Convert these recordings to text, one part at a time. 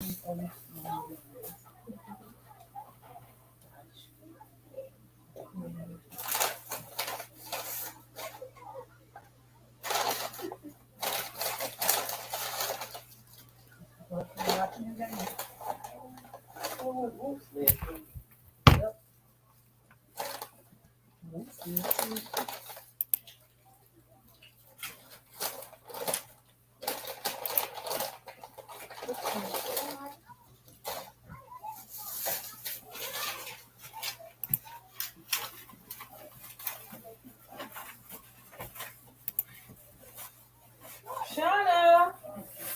Shauna,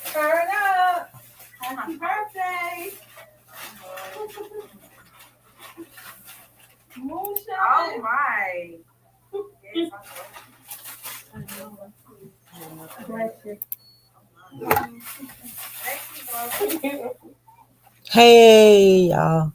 turn up. Happy birthday. Moonshine. Oh my. Hey, y'all.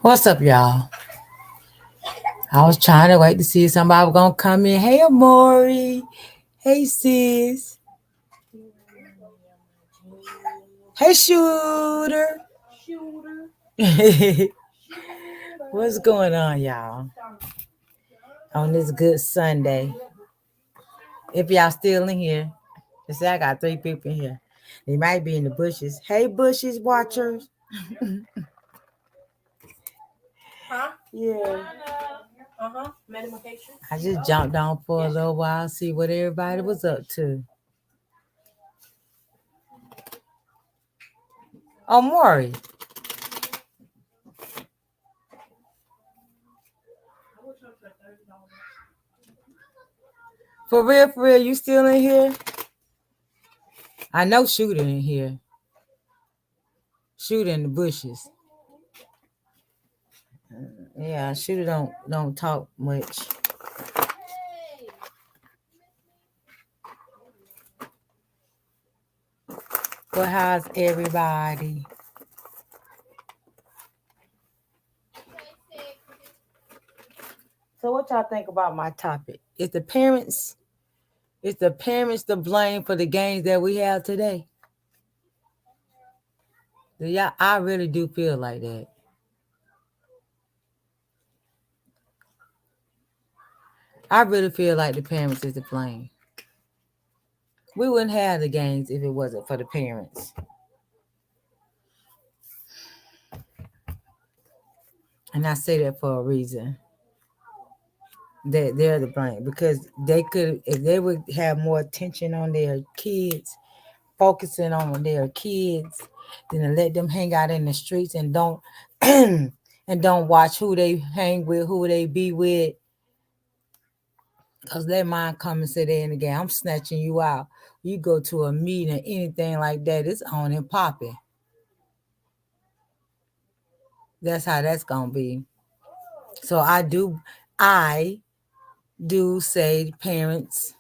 What's up, y'all? I was trying to wait to see if somebody was gonna come in. Hey, Amori. Hey, sis. Hey, shooter. Shooter. What's going on, y'all? On this good Sunday. If y'all still in here, they say I got 3 people in here. They might be in the bushes. Hey, bushes watchers. Huh? Yeah. Medication. I just jumped on for a little while, see what everybody was up to. Oh, Maury. For real, you still in here? I know Shooter in here. Shooter in the bushes. Yeah, Shooter don't talk much. But how's everybody? So what y'all think about my topic? Is the parents to blame for the games that we have today? Yeah, I really do feel like that. I really feel like the parents is to blame. We wouldn't have the games if it wasn't for the parents. And I say that for a reason. That they're the blame because they could, if they would have more attention on their kids, focusing on their kids, than to let them hang out in the streets and don't and don't watch who they hang with, who they be with, because their mind come and say they in the game. I'm snatching you out. You go to a meeting, anything like that, it's on and popping. That's how that's gonna be. So I do say parents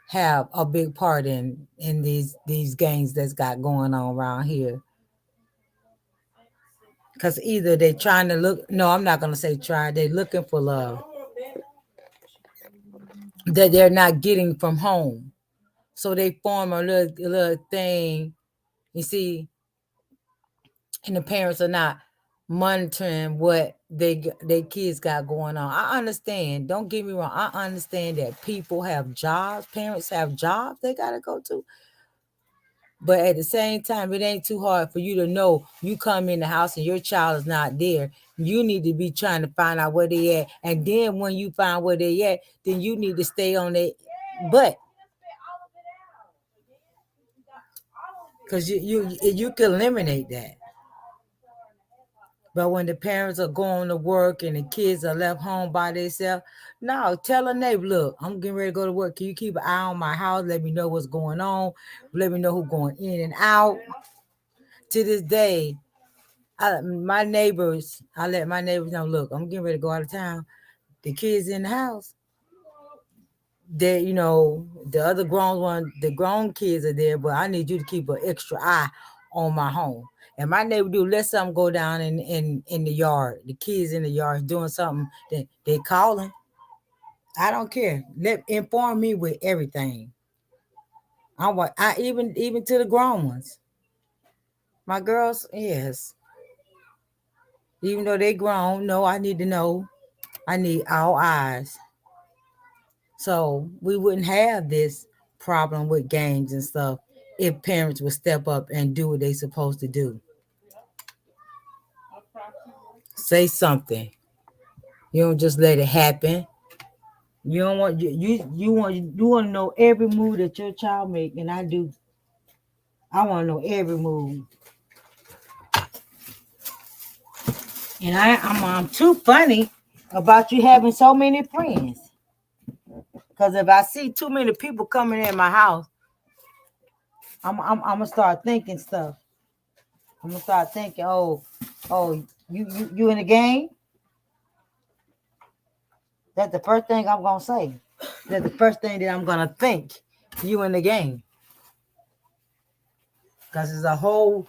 have a big part in these gangs that's got going on around here. Because either they trying to look, no, I'm not gonna say try, they looking for love that they're not getting from home. So they form a little thing, you see, and the parents are not monitoring what they kids got going on. I understand. Don't get me wrong. I understand that people have jobs, parents have jobs they gotta go to. But at the same time, it ain't too hard for you to know you come in the house and your child is not there. You need to be trying to find out where they at. And then when you find where they at, then you need to stay on their butt. Because you can eliminate that. But when the parents are going to work and the kids are left home by themselves, no, tell a neighbor, look, I'm getting ready to go to work. Can you keep an eye on my house? Let me know what's going on. Let me know who's going in and out. To this day, I let my neighbors know, look, I'm getting ready to go out of town. The kids in the house, the other the grown kids are there, but I need you to keep an extra eye on my home. And my neighbor do let something go down in the yard. The kids in the yard doing something that they calling. I don't care. Let inform me with everything. I even to the grown ones. My girls, yes. Even though they grown, no, I need to know. I need all eyes. So we wouldn't have this problem with gangs and stuff if parents would step up and do what they supposed to do. Say something. You don't just let it happen. You don't want you want to know every move that your child make, and I do. I want to know every move, and I'm too funny about you having so many friends. Because if I see too many people coming in my house, I'm gonna start thinking stuff. I'm gonna start thinking, oh, you in the game? That's the first thing I'm gonna say. That's the first thing that I'm gonna think. You in the game? Because it's a whole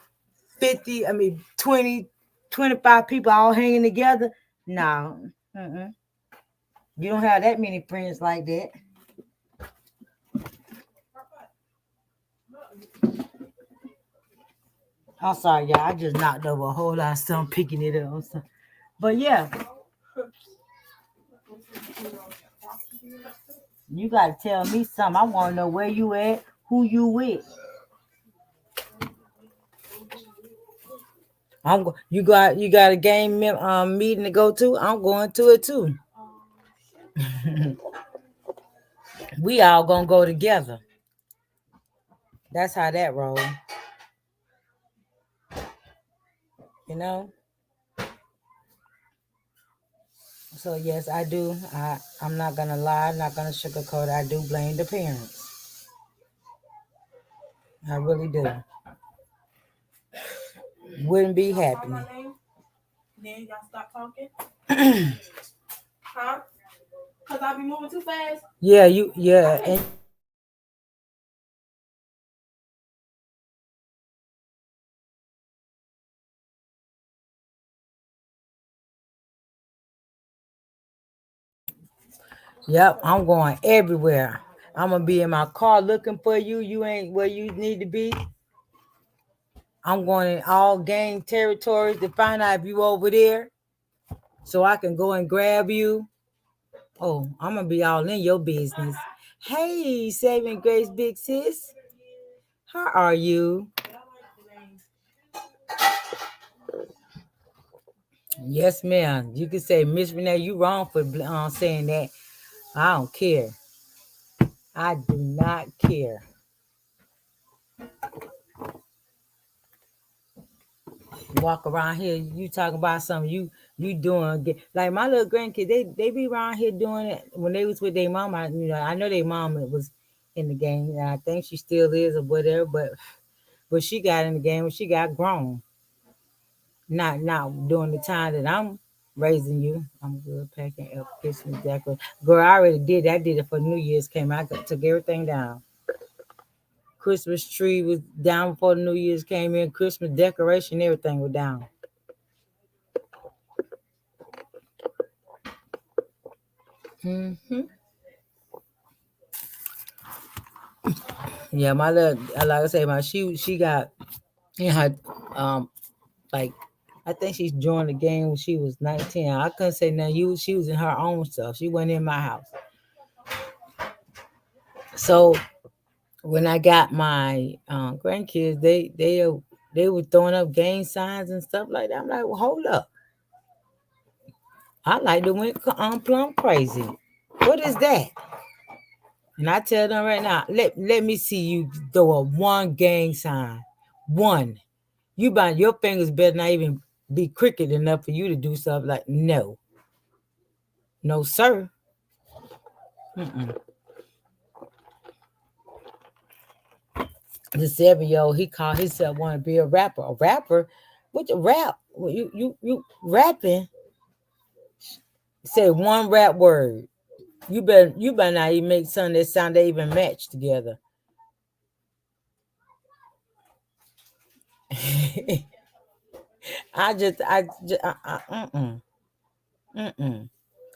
20. 25 people all hanging together. No. Mm-mm. You don't have that many friends like that. I'm sorry, y'all. I just knocked over a whole lot of stuff picking it up. But yeah, you gotta tell me something. I wanna know where you at, who you with. You got a game meeting to go to. I'm going to it too. We all gonna go together. That's how that rolls. You know. So yes, I do. I'm not gonna lie. I'm not gonna sugarcoat it. I do blame the parents. I really do. Wouldn't be happy. Then y'all stop talking. Huh? Cause I be moving too fast. Yeah, and yep, I'm going everywhere. I'm gonna be in my car looking for you. You ain't where you need to be. I'm going in all gang territories to find out if you over there, so I can go and grab you. Oh, I'm gonna be all in your business. Hey, Saving Grace, big sis, how are you? Yes, ma'am. You can say, Miss Renee, you wrong for saying that. I don't care. I do not care. Walk around here, you talk about something you doing. Like my little grandkids, they be around here doing it when they was with their mom. I know their mom was in the game, and I think she still is or whatever. But she got in the game when she got grown. Not during the time that I'm raising you. I'm good packing up Christmas decoration. Girl, I already did. I did it for New Year's came. Took everything down. Christmas tree was down before the New Year's came in. Christmas decoration, everything was down. Hmm. Yeah, my little, like I say, she got in her like I think she's joined the game when she was 19. I couldn't say nothing. She was in her own stuff. She wasn't in my house. So when I got my grandkids, they were throwing up gang signs and stuff like that. I'm like, well, hold up. I like to went plumb crazy. What is that? And I tell them right now, let me see you throw up one gang sign. One. You bind your fingers better not even be crooked enough for you to do something like no. No, sir. Mm-mm. The 7-year-old, he called himself want to be a rapper. A rapper? What the rap? Well, you rapping? Say one rap word. You better not even make something that sound they even match together. Mm-mm, mm-mm.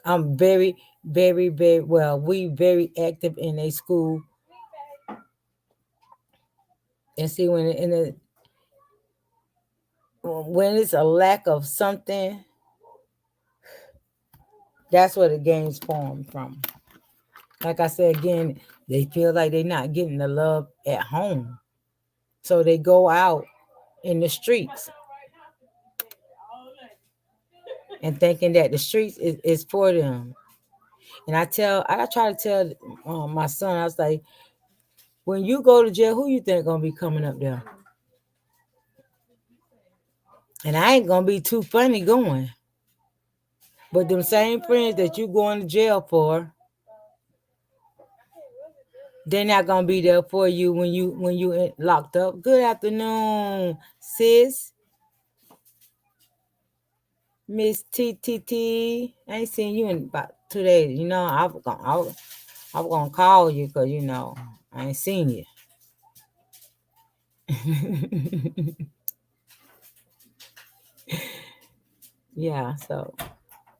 I'm very, very, very well. We very active in a school, and see when it's a lack of something, that's where the games form from. Like I said again, they feel like they're not getting the love at home, so they go out in the streets and thinking that the streets is for them. And I try to tell my son, I was like, when you go to jail, who you think gonna be coming up there? And I ain't gonna be too funny going. But them same friends that you going to jail for, they're not gonna be there for you when you locked up. Good afternoon, sis, Miss TTT. I ain't seen you in about 2 days. I was gonna call you because I ain't seen you. Yeah, so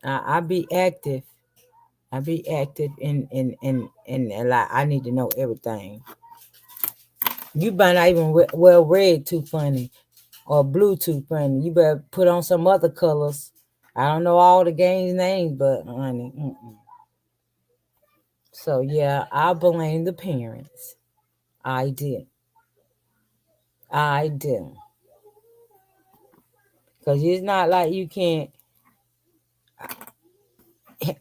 I be active. I be active in like I need to know everything. You better not even wear red too funny or blue too funny. You better put on some other colors. I don't know all the games names, but honey. So yeah, I blame the parents. I did. I do. Cause it's not like you can't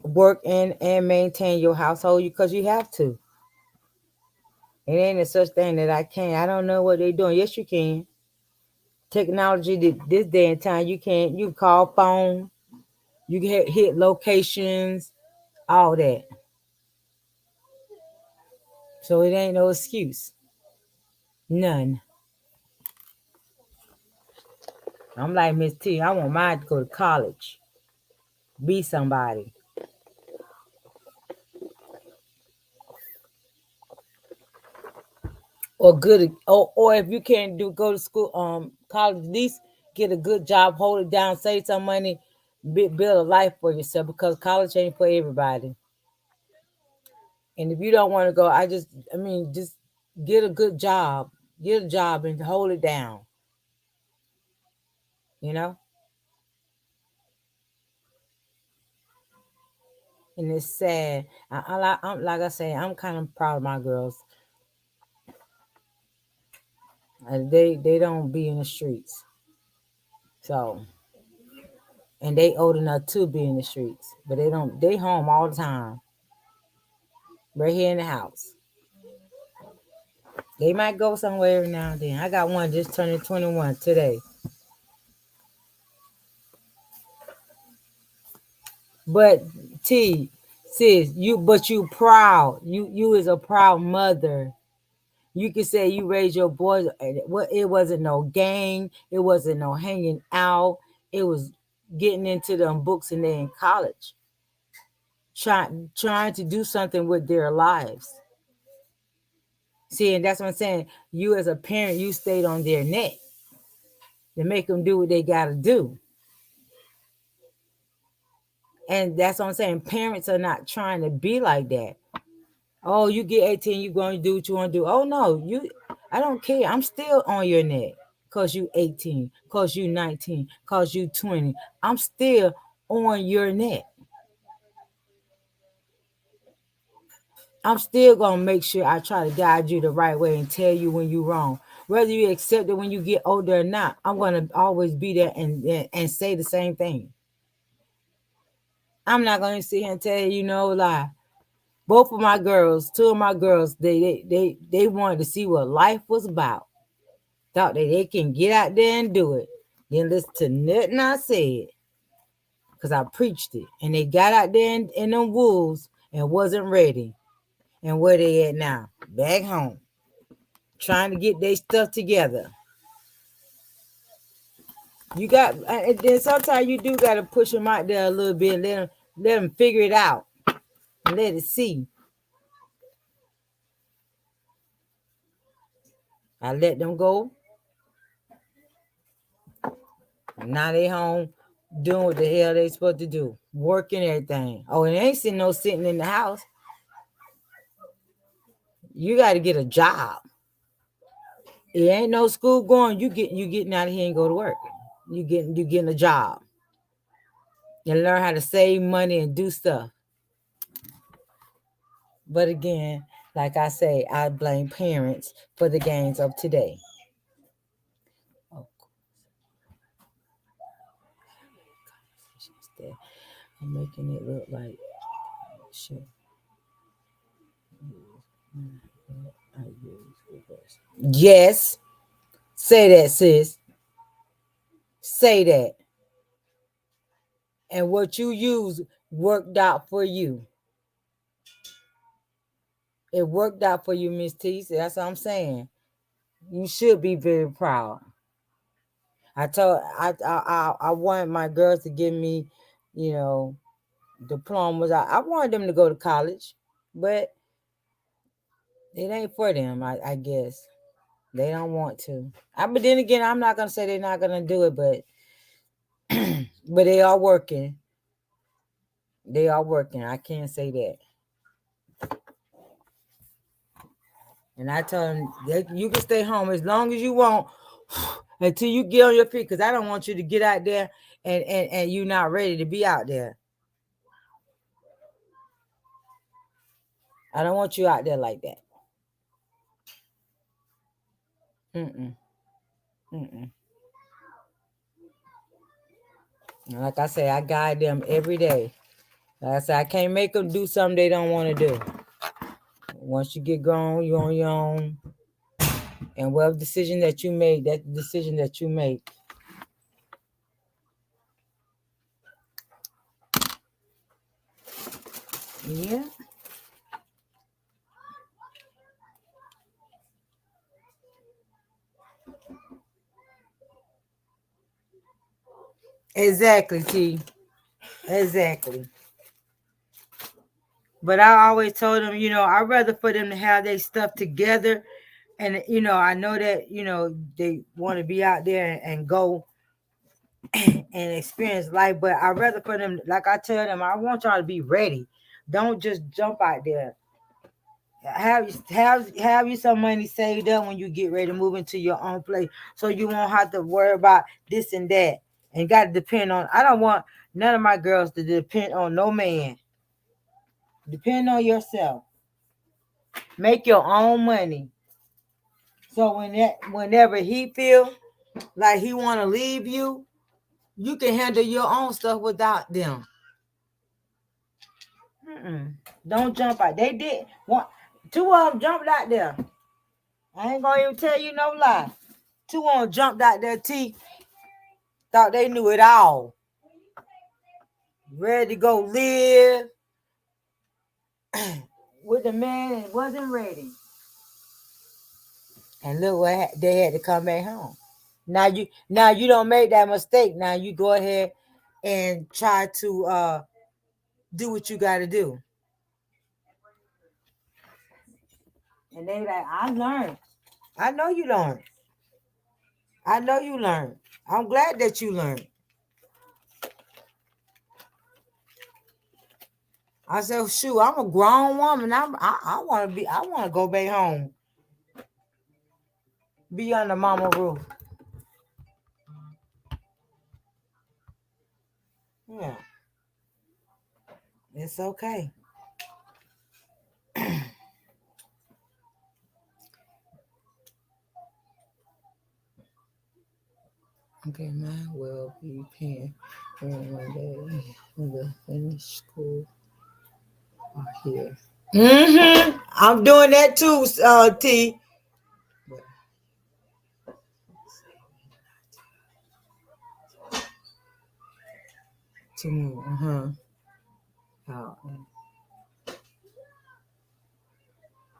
work and maintain your household because you have to. It ain't a such thing that I can't. I don't know what they're doing. Yes, you can. Technology this day and time, you can. You call phone. You can hit locations. All that. So it ain't no excuse. None. I'm like Miss T. I want mine to go to college. Be somebody. Or good or if you can't do go to school college, at least get a good job, hold it down, save some money, build a life for yourself because college ain't for everybody. And if you don't want to go, just get a good job, get a job and hold it down, you know. And it's sad. I'm like I say, I'm kind of proud of my girls. They don't be in the streets, so and they old enough to be in the streets, but they don't. They home all the time, right here in the house. They might go somewhere every now and then. I got one just turning 21 today. But T, sis, you proud. You is a proud mother. You can say you raised your boys. It wasn't no gang. It wasn't no hanging out. It was getting into them books and they in college, trying to do something with their lives. See, and that's what I'm saying. You as a parent, you stayed on their neck to make them do what they got to do. And that's what I'm saying. Parents are not trying to be like that. Oh, you get 18, you going to do what you want to do. Oh no, I don't care. I'm still on your neck. Cause you 18, cause you 19, cause you 20. I'm still on your neck. I'm still gonna make sure I try to guide you the right way and tell you when you're wrong. Whether you accept it when you get older or not, I'm gonna always be there and say the same thing. I'm not gonna sit here and tell you no lie. Both of my girls, two of my girls, they wanted to see what life was about. Thought that they can get out there and do it. Didn't listen to nothing I said because I preached it. And they got out there in them wolves and wasn't ready. And where they at now? Back home. Trying to get their stuff together. You got, and then sometimes you do got to push them out there a little bit. Let them figure it out. And let it see. I let them go. Now they home doing what the hell they supposed to do. Working everything. Oh, and ain't sitting in the house. You got to get a job. It ain't no school going. You getting out of here and go to work. You getting a job. And learn how to save money and do stuff. But again, like I say, I blame parents for the games of today. Oh, I'm making it look like shit. Yes. Say that, sis. Say that. And what you use worked out for you. It worked out for you, Miss T. So that's what I'm saying. You should be very proud. I wanted my girls to give me, you know, diplomas. I wanted them to go to college, but it ain't for them. I guess they don't want to. But then again, I'm not gonna say they're not gonna do it, but But they are working. They are working. I can't say that. And I tell them that you can stay home as long as you want until you get on your feet. Because I don't want you to get out there and you're not ready to be out there. I don't want you out there like that. Mm-mm. Mm-mm. And like I say, I guide them every day. Like I said, I can't make them do something they don't want to do. Once you get grown, you're on your own. And whatever decision that you make, that's the decision that you make. Yeah. Exactly, T. Exactly. But I always told them, I'd rather for them to have their stuff together. And, I know that, they want to be out there and go and experience life. But I'd rather for them, like I tell them, I want y'all to be ready. Don't just jump out there. Have you some money saved up when you get ready to move into your own place, so you won't have to worry about this and that and got to depend on. I don't want none of my girls to depend on no man. Depend on yourself. Make your own money. So whenever he feel like he want to leave you, you can handle your own stuff without them. Don't jump out. They did one, two of them jumped out there. I ain't gonna even tell you no lie. Two of them jumped out there. Thought they knew it all. Ready to go live with the man and wasn't ready. And look what they had to come back home. Now you don't make that mistake. Now you go ahead and try to do what you got to do. And they like, I learned. I know you learned. I know you learned. I'm glad that you learned. I said, shoot, I'm a grown woman. I want to go back home. Be under mama roof. Yeah. It's okay. Okay, mine will be paying one day when we finish school or here. I'm doing that too, T.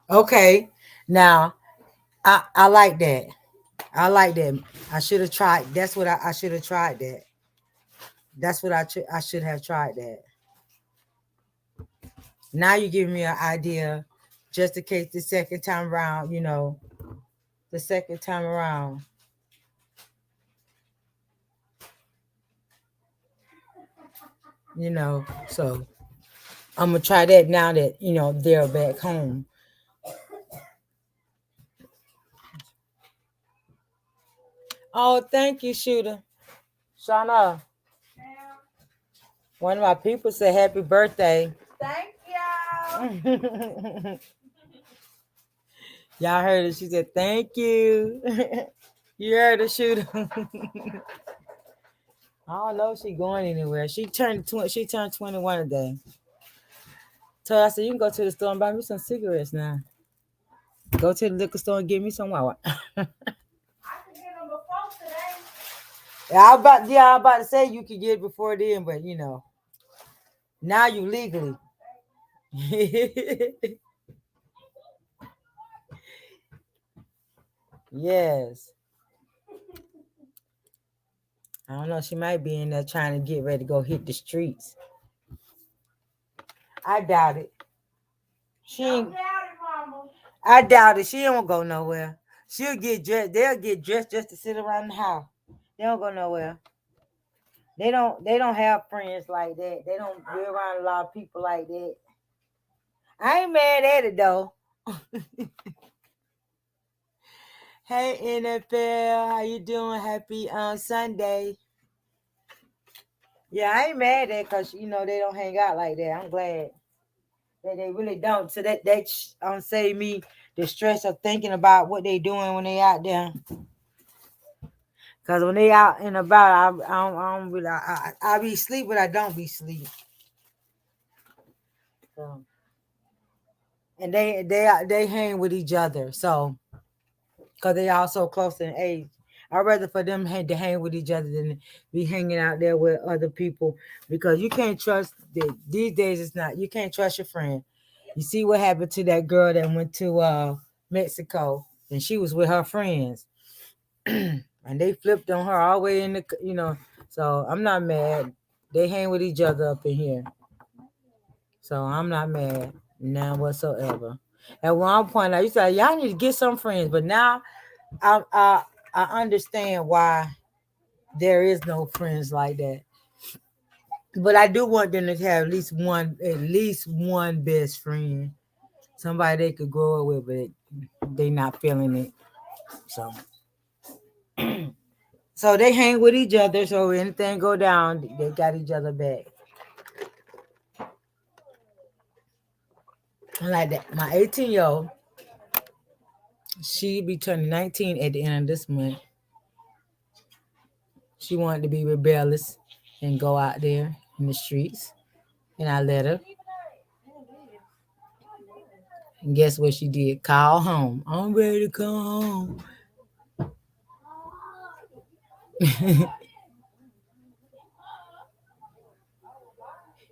Okay. Now, I like that. I like that. I should have tried. That's what I should have tried that. That's what I should have tried that. Now you give me an idea, just in case the second time around, the second time around. So I'm gonna try that now that they're back home. Oh, thank you, Shooter. Shauna, one of my people said happy birthday. Thank y'all. Y'all heard it. She said thank you. You heard her, Shooter. I don't know if she going anywhere. She turned 21 today. So I said, you can go to the store and buy me some cigarettes now. Go to the liquor store and get me some water. I can get them before today. I'm about to say you could get it before then, but now you legally. Yes. I don't know. She might be in there trying to get ready to go hit the streets. I doubt it. I doubt it. She don't go nowhere. She'll get dressed. They'll get dressed just to sit around the house. They don't go nowhere. They don't have friends like that. They don't be around a lot of people like that. I ain't mad at it though. Hey NFL, how you doing? Happy Sunday. Yeah, I ain't mad at it because they don't hang out like that. I'm glad that they really don't. So that save me the stress of thinking about what they doing when they out there. Cause when they out and about, I don't really, I be sleep, but I don't be sleep. So, and they hang with each other. So, cause they all so close in age, I'd rather for them to hang with each other than be hanging out there with other people. Because you can't trust these days. It's not you can't trust your friend. You see what happened to that girl that went to Mexico, and she was with her friends. And they flipped on her all the way in the. So I'm not mad. They hang with each other up in here. So I'm not mad now whatsoever. At one point, I used to say, y'all need to get some friends. But now I understand why there is no friends like that. But I do want them to have at least one best friend. Somebody they could grow up with, but they not feeling it. So So they hang with each other. So if anything go down, they got each other back. Like that. My 18-year-old, she be turning 19 at the end of this month. She wanted to be rebellious and go out there in the streets. And I let her. And guess what she did? Call home. I'm ready to come home.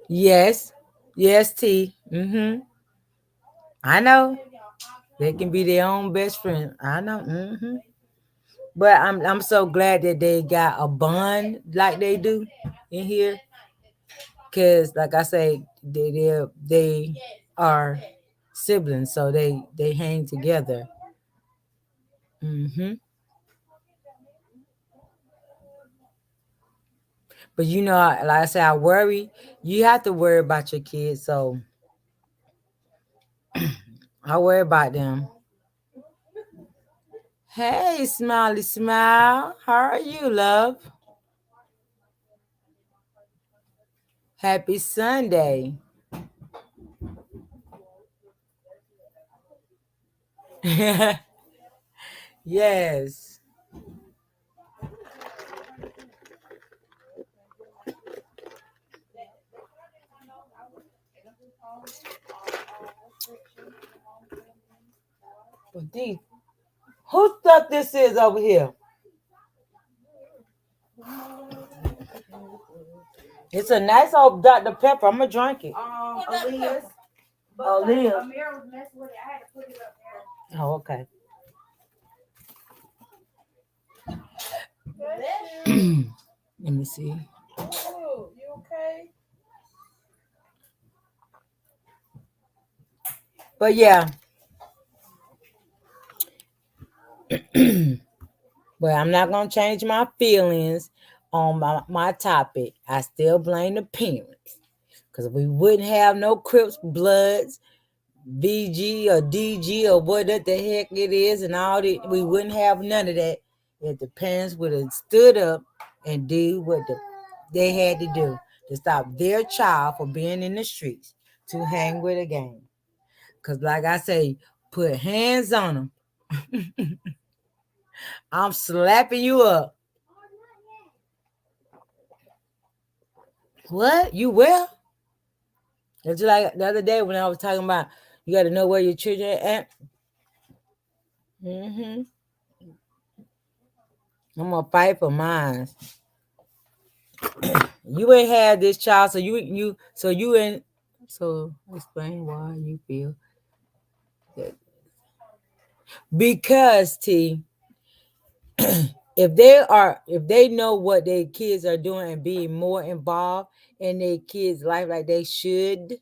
Yes. Yes, T. I know. They can be their own best friend. I know. But I'm so glad that they got a bond like they do in here. Cause like I say, they are siblings, so they hang together. hmm But like I say, I worry. You have to worry about your kids, so I worry about them. Hey, Smiley Smile, how are you, love? Happy Sunday. Yes. But these, whose stuff this is over here? It's a nice old Dr. Pepper. I'm gonna drink it. Aaliyah's. Oh, But Leah. Amir was messing with it. I had to put it up there. Oh, okay. Bless you. Let me see. Ooh, you okay? But yeah, but I'm not gonna change my feelings on my topic. I still blame the parents. Because we wouldn't have no Crips, Bloods, VG or DG or what the heck it is, and all that. We wouldn't have none of that if the parents would have stood up and did what they had to do to stop their child from being in the streets to hang with a gang. Because, like I say, put hands on them. I'm slapping you up. What? You will? It's like the other day when I was talking about you got to know where your children are at. hmm I'm gonna fight for mine. You ain't had this child, so you ain't. So explain why you feel that. Because T, if they know what their kids are doing and being more involved in their kids' life like they should,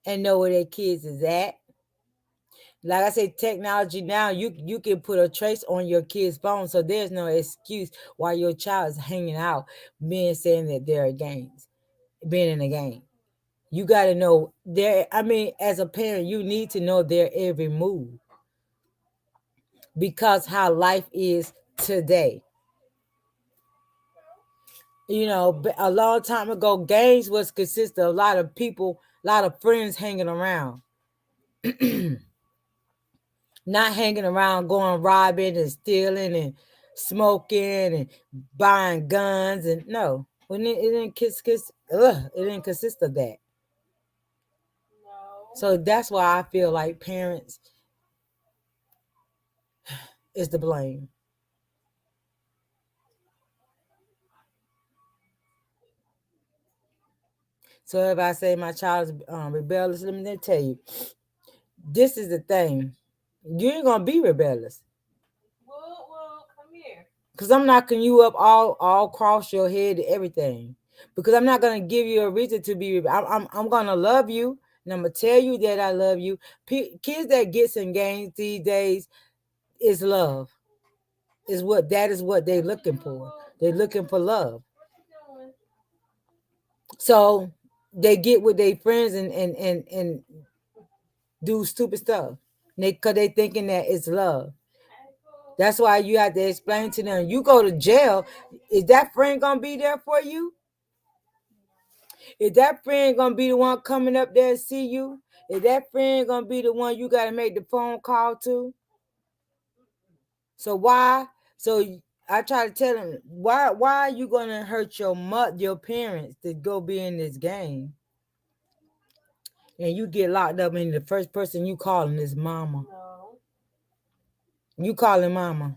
and know where their kids is at, Like I say, technology now, you can put a trace on your kid's phone, so there's no excuse why your child is hanging out, being saying that they're games, being in a game. You got to know their. I mean, as a parent, you need to know their every move because how life is today. A long time ago, games was consist of a lot of people, a lot of friends hanging around, not hanging around going robbing and stealing and smoking and buying guns and no, it didn't it didn't consist of that. No. So that's why I feel like parents is to blame. So if I say my child is rebellious, let me tell you, this is the thing. You ain't gonna be rebellious. Well, come here. Cause I'm knocking you up all across your head and everything. Because I'm not gonna give you a reason to be. I'm gonna love you, and I'm gonna tell you that I love you. Kids that gets in games these days is love. Is what they're looking for. They're looking for love. So they get with their friends and do stupid stuff. Cause they thinking that it's love. That's why you have to explain to them. You go to jail, is that friend gonna be there for you? Is that friend gonna be the one coming up there to see you? Is that friend gonna be the one you gotta make the phone call to? So why? So I try to tell them why are you gonna hurt your parents to go be in this game? And you get locked up and the first person you calling is mama. No. You calling mama.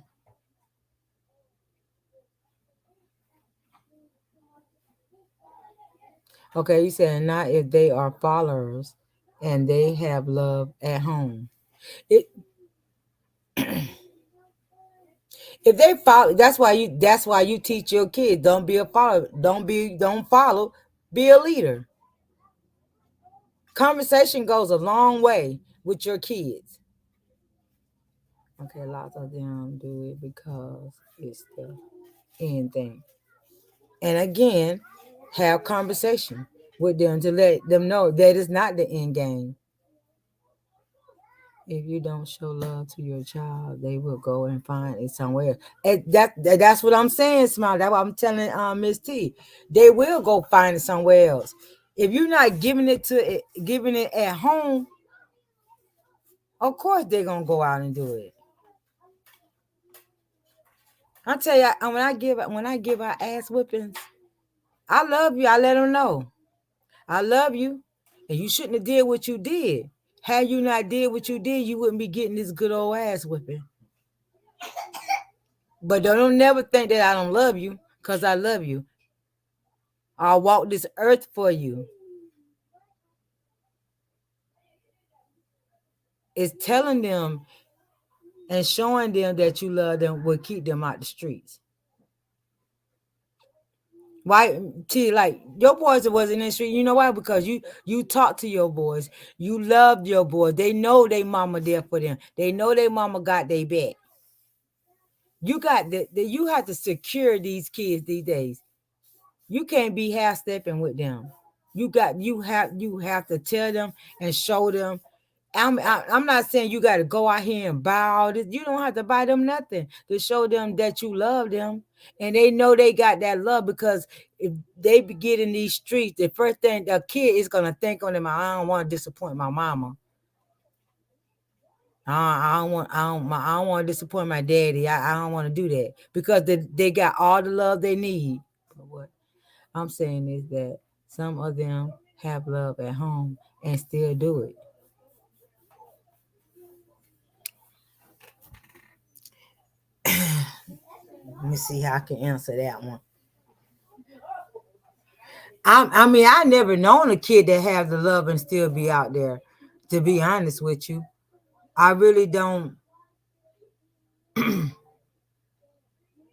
Okay, you saying not if they are followers and they have love at home. It if they follow, that's why you teach your kids don't be a follower, don't follow, be a leader. Conversation goes a long way with your kids. Okay, lots of them do it because it's the end thing. And again, have conversation with them to let them know that it's not the end game. If you don't show love to your child, they will go and find it somewhere. And that's what I'm saying, Smile. That's what I'm telling Miss T. They will go find it somewhere else. If you're not giving it at home, of course they're gonna go out and do it. I tell you, when I give our ass whippings, I love you. I let them know I love you, and you shouldn't have did what you did. Had you not did what you did, you wouldn't be getting this good old ass whipping. But don't never think that I don't love you, because I love you. I'll walk this earth for you. It's telling them and showing them that you love them will keep them out the streets. Why? T, like your boys that was in the street, you know why? Because you talk to your boys, you loved your boys. They know they mama there for them. They know they mama got their back. You got you have to secure these kids these days. You can't be half stepping with them. You have to tell them and show them. I'm not saying you got to go out here and buy all this. You don't have to buy them nothing to show them that you love them, and they know they got that love because if they get in these streets, the first thing the kid is gonna think on them, I don't want to disappoint my mama. I don't want to disappoint my daddy. I don't want to do that because they got all the love they need. But what I'm saying is that some of them have love at home and still do it. Let me see how I can answer that one. I mean, I never known a kid that have the love and still be out there. To be honest with you, I really don't. I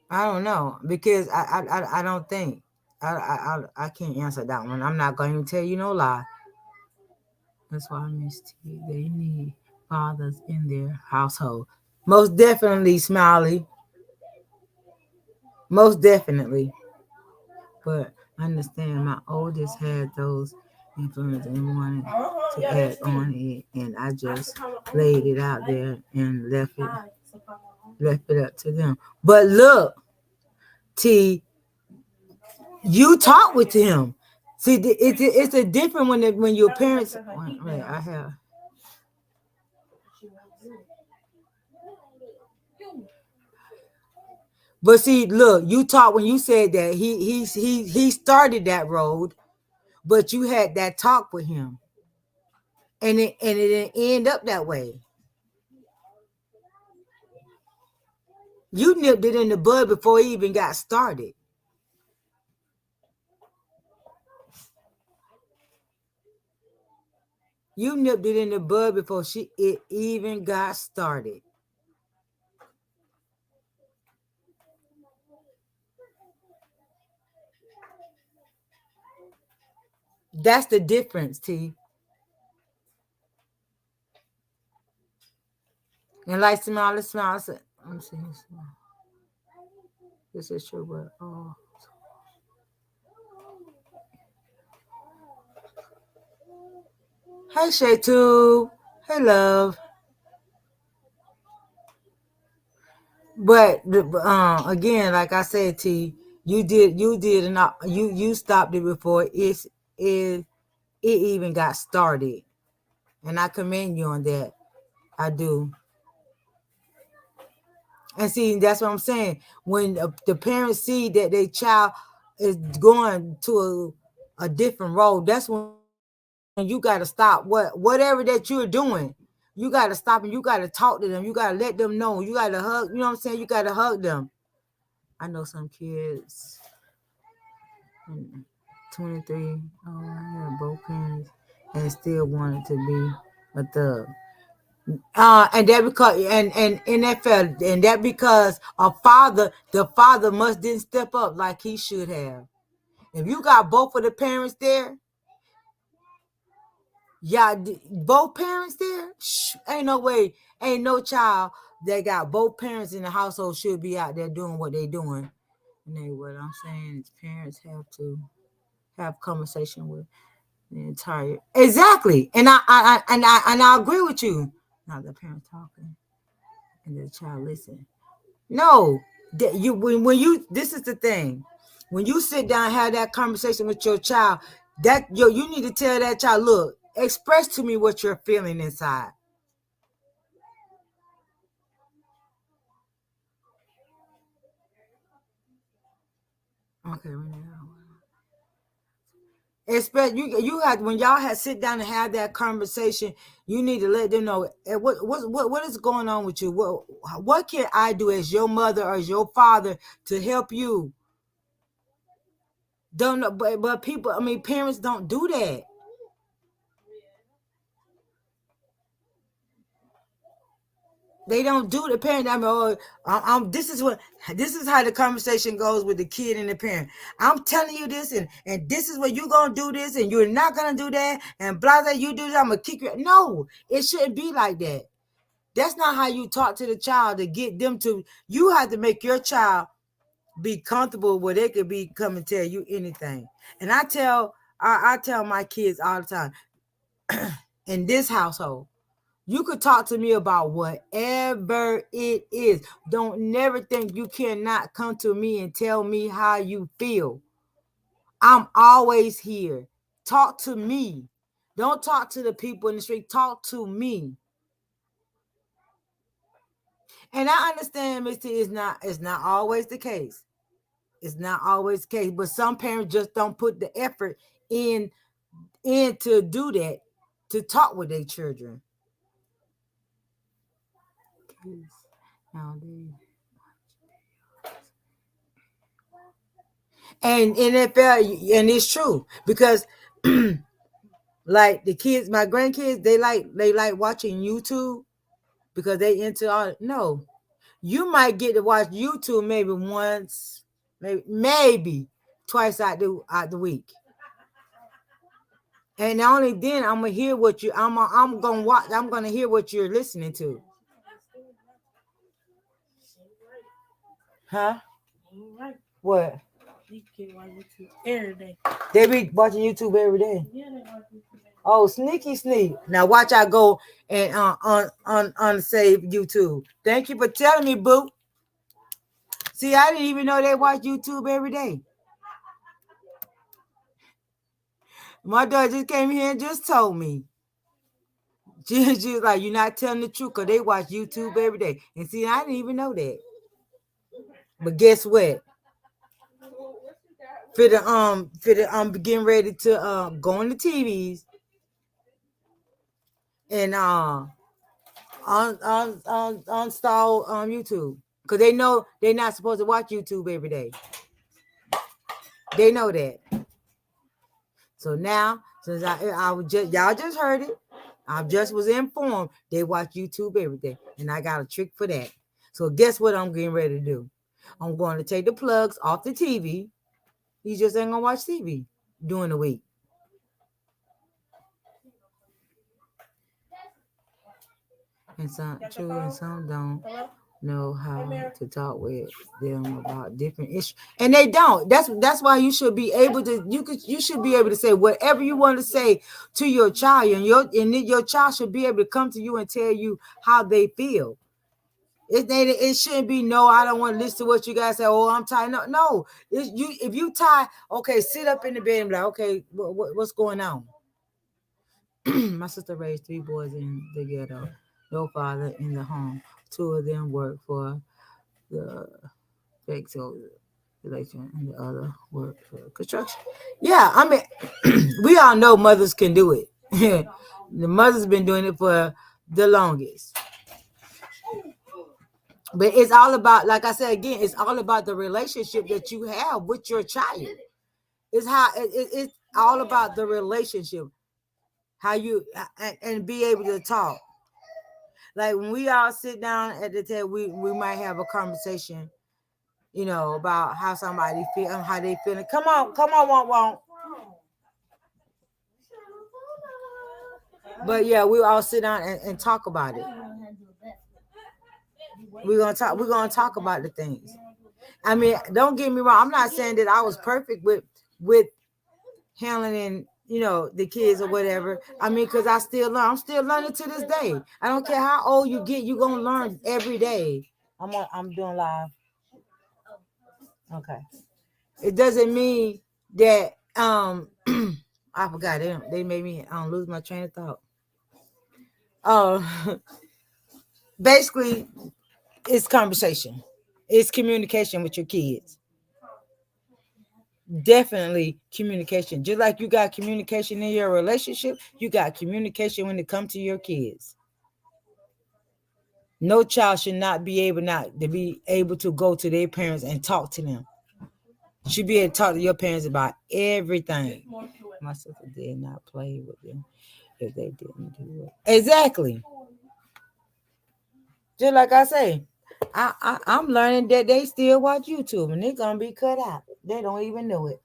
don't know because I don't think I can't answer that one. I'm not going to tell you no lie. That's why I miss tea. They need fathers in their household. Most definitely, Smiley. Most definitely. But I understand my oldest had those influences and wanted to add on it, and I just laid it out there and left it up to them. But look, T, you talk with him. See, it's a different when your parents. Wait, I have. But see, look, you talk when you said that he started that road, but you had that talk with him, and it didn't end up that way. You nipped it in the bud before he even got started. You nipped it in the bud before it even got started. That's the difference, T. And like smile, smile. Let me see. This is true, but oh. Hey, Shaytu. Hey, love. But again, like I said, T, you did not you stopped it before it even got started, and I commend you on that. I do. And see, that's what I'm saying. When the parents see that their child is going to a different road, that's when you got to stop whatever that you're doing. You got to stop and you got to talk to them. You got to let them know. You got to hug. You know what I'm saying? You got to hug them. I know some kids, 23. Oh, I had both parents and still wanted to be a thug. And that because and NFL and that because the father must didn't step up like he should have. If you got both of the parents there, yeah, both parents there, ain't no way, ain't no child that got both parents in the household should be out there doing what they doing. And what I'm saying is parents have to have conversation with the entire exactly, and I agree with you. Now the parents talking and the child listen. No, that you when you this is the thing. When you sit down and have that conversation with your child, you need to tell that child, look, express to me what you're feeling inside. Okay, expect you had when y'all had sit down and have that conversation, you need to let them know what is going on with you. What can I do as your mother or as your father to help you? Don't know, but people, I mean, parents don't do that. They don't do the parent. I mean, this is how the conversation goes with the kid and the parent. I'm telling you this, and this is what you're gonna do this, and you're not gonna do that, and blah blah. You do this, I'm gonna kick you. No, it shouldn't be like that. That's not how you talk to the child to get them to. You have to make your child be comfortable where they could be come and tell you anything. And I tell my kids all the time in this household. You could talk to me about whatever it is. Don't never think you cannot come to me and tell me how you feel. I'm always here. Talk to me. Don't talk to the people in the street. Talk to me. And I understand, Mr. It's not always the case. It's not always the case. But some parents just don't put the effort in to do that, to talk with their children. Nowadays. And NFL, and it's true because like the kids, my grandkids, they like watching YouTube because they into all. No, you might get to watch YouTube maybe once, maybe twice out the week. And only then I'm gonna hear what you. I'm gonna watch. I'm gonna hear what you're listening to. Huh? Right. What? You can watch YouTube every day. They be watching YouTube every day. Yeah, they watch YouTube every day. Oh, sneaky sneak. Now watch I go and unsave YouTube. Thank you for telling me, boo. See, I didn't even know they watch YouTube every day. My daughter just came here and just told me. She was like, "You're not telling the truth, cause they watch YouTube every day." And see, I didn't even know that. But guess what? For the getting ready to go on the TVs and uninstall YouTube, because they know they're not supposed to watch YouTube every day. They know that. So now, since I was just y'all just heard it, I just was informed they watch YouTube every day, and I got a trick for that. So guess what I'm getting ready to do? I'm going to take the plugs off the TV. You just ain't gonna watch TV during the week. And some true and some don't know how to talk with them about different issues, and they don't. That's why you should be able to. You should be able to say whatever you want to say to your child, and your child should be able to come to you and tell you how they feel. It shouldn't be no. I don't want to listen to what you guys say. Oh, I'm tired. No. If you tired, okay, sit up in the bed and be like, okay, what's going on? My sister raised 3 boys in the ghetto. No father in the home. 2 of them work for the fake election, and the other work for construction. Yeah, I mean, we all know mothers can do it. The mother's been doing it for the longest. But it's all about, like I said again, it's all about the relationship that you have with your child. It's all about the relationship, how you and be able to talk. Like when we all sit down at the table, we might have a conversation, about how somebody feel and how they feeling. Come on, won't. But yeah, we all sit down and talk about it. We're gonna talk about the things. I mean, don't get me wrong. I'm not saying that I was perfect with handling, the kids or whatever. I mean, because I still learn. I'm still learning to this day. I don't care how old you get, you're gonna learn every day. I'm doing live. Okay. It doesn't mean that I forgot them. They made me lose my train of thought. Oh, basically, it's conversation. It's communication with your kids. Definitely communication. Just like you got communication in your relationship, you got communication when it comes to your kids. No child should not be able to go to their parents and talk to them. Should be able to talk to your parents about everything. My sister did not play with them if they didn't do it. Exactly. Just like I say, I'm learning that they still watch YouTube and they're gonna be cut out. They don't even know it.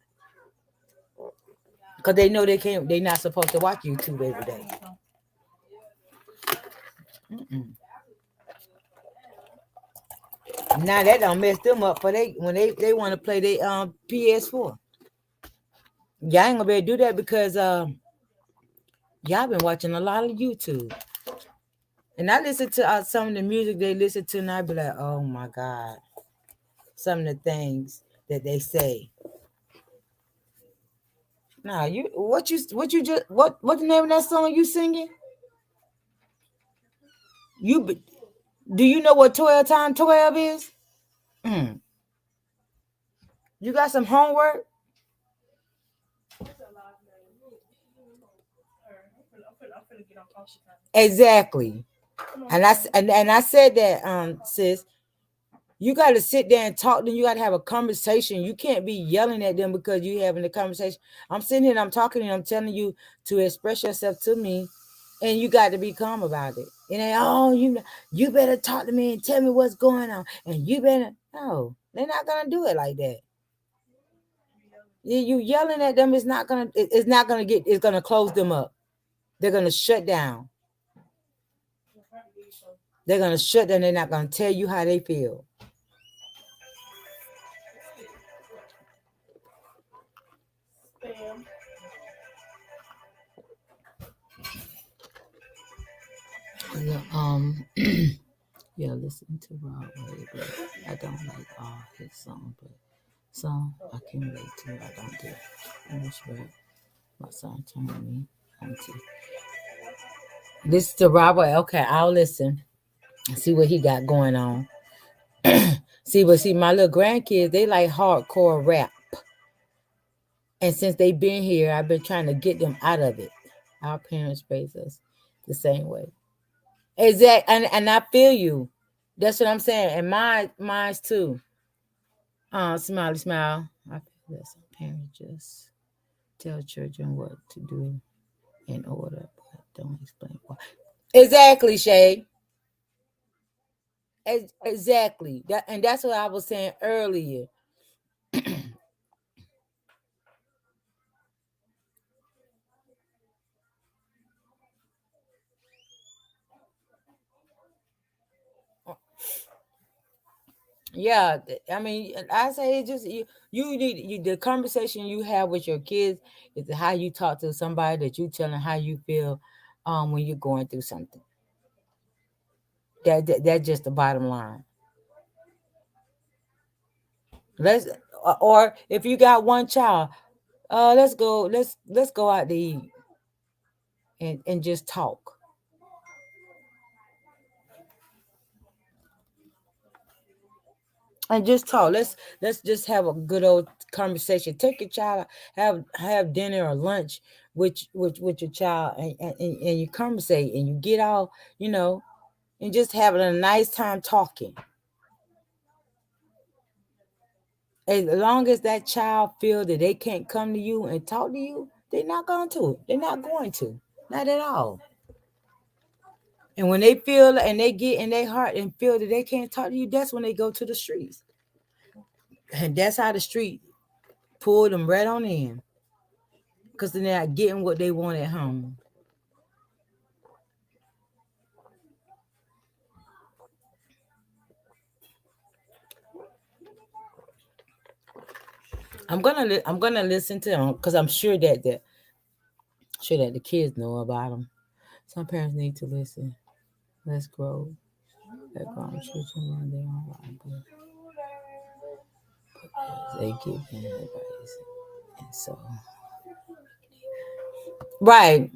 Because they know they're not supposed to watch YouTube every day. Mm-mm. Now that don't mess them up for when they want to play their PS4. Y'all ain't gonna be able to do that because y'all been watching a lot of YouTube. And I listen to some of the music they listen to, and I be like, oh my God, some of the things that they say. Nah, what the name of that song you singing? Do you know what 12 times 12 is? Mm. You got some homework? Exactly. And I said that, sis, you got to sit there and talk to them. You got to have a conversation. You can't be yelling at them because you having a conversation. I'm sitting here and I'm talking and I'm telling you to express yourself to me, and you got to be calm about it. And then, oh, you better talk to me and tell me what's going on. And you better no, they're not gonna do it like that. You yelling at them is not gonna. It's not gonna get. It's gonna close them up. They're gonna shut down. They're gonna shut down. They're not gonna tell you how they feel. Spam. Yeah, yeah, listen to Rod Wave, but I don't like all his songs, but some I can relate to. I don't do. I wish my son turned me on to. Listen to Rod Wave. Okay, I'll listen. See what he got going on. See, my little grandkids, they like hardcore rap. And since they've been here, I've been trying to get them out of it. Our parents raised us the same way. Exactly, and I feel you. That's what I'm saying. And mine's too. Smiley smile. I feel that some parents just tell children what to do in order, but don't explain why. Exactly, Shay. Exactly. That's what I was saying earlier. Yeah, I mean, I say it just you need the conversation you have with your kids is how you talk to somebody that you telling how you feel when you're going through something. That's just the bottom line. Let's or if you got one child, let's go out to eat and just talk and just talk. Let's just have a good old conversation. Take your child, have dinner or lunch with your child, and you conversate and you get all and just having a nice time talking. As long as that child feel that they can't come to you and talk to you, they're not going to. They're not going to. Not at all. And when they feel and they get in their heart and feel that they can't talk to you, that's when they go to the streets. And that's how the street pulled them right on in. Because they're not getting what they want at home. I'm gonna listen to them because I'm sure that the kids know about them. Some parents need to listen. Let's grow. Let grown children run their own life, but they give them advice, and so right.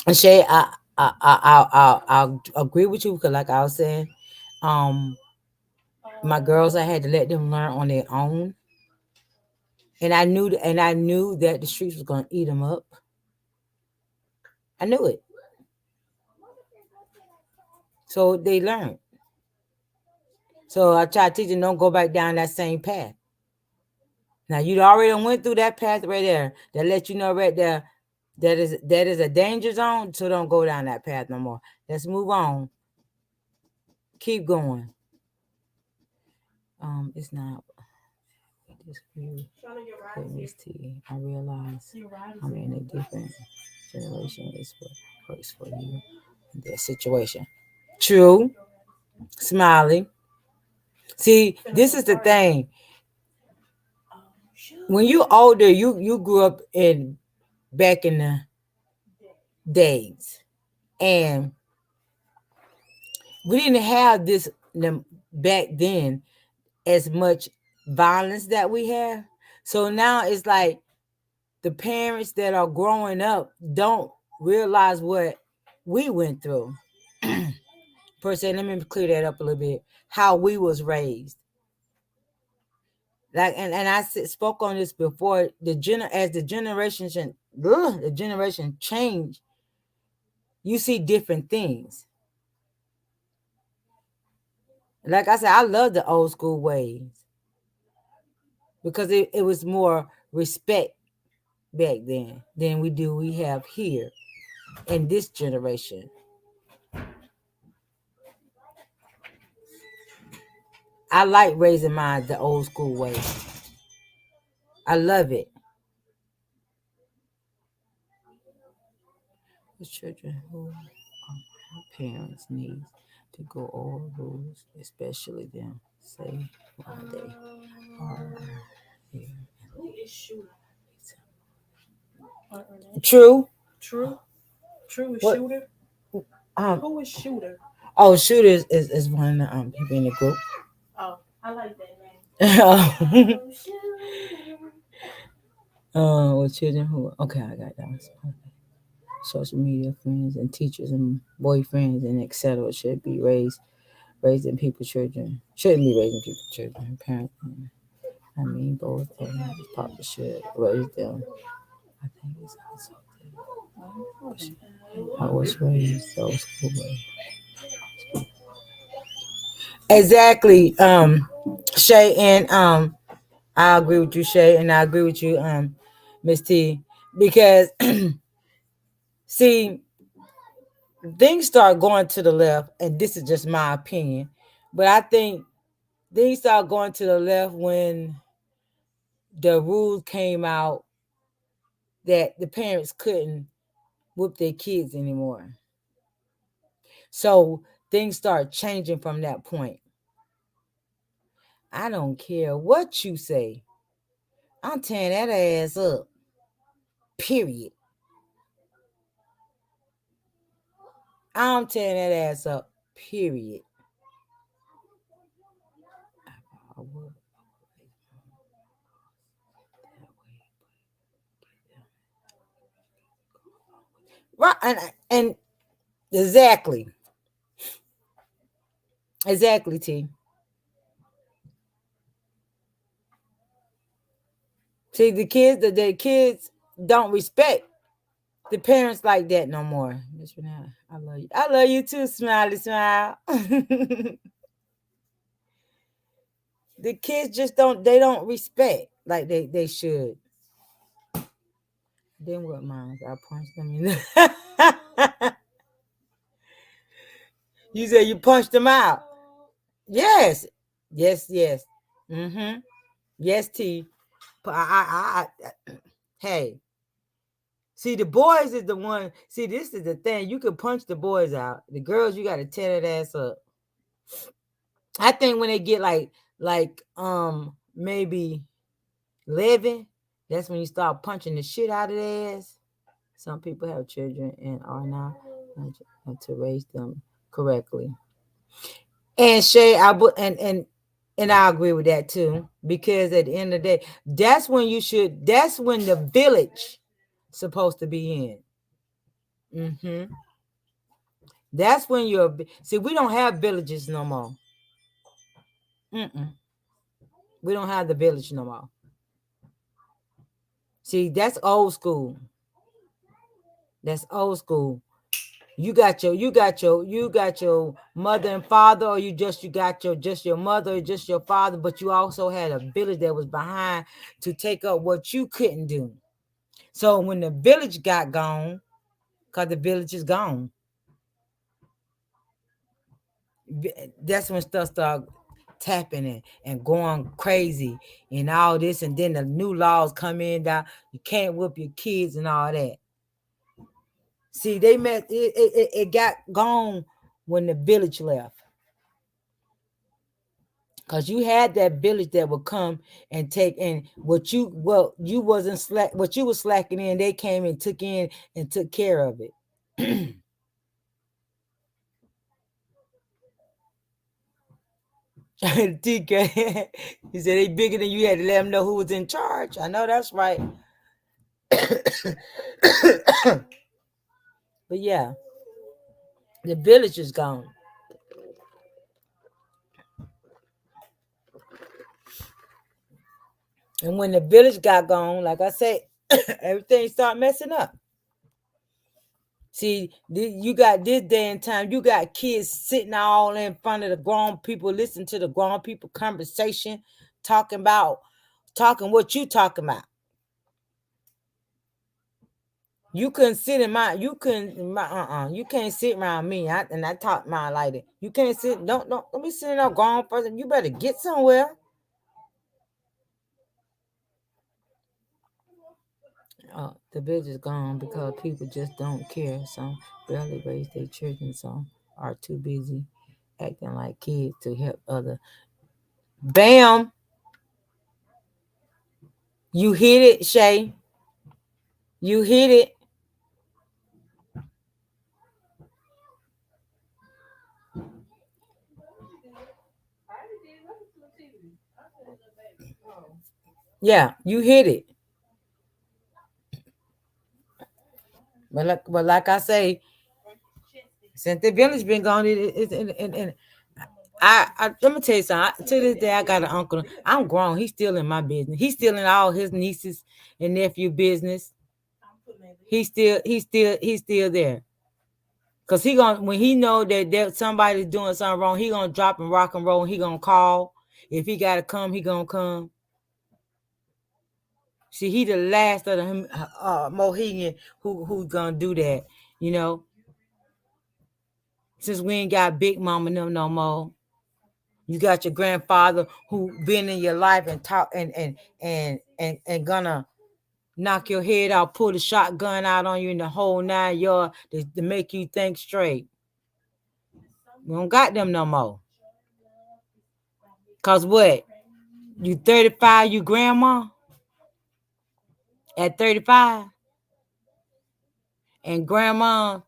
And Shay, I'll agree with you because, like I was saying, um, my girls, I had to let them learn on their own, and I knew that the streets was gonna eat them up. I knew it, so they learned. So I try to teach them don't go back down that same path. Now you already went through that path right there. That let you know right there that is a danger zone. So don't go down that path no more. Let's move on. Keep going. It's not. Disagree with Miss T. I realize I'm in a different generation. It's what works for you in that situation. True. Smiley. See, this is the thing. When you older, you grew up in back in the days, and we didn't have this back then as much violence that we have. So now it's like the parents that are growing up don't realize what we went through. Per se, let me clear that up a little bit. How we was raised, like, and I spoke on this before. As the generation change, you see different things. Like I said, I love the old school ways because it was more respect back then than we have here in this generation. I like raising mine the old school way. I love it. The children who parents need to go over rules, especially them, say why they are here. Who is shooter? True. True. True is What? shooter. Um. Who is shooter? Oh, shooters is one of the people in the group. Oh, I like that name. With children who okay, I got that one. Social media friends and teachers and boyfriends and etc. should be raising people children shouldn't be raising people children. Parents, I mean both parents probably should raise them. I think it's also I was raised those school way. Exactly, Shay, and I agree with you, Shay, and I agree with you, Miss T, because see, things start going to the left, and this is just my opinion, but I think things start going to the left when the rules came out that the parents couldn't whoop their kids anymore. So things start changing from that point. I don't care what you say. I'm tearing that ass up. Period. I'm tearing that ass up. Period. I would. Right, and exactly, exactly, T. See, the kids don't respect the parents like that no more. Miss Renata, I love you. I love you too, Smiley Smile. The kids just don't respect like they should. Then what mine? I punched them in the You said you punched them out. Yes. Yes, yes. Mm-hmm. Yes, T. Hey. See, the boys is the one. See, this is the thing. You can punch the boys out. The girls, you gotta tear that ass up. I think when they get like maybe 11, that's when you start punching the shit out of their ass. Some people have children and are not to raise them correctly. And Shay, and I agree with that too, because at the end of the day, that's when the village supposed to be in. That's when see, we don't have villages no more. Mm-mm. We don't have the village no more. See, that's old school. That's old school. You got your mother and father, or you got your mother or just your father, but you also had a village that was behind to take up what you couldn't do. So when the village got gone, because the village is gone, that's when stuff started tapping and going crazy and all this, and then the new laws come in that you can't whoop your kids and all that. See, they met it got gone when the village left. Cause you had that village that would come and take in you wasn't slack what you was slacking in, they came and took in and took care of it. TK, he said they bigger than you, had to let them know who was in charge. I know that's right. But yeah, the village is gone. And when the village got gone, like I said, everything started messing up. See, you got this day and time, you got kids sitting all in front of the grown people, listening to the grown people conversation, talking what you talking about. You couldn't sit in my, you couldn't, you can't sit around me. I talk mine like that. You can't sit, don't be sitting there grown person. You better get somewhere. The bitch is gone because people just don't care. Some barely raise their children. Some are too busy acting like kids to help other. Bam! You hit it, Shay. You hit it. Yeah, you hit it. But like I say, since the village been gone, and let me tell you something. To this day, I got an uncle. I'm grown. He's still in my business. He's still in all his nieces and nephew business. He's still there. Cause he gonna when he know that somebody's doing something wrong, he gonna drop and rock and roll. And he gonna call. If he gotta come, he gonna come. See, he the last of the Mohegan who's gonna do that. You know, since we ain't got Big Mama no more. You got your grandfather who been in your life and talk and gonna knock your head out, pull the shotgun out on you in the whole 9 yards to make you think straight. We don't got them no more. Cause what? You 35, you grandma at 35, and grandma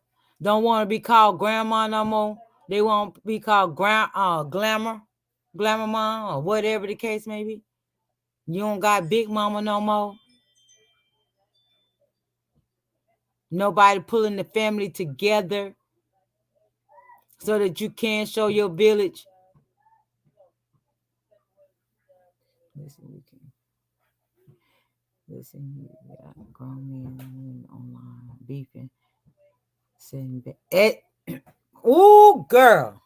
don't want to be called grandma no more. They want to be called glamour mom, or whatever the case may be. You don't got Big Mama no more. Nobody pulling the family together so that you can show your village. Listen, you got grown men online beefing, sitting back. Ooh, girl,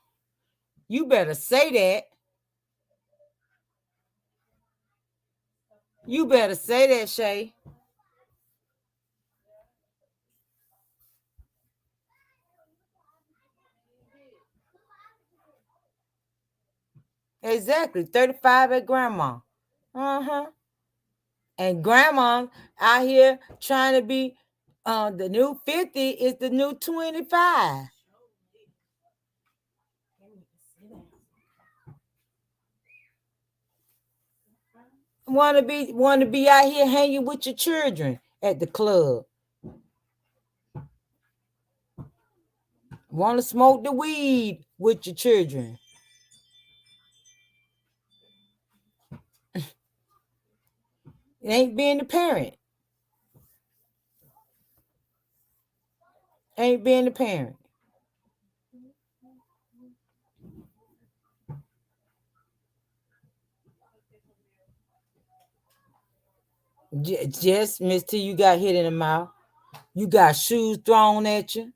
you better say that. You better say that, Shay. Exactly, 35 at grandma. Uh-huh. And grandma out here trying to be the new 50 is the new 25. Want to be out here hanging with your children at the club. Want to smoke the weed with your children. It ain't being the parent. Ain't being the parent. Just, Miss T, you got hit in the mouth. You got shoes thrown at you.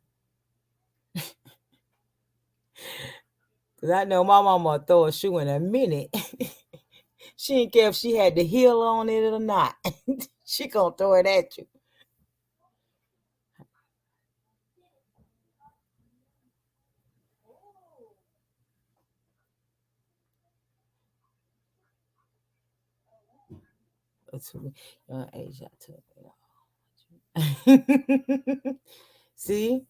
Because I know my mama would throw a shoe in a minute. She didn't care if she had the heel on it or not. She gonna throw it at you. Age, I took it. See,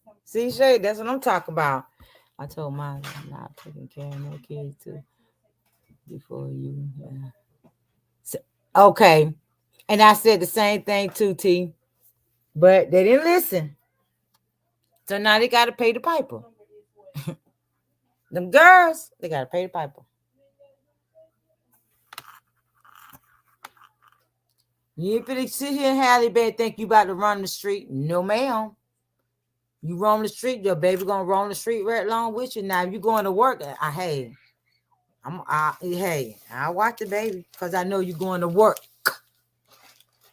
Shay, that's what I'm talking about. I told mine I'm not taking care of no kids too before you. Yeah. So, okay, and I said the same thing too, T, but they didn't listen. So now they got to pay the piper. Them girls, they got to pay the piper. You ain't finna sit here and Halle Berry think you about to run the street. No, ma'am. You roam the street, your baby gonna roam the street right along with you. Now, if you going to work, hey, I watch the baby because I know you're going to work.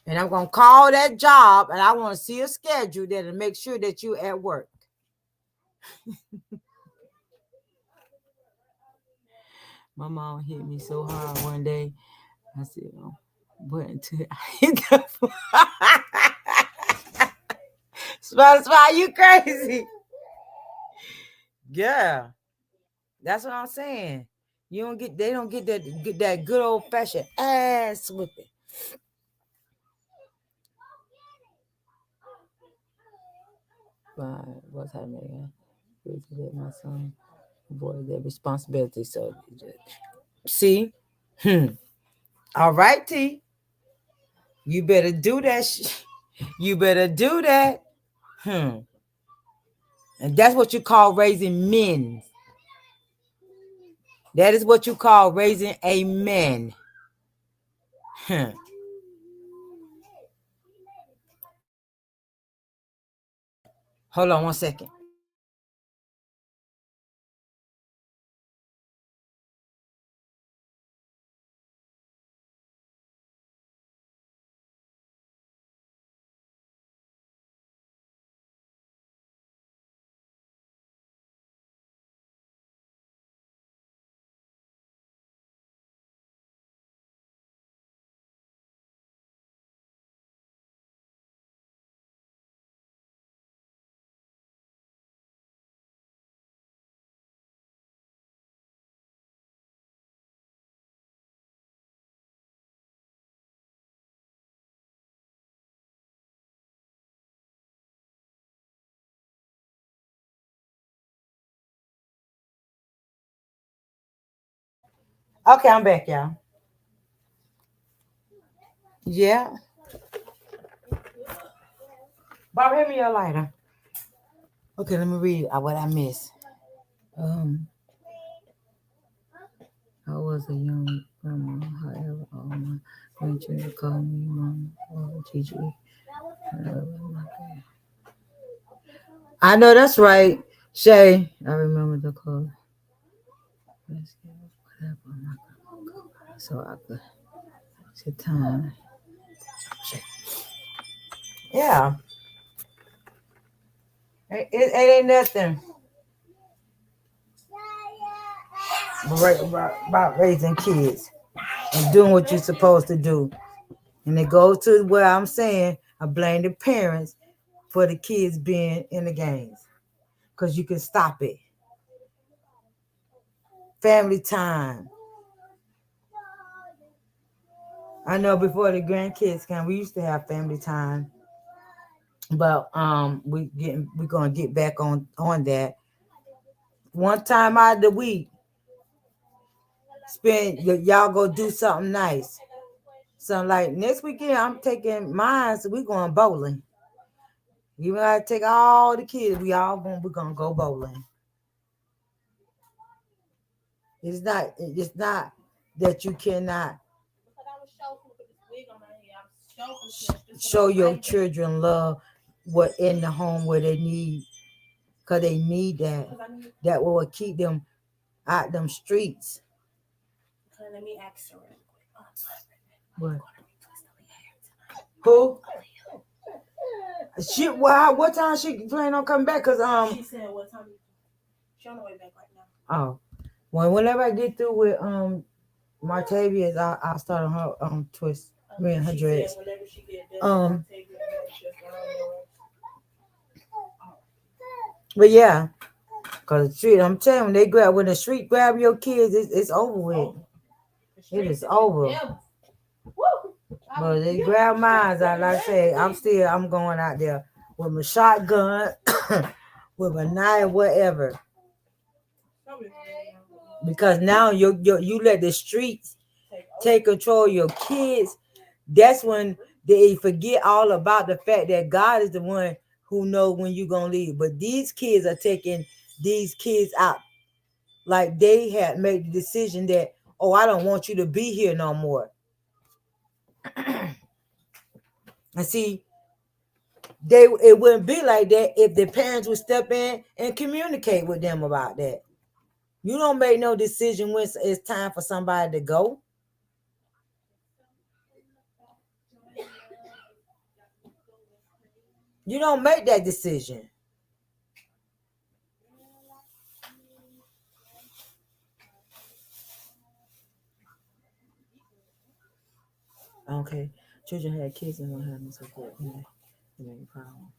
And I'm gonna call that job and I want to see a schedule that'll make sure that you're at work. My mom hit me so hard one day. I said, oh, what until I hit the Spotify, you crazy. Yeah. That's what I'm saying. They don't get that good old fashioned ass whipping. fine. What's happening? That my son avoid that responsibility. So see, all right, T. You better do that. You better do that. Hmm. And that's what you call raising men. That is what you call raising a man. Hmm. Hold on 1 second. Okay, I'm back, y'all. Yeah. Bob, hand me your lighter. Okay, let me read what I missed. Um, I was a young grandma, however, all my grandchildren call me mom or Gigi. I know that's right, Shay. I remember the call. So I could sit time. Yeah, it ain't nothing about raising kids and doing what you're supposed to do. And it goes to where I'm saying I blame the parents for the kids being in the games because you can stop it. Family time. I know before the grandkids came, we used to have family time, but we're gonna get back on that. One time out of the week, y'all go do something nice. So like next weekend, I'm taking mine, so we going bowling. You gotta take all the kids. We're gonna go bowling. It's not that you cannot show your children love what in the home where they need, because they need that. That will keep them out them streets. Let me ask her. What? Who? She what time she planning on coming back? Cause She said what time? She on the way back right now. Oh, well, whenever I get through with Martavia's, I'll start on her twist. Me and her dreads. But yeah, cause the street, I'm telling you, when the street grab your kids, it's over with. It is over. But they grab mine, like I say, I'm going out there with my shotgun, with my knife, whatever. Because now you let the streets take control of your kids. That's when they forget all about the fact that God is the one who knows when you're gonna leave. But these kids are taking these kids out. Like they had made the decision that, oh, I don't want you to be here no more. And see, it wouldn't be like that if the parents would step in and communicate with them about that. You don't make no decision when it's time for somebody to go. You don't make that decision. Okay. Children had kids and don't have no support. It ain't a problem.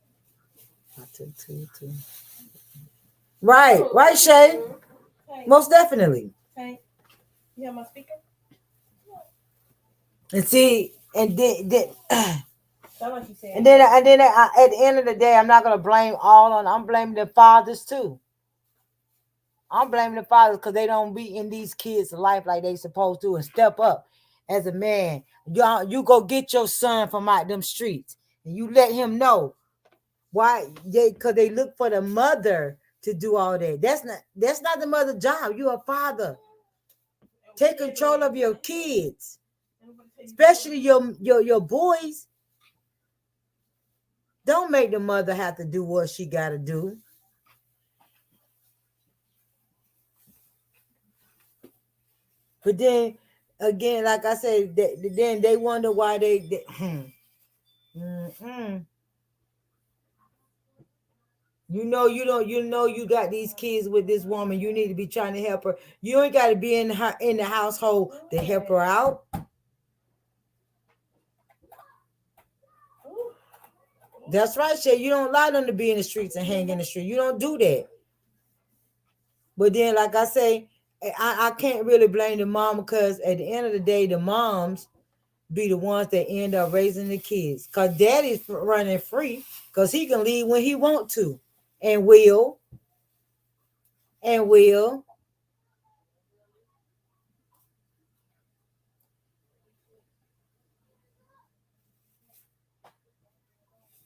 I took two. Right, Shay. Most definitely. Hey, you have my speaker? And see, and then Sound like you said. And then at the end of the day, I'm not gonna blame all on. I'm blaming the fathers too. I'm blaming the fathers because they don't be in these kids' life like they supposed to and step up as a man. You go get your son from out them streets and you let him know why because they look for the mother to do all that. That's not the mother's job. You're a father. Take control of your kids, especially your boys. Don't make the mother have to do what she got to do. But then again, like I said, then they wonder why they you got these kids with this woman. You need to be trying to help her. You ain't got to be in the household to help her out. That's right, Shay. You don't allow them to be in the streets and hang in the street. You don't do that. But then, like I say, I can't really blame the mom because at the end of the day, the moms be the ones that end up raising the kids. Because daddy's running free because he can leave when he want to and will. And will.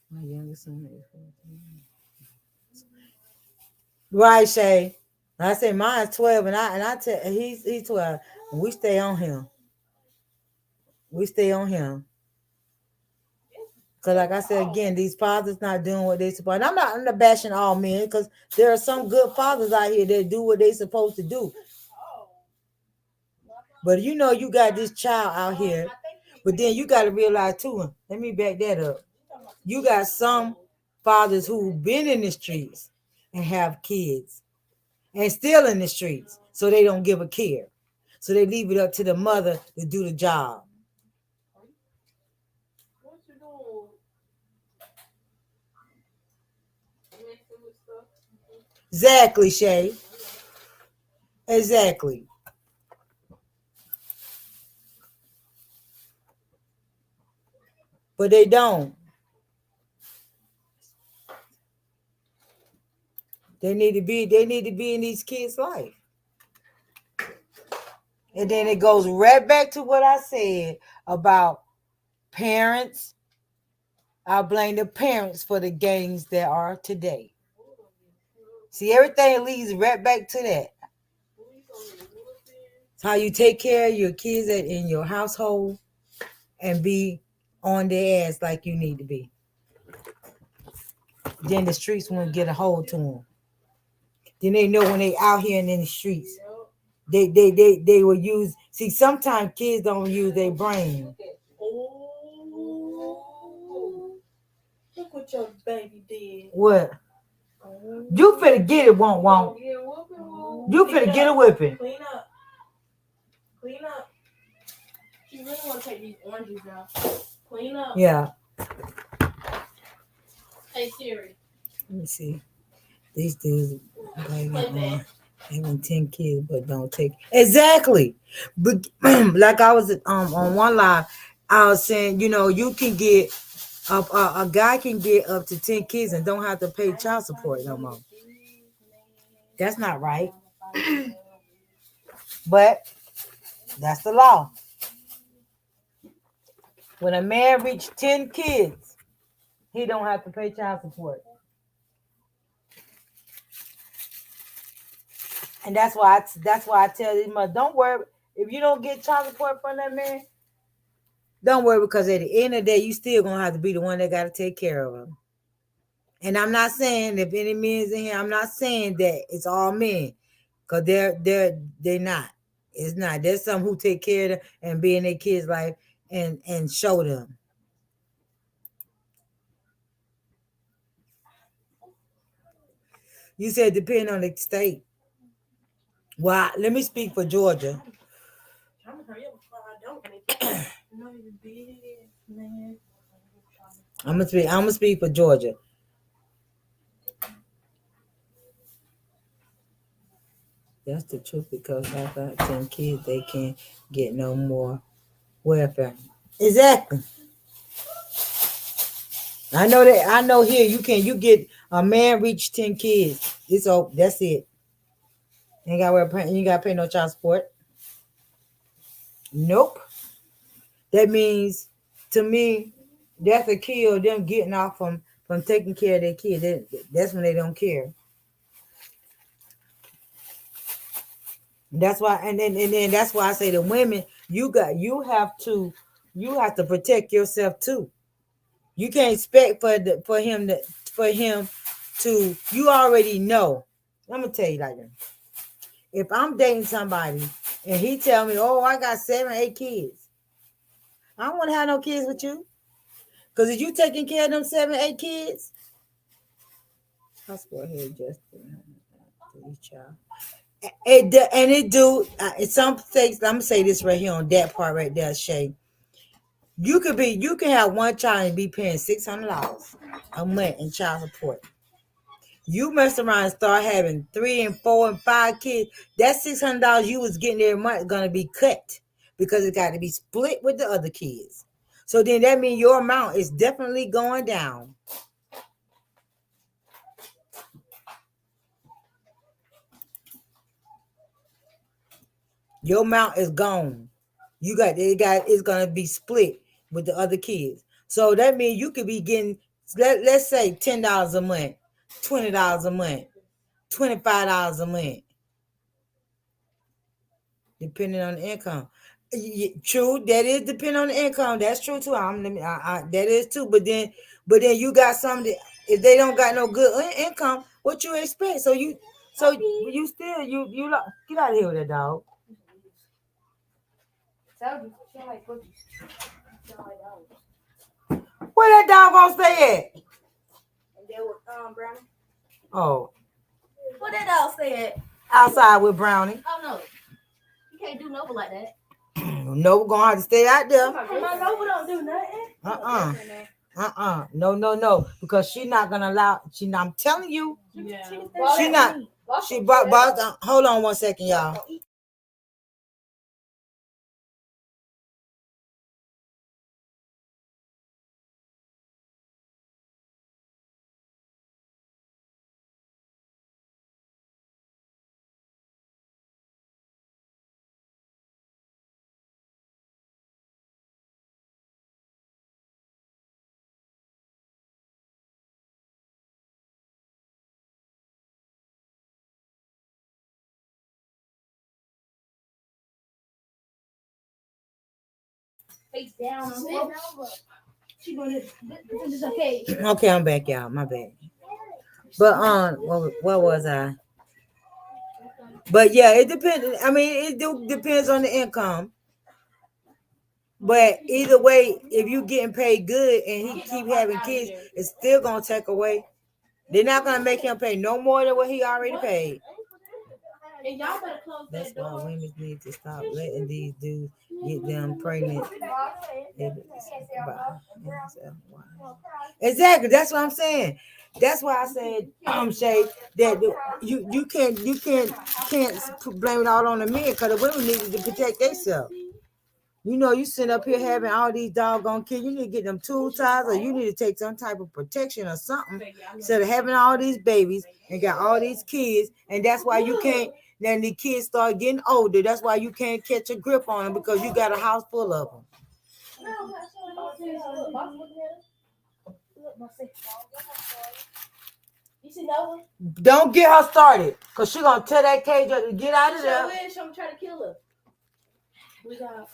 My youngest son is 14. Right, Shay. I say mine's 12, and I tell he's 12. And we stay on him. We stay on him. Because like I said again, these fathers not doing what they supposed. And I'm not bashing all men because there are some good fathers out here that do what they supposed to do. But you know you got this child out here, but then you got to realize too. Let me back that up. You got some fathers who've been in the streets and have kids and still in the streets, so they don't give a care. So they leave it up to the mother to do the job. Exactly, Shay. Exactly. But they don't. They need to be in these kids' life. And then it goes right back to what I said about parents. I blame the parents for the gangs that are today. See, everything leads right back to that. It's how you take care of your kids in your household and be on their ass like you need to be. Then the streets won't get a hold to them. Then they know when they out here and in the streets. They will use. See, sometimes kids don't use their brain. Look what your baby did. What? You finna get it, won't. You finna get a whipping. Clean up. Clean up. You really want to take these oranges out. Clean up. Yeah. Hey Siri. Let me see. These dudes having 10 kids but don't take exactly. But like I was on one live, I was saying, you can get a guy can get up to 10 kids and don't have to pay child support no more. That's not right. But that's the law. When a man reaches 10 kids, he don't have to pay child support. And that's why I tell these mothers, don't worry if you don't get child support from that man. Don't worry, because at the end of the day, you still gonna have to be the one that got to take care of him. And I'm not saying if any men's in here, I'm not saying that it's all men, because they're not. It's not. There's some who take care of them and be in their kids' life and show them. You said depend on the state. Well, let me speak for Georgia. I'm gonna speak for Georgia. That's the truth, because after 10 kids, they can't get no more welfare. Exactly. I know that. I know here you can. You get a man reach 10 kids. It's all. That's it. Ain't got to pay. You got to pay no child support. Nope. That means to me, that's a kill them getting off from taking care of their kids. That's when they don't care. That's why, and then that's why I say the women, you have to protect yourself too. You can't expect for him to. You already know. I'm gonna tell you like that. If I'm dating somebody and he tell me, "Oh, I got 7, 8 kids," I don't want to have no kids with you. Cause if you taking care of them 7, 8 kids, I swear here just to each child. And it do in some states. I'm gonna say this right here on that part right there, Shay. You can have one child and be paying $600 a month in child support. You mess around and start having 3 and 4 and 5 kids. That $600 you was getting every month is gonna be cut because it got to be split with the other kids. So then that means your amount is definitely going down. Your amount is gone. It's gonna be split with the other kids. So that means you could be getting let's say $10 a month, $20 a month, $25 a month, depending on the income. True, that is depending on the income. That's true too. That is too. But then you got some that if they don't got no good income, what you expect? So you still get out of here with that dog. Tell you, she don't like cookies. She don't like dogs. Where that dog gonna stay at? And then with Brownie. Oh, What that dog stay at? outside with Brownie. Oh no, you can't do Nova like that. No, we're gonna have to stay out there. My Nova don't do nothing. No, no, no. Because she's not gonna allow. I'm telling you, Yeah. she not. She bought. Hold on 1 second, y'all. Face down on it. She gonna. This is okay. Okay, I'm back, y'all. My bad. But what was I? But yeah, it depends. I mean, it depends on the income. But either way, if you getting paid good and he keep having kids, it's still gonna take away. They're not gonna make him pay no more than what he already paid. And y'all better close That's that why door. women need to stop letting these dudes get them pregnant. Exactly. That's what I'm saying. That's why I said, Shay, that you can't blame it all on the men because the women needed to protect themselves. You sit up here having all these doggone kids. You need to get them tool ties, or you need to take some type of protection or something instead of having all these babies and got all these kids. And that's why you can't. Then the kids start getting older. That's why you can't catch a grip on them because you got a house full of them. You see that one? Don't get her started because she gonna tear that cage up to get out of there. I'm trying to kill her. We got.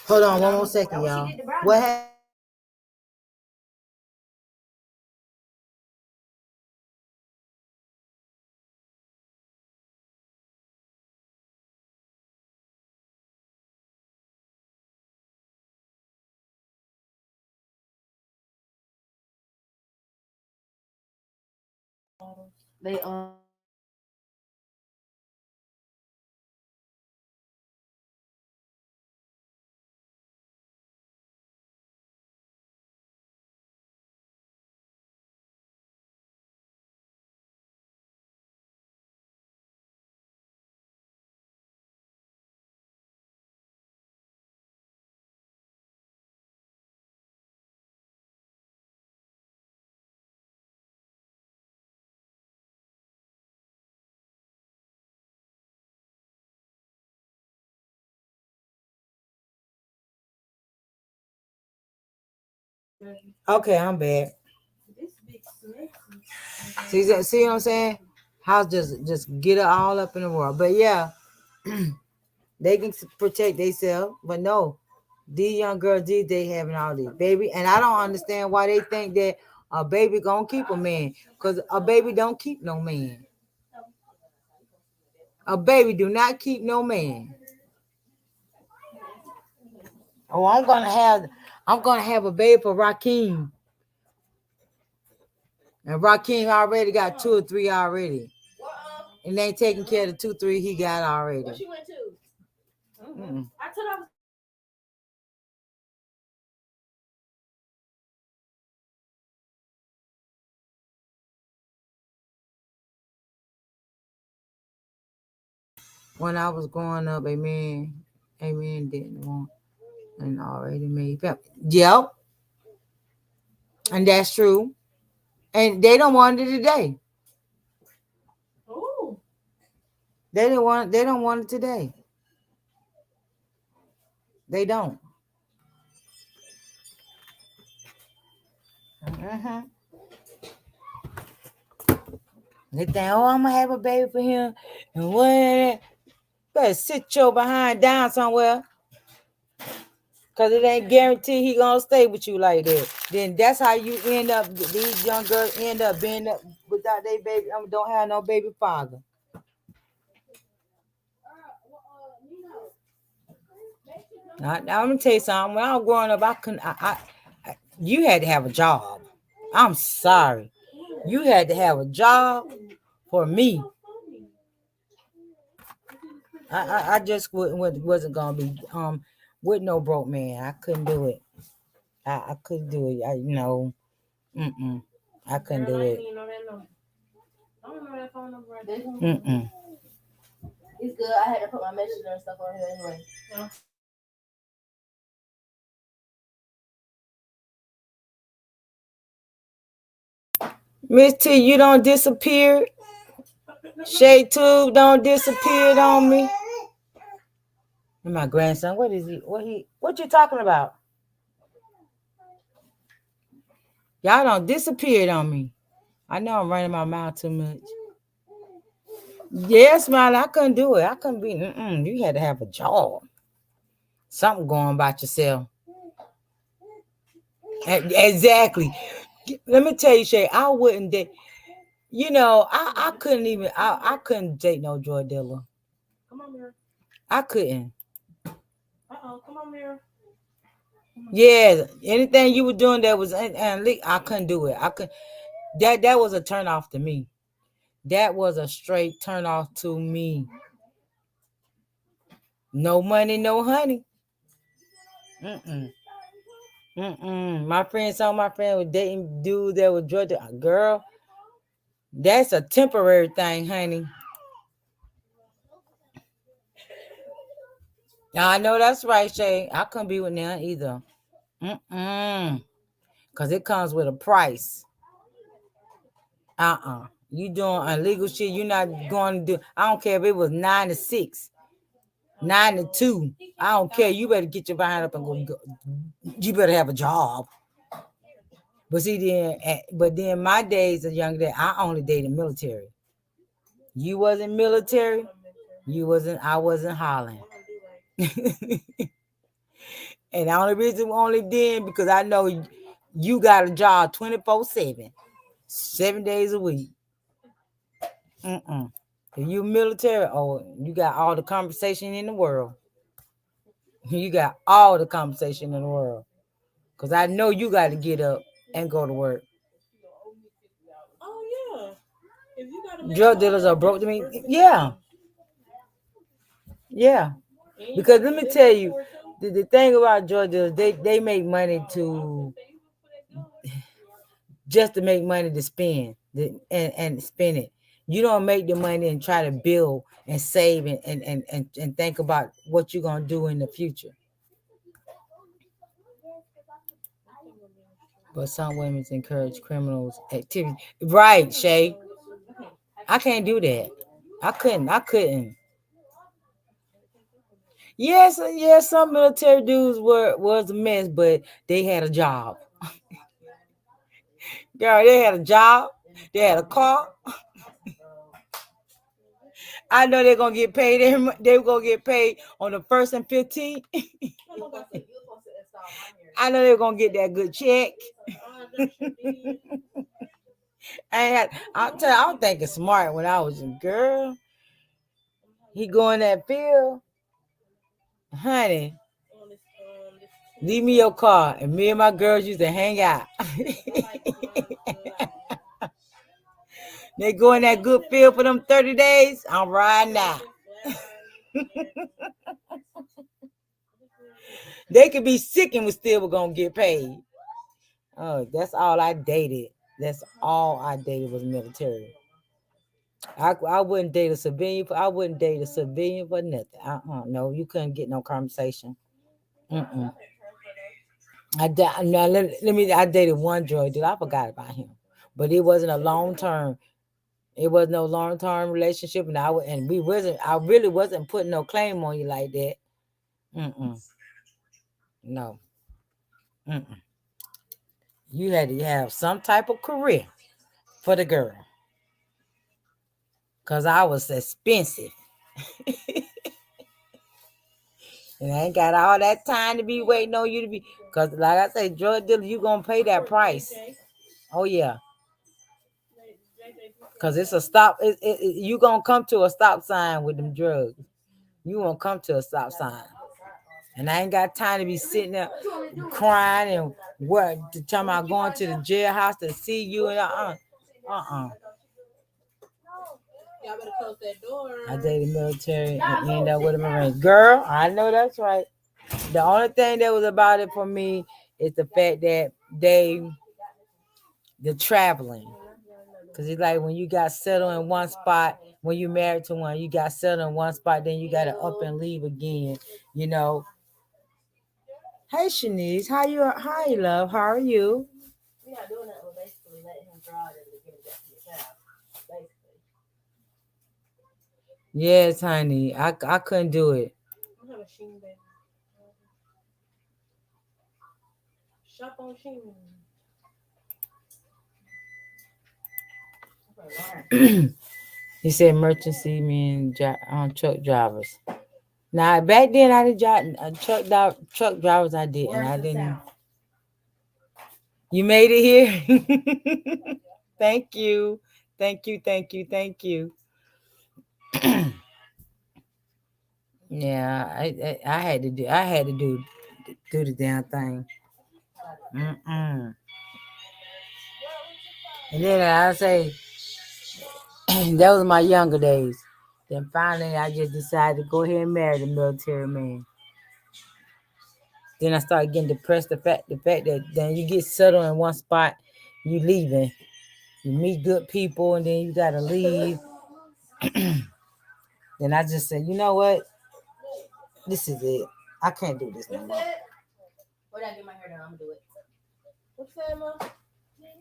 Hold on 1 more second, y'all. What happened? They Okay, I'm back. This big messy. See what I'm saying? How just get it all up in the world. But yeah, they can protect themselves. But no, these young girls these days having all these baby, and I don't understand why they think that a baby gonna keep a man, cause a baby don't keep no man. A baby do not keep no man. Oh, I'm gonna have a baby for Raheem, and Raheem already got two or three already, What and they ain't taking care of the two three he got already. where she went to? Mm-mm. I told her I was When I was growing up, a man didn't want an already made family. Yep, and that's true. And they don't want it today. ooh. They don't want it today. They don't. Mm-hmm. They think, oh, I'm gonna have a baby for him, and what? Better sit your behind down somewhere, cause it ain't guaranteed he gonna stay with you like that. Then that's how you end up. These young girls end up being up without their baby. Don't have no baby father. Now I'm gonna tell you something. When I was growing up, I couldn't. You had to have a job. I'm sorry. You had to have a job for me. I just wasn't gonna be with no broke man. I couldn't do it. I couldn't do it. Mm-mm. I couldn't Girl, do I ain't it. even know that number. I don't know that phone number right there. Mm-mm. It's good. I had to put my messages and stuff on here anyway. Yeah. Miss T, you don't disappear. Shade Tube don't disappear on me. And my grandson, what is he? What you talking about? Y'all don't disappear on me. I know I'm running my mouth too much. Yes, Smiley, I couldn't do it. I couldn't be. You had to have a job. Something going about yourself. Exactly. Let me tell you, Shay, I wouldn't date. I couldn't even. I couldn't date no drug dealer. Come on, Mirror. I couldn't. Come on, Mirror. Yeah, anything you were doing that was illegal, I couldn't do it. I could. That was a turn off to me. That was a straight turn off to me. No money, no honey. Mm-mm. Mm-mm. My friend was dating dudes that was drug dealer. Girl, that's a temporary thing, honey. I know that's right, Shay. I couldn't be with them either. Mm-mm. Cause it comes with a price. You doing illegal shit. You're not going to do. I don't care if it was 9 to 6, 9 to 2. I don't care. You better get your behind up and go. You better have a job. But see, then my days as young day, I only dated military. You wasn't military. You wasn't. I wasn't hollering. And the only reason we only did because I know you got a job 24/7, 7 days a week. Mm-mm. If you military, oh, you got all the conversation in the world. You got all the conversation in the world. Cause I know you got to get up and go to work. Oh yeah. If you gotta make Drug dealers are broke to me. Yeah, yeah. Because let me tell you, the thing about drug dealers, they make money to just to make money to spend and spend it. You don't make the money and try to build and save and think about what you're gonna do in the future. But some women encourage criminals activity. Right, Shay. I can't do that. I couldn't. Yes, yes, some military dudes was a mess, but they had a job. Girl, they had a job, they had a car. I know they're gonna get paid. They were gonna get paid on the 1st and 15th. I know they're gonna get that good check. I'm telling you, I was thinking smart when I was a girl. He go in that field, honey. Leave me your car, and me and my girls used to hang out. They go in that good field for them 30 days. I'm riding out. They could be sick and we still were gonna get paid. Oh, that's all I dated. That's all I dated was military. I wouldn't date a civilian. I wouldn't date a civilian for nothing. No, you couldn't get no conversation. Mm-mm. No, let me. I dated one drug dealer. I forgot about him, but it wasn't a long term. It was no long term relationship, and we wasn't. I really wasn't putting no claim on you like that. Mm-mm. No. Mm-mm. You had to have some type of career for the girl, cause I was expensive, and I ain't got all that time to be waiting on you to be. Cause like I say, drug dealer, you gonna pay that price. Oh yeah, cause it's a stop. You gonna come to a stop sign with them drugs. You won't come to a stop sign. And I ain't got time to be sitting there crying and what to tell me I'm going to the jailhouse to see you and Y'all better close that door. I dated military and ended up with a Marine. Girl, I know that's right. The only thing that was about it for me is the fact that the traveling. Cause it's like when you got settled in one spot, when you married to one, you got settled in one spot, then you gotta up and leave again, you know. Hey Shanice, how you love? How are you? We're not doing that, but basically letting him drive and get it back to your house. Basically. Yes, honey. I couldn't do it. I have a Sheen baby. Shop on Sheen. He said emergency mean truck drivers. Now back then I did truck drivers I did and I didn't. You made it here. Thank you. Thank you. Thank you. Thank you. Yeah, I had to do the damn thing. Mm-mm. And then I say that was my younger days. Then finally I just decided to go ahead and marry the military man. Then I started getting depressed. The fact that then you get settled in one spot, you leaving. You meet good people and then you gotta leave. Then I just said, you know what? This is it. I can't do this no more. What I get my hair done, I'm gonna do it. What's that, Mom?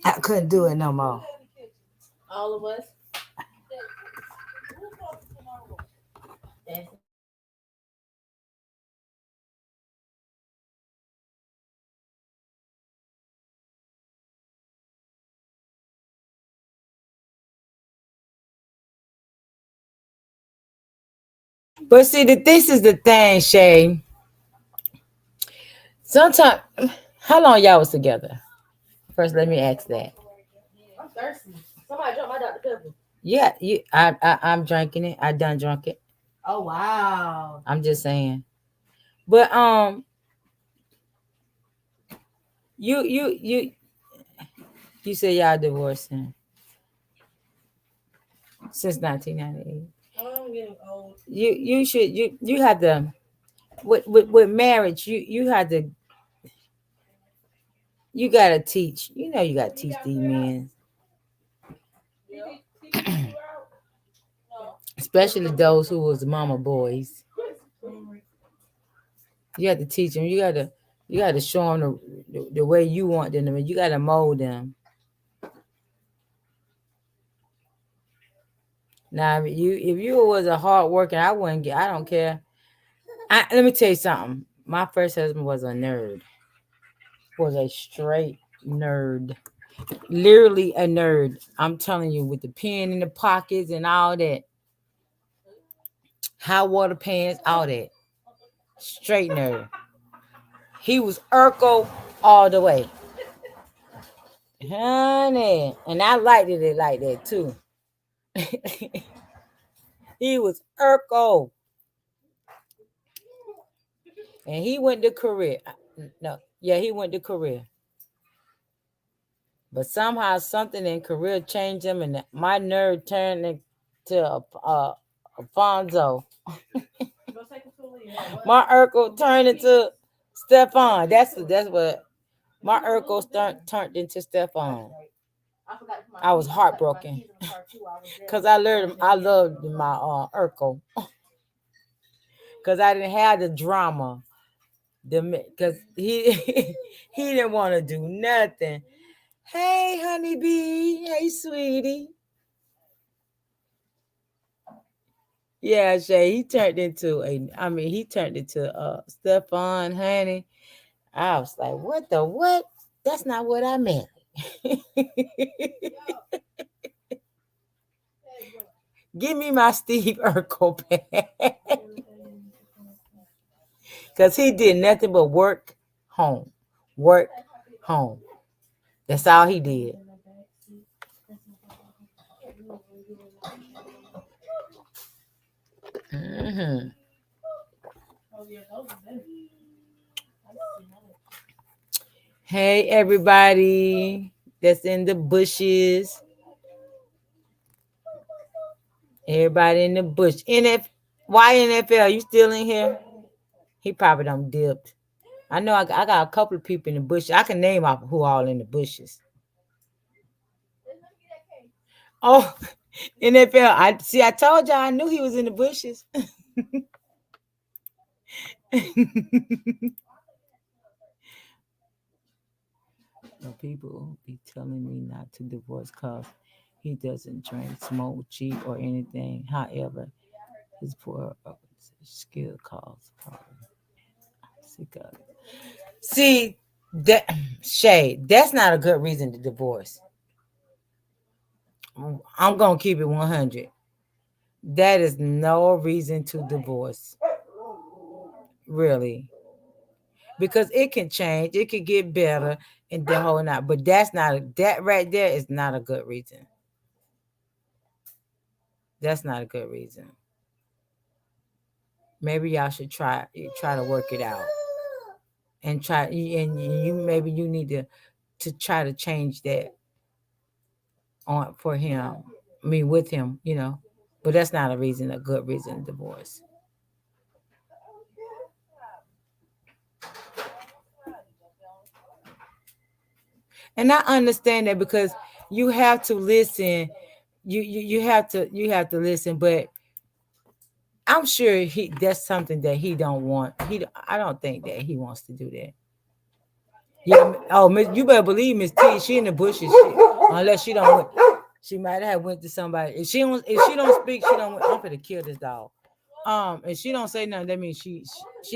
I couldn't do it no more. All of us. But see, this is the thing, Shay. Sometimes, how long y'all was together? First, let me ask that. I'm thirsty. Somebody drunk my Dr. Pepper. Yeah, I'm drinking it. I done drunk it. Oh wow. I'm just saying. But you say y'all divorcing since 1998. Oh, I'm getting old. You have to with marriage you have to you gotta teach. You know you gotta teach these men, especially those who was mama boys. You have to teach them. You gotta show them the way you want them to. You gotta mold them. Now, if you was a hard worker, I wouldn't get. I don't care. Let me tell you something. My first husband was a nerd. Was a straight Nerd. Literally a nerd. I'm telling you, with the pen in the pockets and all that. High water pants, all that. Straight nerd. He was Urkel all the way. Honey. And I liked it like that too. He was Urkel. And he went to Korea. No, yeah, he went to Korea. But somehow something in Korea changed him, and my nerd turned into Alfonso. My Urkel turned into Stefan. That's what my Urkel turned into Stefan. I was heartbroken because I loved my Urkel because I didn't have the drama. Because he he didn't want to do nothing. Hey, honeybee. Hey, sweetie. Yeah, Shay. He turned into Stefan, honey. I was like, what the what? That's not what I meant. Give me my Steve Urkel back. Because he did nothing but work, home. Work, home. That's all he did. Hmm. Hey, everybody that's in the bushes. Everybody in the bush. Why NFL? You still in here? He probably done dipped. I know I got a couple of people in the bushes. I can name off who all in the bushes. Oh, NFL. I told y'all I knew he was in the bushes. People be telling me not to divorce because he doesn't drink, smoke, cheat, or anything. However, his poor skill cause problem. See that Shay, that's not a good reason to divorce. I'm gonna keep it 100. That is no reason to divorce, really, because it can change, it can get better, and the whole not. But that right there is not a good reason. That's not a good reason. Maybe y'all should try to work it out and you maybe you need to try to change that on for him. I mean with him, but that's not a good reason to divorce. And I understand that because you have to listen. You have to listen, but I'm sure that's something that he don't want. I don't think that he wants to do that. Yeah. Oh, you better believe Miss T. She in the bushes. Unless she don't. She might have went to somebody. If she don't speak, she don't. I'm gonna kill this dog. If she don't say nothing, that means she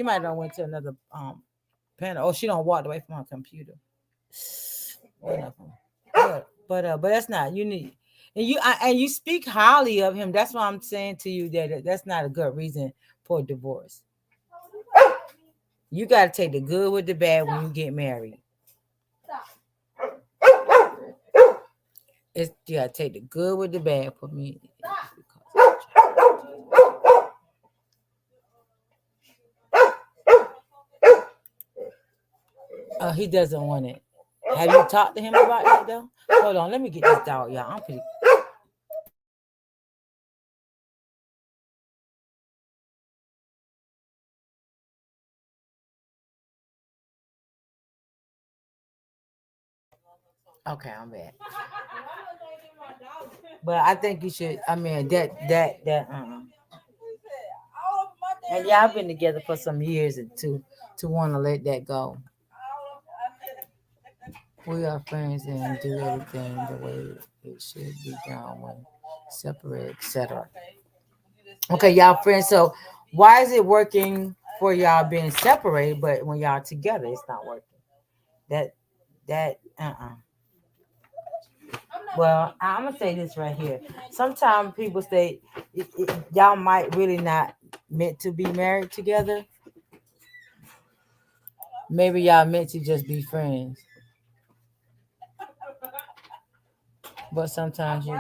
might have went to another panel. Or she don't walk away from her computer. Whatever. But that's not you need. And you speak highly of him. That's why I'm saying to you that that's not a good reason for divorce. You got to take the good with the bad when you get married. You got to take the good with the bad for me. He doesn't want it. Have you talked to him about that though? Hold on, let me get this dog, y'all. I'm pretty. Okay, I'm back. But I think you should. I mean that. And y'all been together for some years and to want to let that go. We are friends and do everything the way it should be done when separate, etc. Okay, y'all friends. So why is it working for y'all being separated, but when y'all together, it's not working? That That Well, I'm gonna say this right here. Sometimes people say y'all might really not meant to be married together. Maybe y'all meant to just be friends. But sometimes you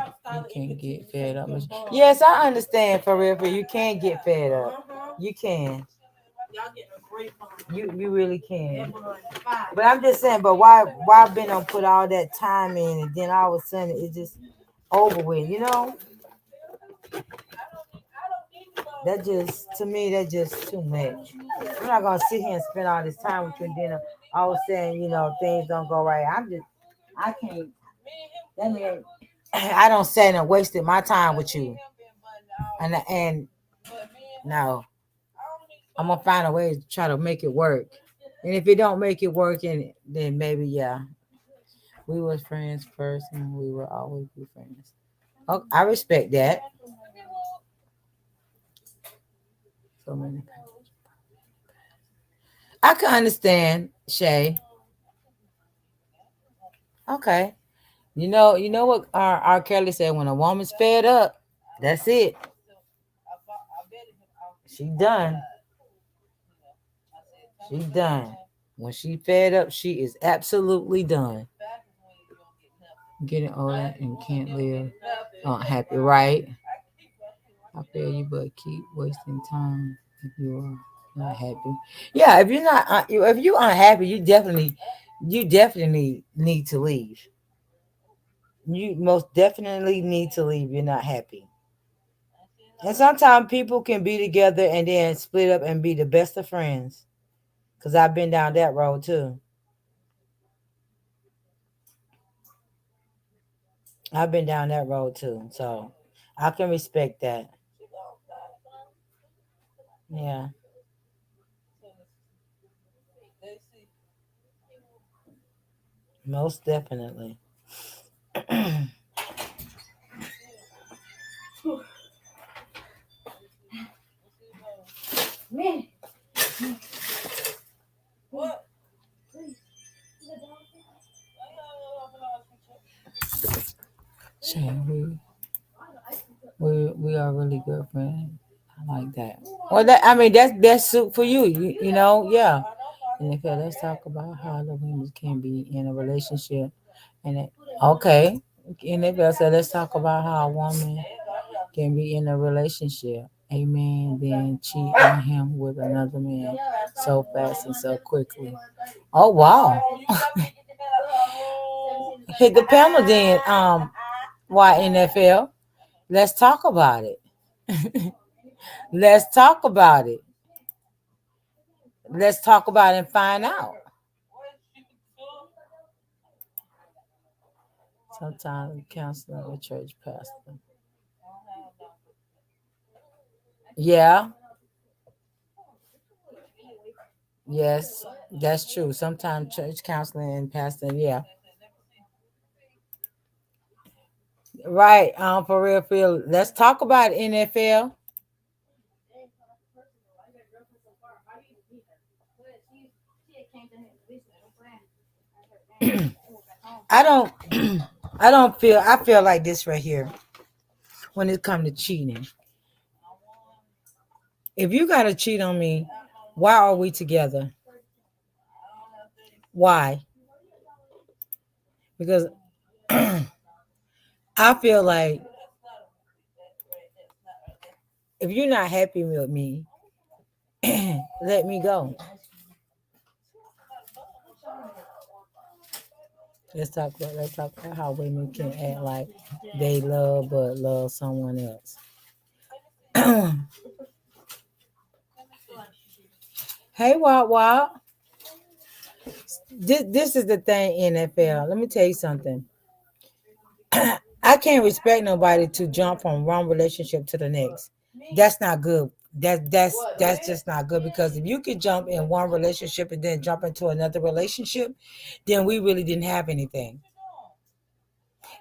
can get fed up. Yes, I understand for real. For you can get fed up. You can. Y'all getting a great bond. You really can. That bond fire. But I'm just saying. But why been on put all that time in and then all of a sudden it's just over with? You know. That just to me that just too much. I'm not gonna sit here and spend all this time with you and then all of a sudden things don't go right. I can't. That mean I don't say and wasted my time with you. And no, I'm gonna find a way to try to make it work. And if it don't make it work, and then maybe we was friends first, and we will always be friends. Oh, I respect that. So many. I can understand, Shay. Okay. You know what our Kelly said when a woman's fed up, that's it. She done. She done. When she fed up, she is absolutely done. Getting older and can't live unhappy, right? I feel you, but keep wasting time if you are not happy. Yeah, if you're not, if you unhappy, you definitely need to leave. You most definitely need to leave. You're not happy. And sometimes people can be together and then split up and be the best of friends. Cause I've been down that road too. I've been down that road too. So I can respect that. Yeah, most definitely. Man. Shane, we are really good friends. I like that. Well, that I mean that's best suit for you. Yeah. And if let's talk about how the women can be in a relationship. And okay, and if said let's talk about how a woman can be in a relationship. A man then cheat on him with another man so fast and so quickly. Oh wow! Hit the panel then. Why NFL? Let's talk about it. Let's talk about it. Let's talk about it and find out. Sometimes counseling with church pastor. Yeah, yes, that's true. Sometimes church counseling and pastor, yeah. Right, for real, feel. Let's talk about NFL. I don't, I feel like this right here when it comes to cheating. If you gotta cheat on me, why are we together? Why? Because I feel like if you're not happy with me, let me go. Let's talk about how women can act like they love but love someone else. Hey, Walt Walt. This is the thing, NFL. Let me tell you something. I can't respect nobody to jump from one relationship to the next. That's not good. That's just not good because if you could jump in one relationship and then jump into another relationship, then we really didn't have anything.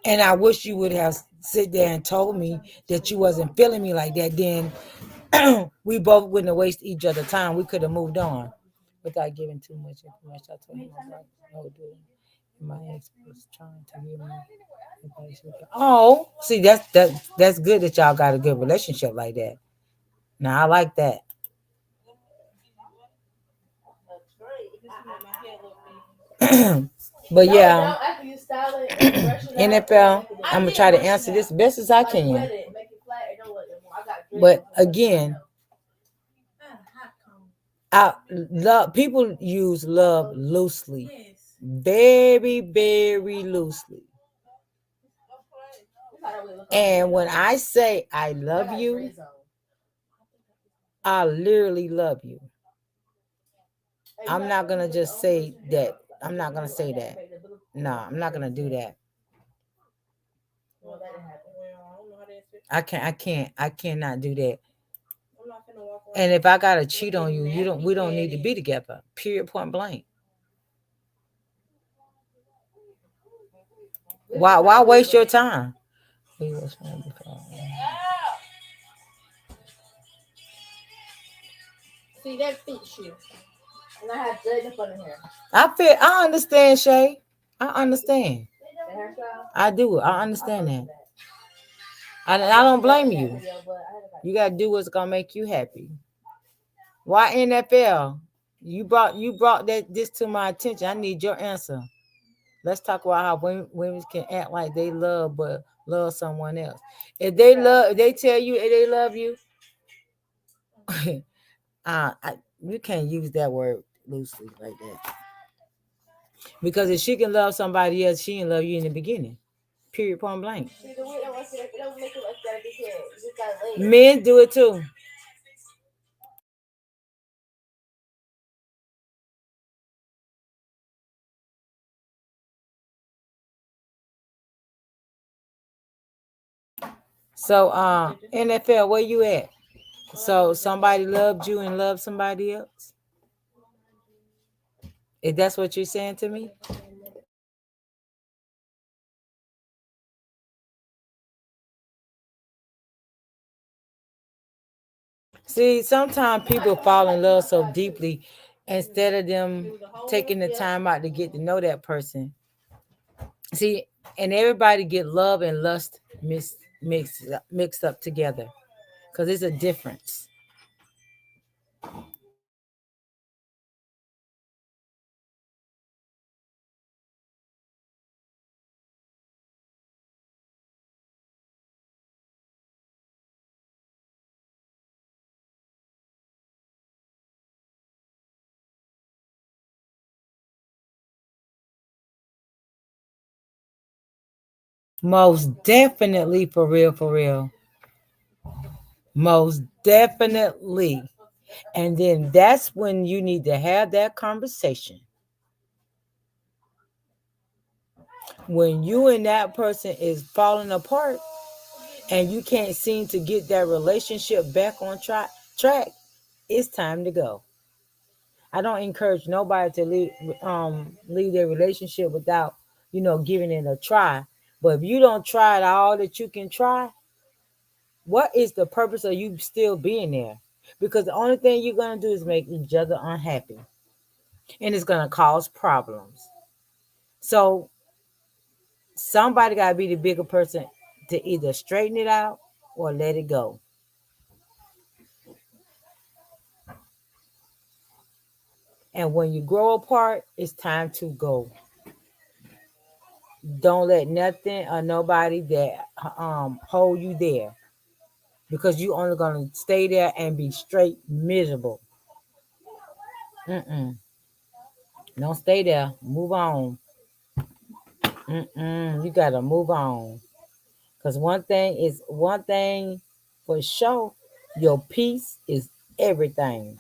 And I wish you would have sit there and told me that you wasn't feeling me like that. Then we both wouldn't have wasted each other time. We could have moved on without giving too much information. I told him I was like, no, dude. My ex was trying to give me advice. Oh, see, that's good that y'all got a good relationship like that. Now I like that. That's great. This is make my hair look big. But No, it yeah, don't. After you style it and brush it out, it don't NFL, make it I'm look gonna big. try to answer this best as I Like can. wet it, make it flat. It don't look no more. I got dreads But on, so it doesn't again, help. Hot comb. I love people use love loosely, Yes. very, very loosely. This how that way look on me. And when I say I I love got you, dreads on. I literally love you. Hey, you I'm got not some gonna with the just say that. like I'm the not gonna blue. I say gotta that. make the blue. No, I'm not gonna do that. Well, that didn't happen. Well, I don't know how that's it. I cannot do that. I'm not gonna walk And around if I gotta cheat on looking you, nappy we don't need to be headed. together. Period, point blank. This is Why how we waste your look. time? We was friends before. See, that fits you. And I have dreads in front of here. I understand, Shay. I understand. The hairstyle. I do. I I understand posted that. that. I don't That blame in that you. video, but I had to You gotta do what's gonna make you happy. Why NFL? You brought this to my attention. I need your answer. Let's talk about how women can act like they love but love someone else. If they tell you they love you, you can't use that word loosely like that. Because if she can love somebody else, she didn't love you in the beginning. Period. Point blank. see the way that was it. It don't make it like that big head. You just got layers. Men do it too. So NFL, where you at? So somebody loved you and loved somebody else? If that's what you're saying to me? See, sometimes people fall in love so deeply instead of them taking the time out to get to know that person. See, and everybody get love and lust mixed up together because it's a difference. Most definitely, for real, for real. Most definitely. And then that's when you need to have that conversation. When you and that person is falling apart and you can't seem to get that relationship back on track, it's time to go. I don't encourage nobody to leave their relationship without, giving it a try. But if you don't try it all that you can try, what is the purpose of you still being there? Because the only thing you're gonna do is make each other unhappy, and it's gonna cause problems. So somebody gotta be the bigger person to either straighten it out or let it go. And when you grow apart, it's time to go. Don't let nothing or nobody that hold you there because you only gonna stay there and be straight miserable. Mm-mm. Don't stay there. Move on. Mm-mm. You gotta move on. Cause one thing for sure. Your peace is everything.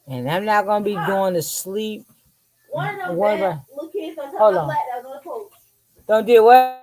And I'm not gonna be going to sleep. One of them What bad about? little kids on top Hold of my on. black that was on the post. Don't do what?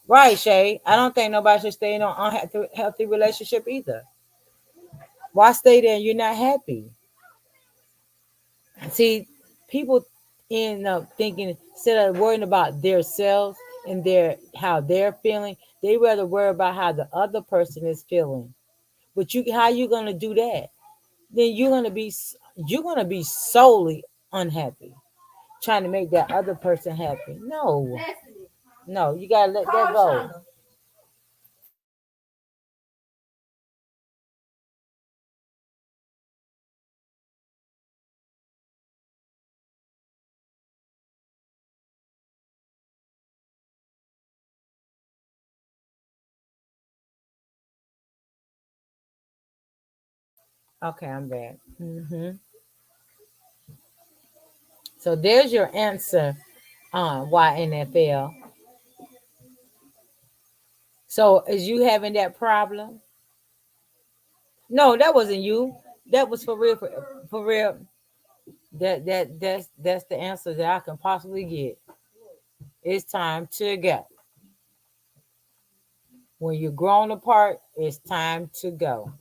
Right, Shay. I don't think nobody should stay in an unhealthy relationship either. Why stay there and you're not happy? See, people end up thinking instead of worrying about their selves and their how they're feeling, they rather worry about how the other person is feeling. But you, how you gonna do that? Then you're gonna be solely unhappy, trying to make that other person happy. No, no, you gotta let that go. Okay, I'm back. So there's your answer on why NFL. So is you having that problem? No, that wasn't you. That was for real. For real. That's the answer that I can possibly get. It's time to go. When you're grown apart, it's time to go.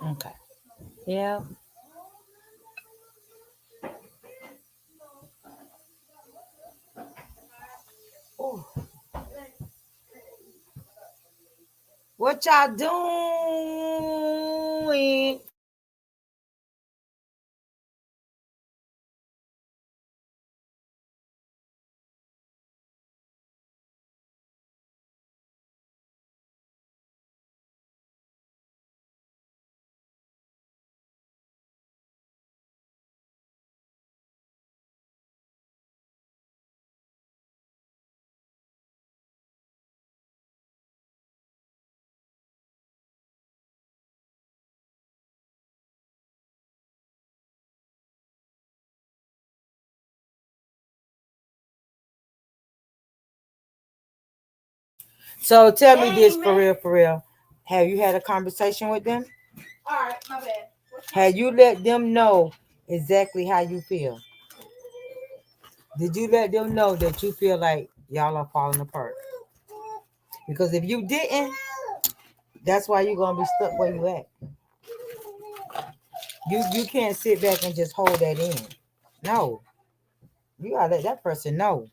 Okay. Yeah. Ooh. What y'all doing? So tell me this for real, for real. Have you had a conversation with them? All right, my bad. Have you let them know exactly how you feel? Did you let them know that you feel like y'all are falling apart? Because if you didn't, that's why you're gonna be stuck where you at. You can't sit back and just hold that in. No, you gotta let that person know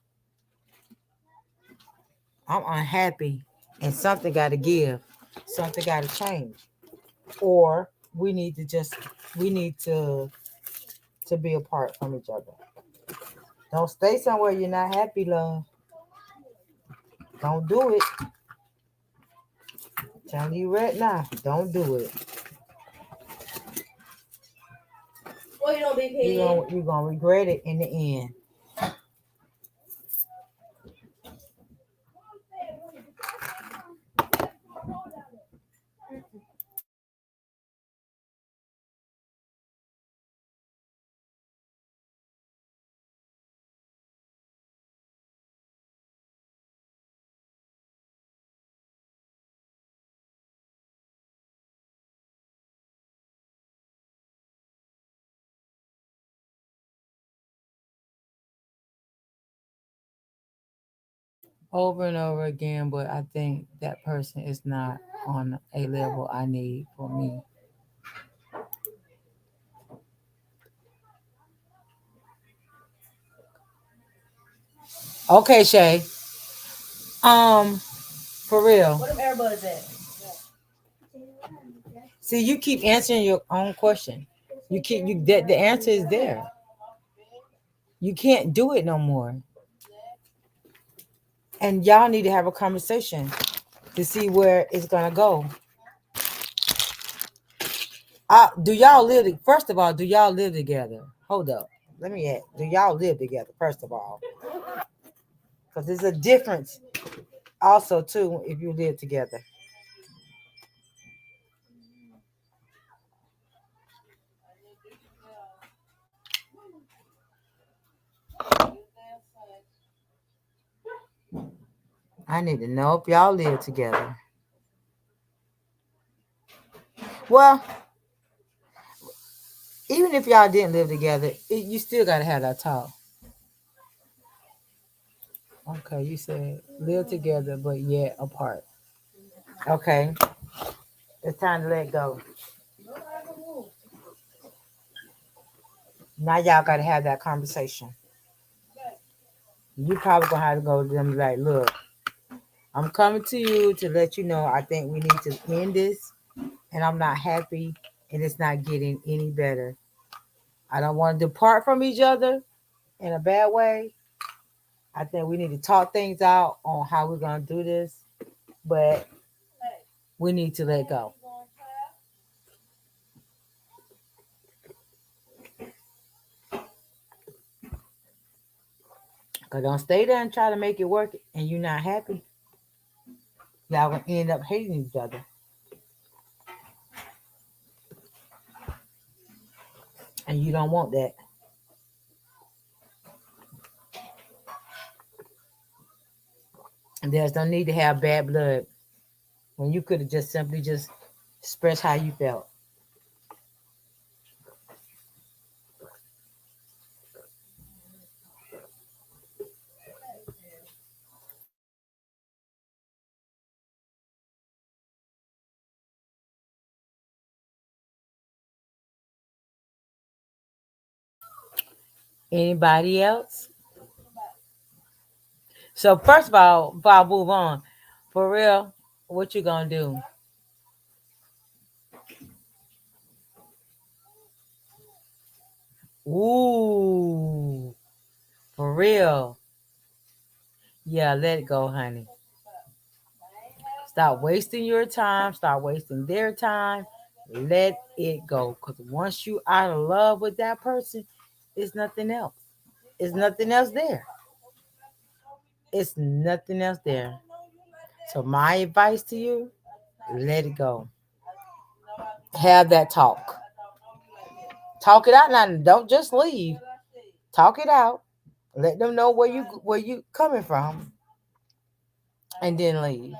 I'm unhappy and something gotta give, something gotta change, or we need to be apart from each other. Don't stay somewhere you're not happy, love. Don't do it. Telling you right now, don't do it. Well, you don't be You're paid. gonna regret it in the end. Over and over again, but I think that person is not on a level I need for me. Okay, Shay. For real. What them earbuds at? See, you keep answering your own question. You keep you that the answer is there. You can't do it no more. And y'all need to have a conversation to see where it's gonna go. Do y'all live? First of all, do y'all live together? Hold up. Let me ask. Do y'all live together? First of all, because there's a difference also too if you live together. I need to know if y'all live together. Well, even if y'all didn't live together, you still gotta have that talk. Okay, you said live together but yet apart. Okay, it's time to let go. Now y'all gotta have that conversation. You probably gonna have to go to them and be like, look, I'm coming to you to let you know I think we need to end this, and I'm not happy, and it's not getting any better. I don't want to depart from each other in a bad way. I think we need to talk things out on how we're gonna do this, but we need to let go. Cause don't stay there and try to make it work, and you're not happy. Y'all gonna end up hating each other, and you don't want that. And there's no need to have bad blood when you could have just simply just expressed how you felt. Anybody else? So first of all, before I move on, for real, what you gonna do? Ooh, for real. Yeah, let it go, honey. Stop wasting your time. Stop wasting their time. Let it go. Because once you out of love with that person, it's nothing else. It's nothing else there. It's nothing else there. So my advice to you, let it go. Have that talk. Talk it out now. Don't just leave. Talk it out. Let them know where you coming from, and then leave.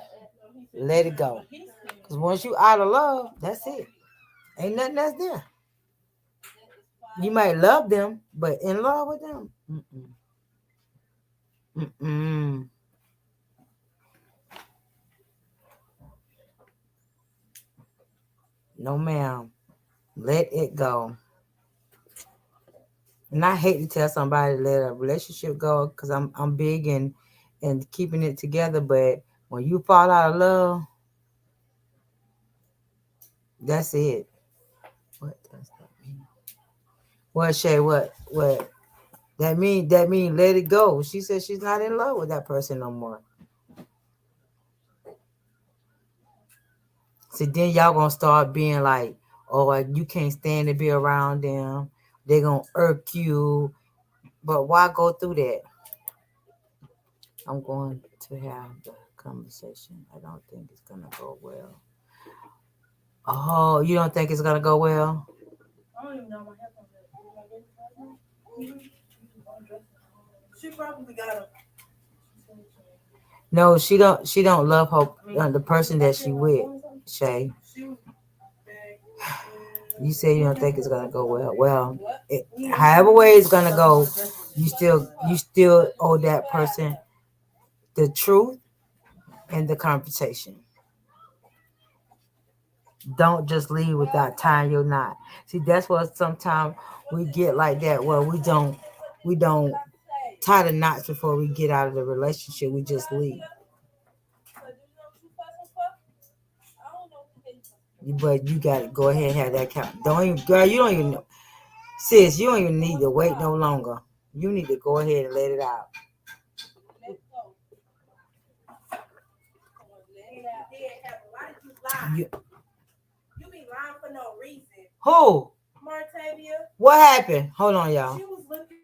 Let it go. Because once you out of love, that's it. Ain't nothing else there. You might love them, but in love with them, mm-mm. Mm-mm. No, ma'am. Let it go. And I hate to tell somebody to let a relationship go because I'm big and keeping it together. But when you fall out of love, that's it. What does that mean? What Shay? What? That mean let it go. She said she's not in love with that person no more. So then y'all gonna start being like, oh, like, you can't stand to be around them. They gonna irk you. But why go through that? I'm going to have the conversation. I don't think it's gonna go well. Oh, you don't think it's gonna go well? I don't even know my headphones. She probably got them. No, she don't. She don't love her the person that she with. Shay, you say you don't think it's gonna go well. Well, however way it's gonna go, you still owe that person the truth and the conversation. Don't just leave without tying your knot. See, that's what sometimes we get like that. Well, we don't tie the knots before we get out of the relationship. We just leave. But you got to go ahead and have that count. Don't even, girl. You don't even know, sis. You don't even need to wait no longer. You need to go ahead and let it out. You, You be lying for no reason. who? Martavia. What happened? Hold on, y'all. She was looking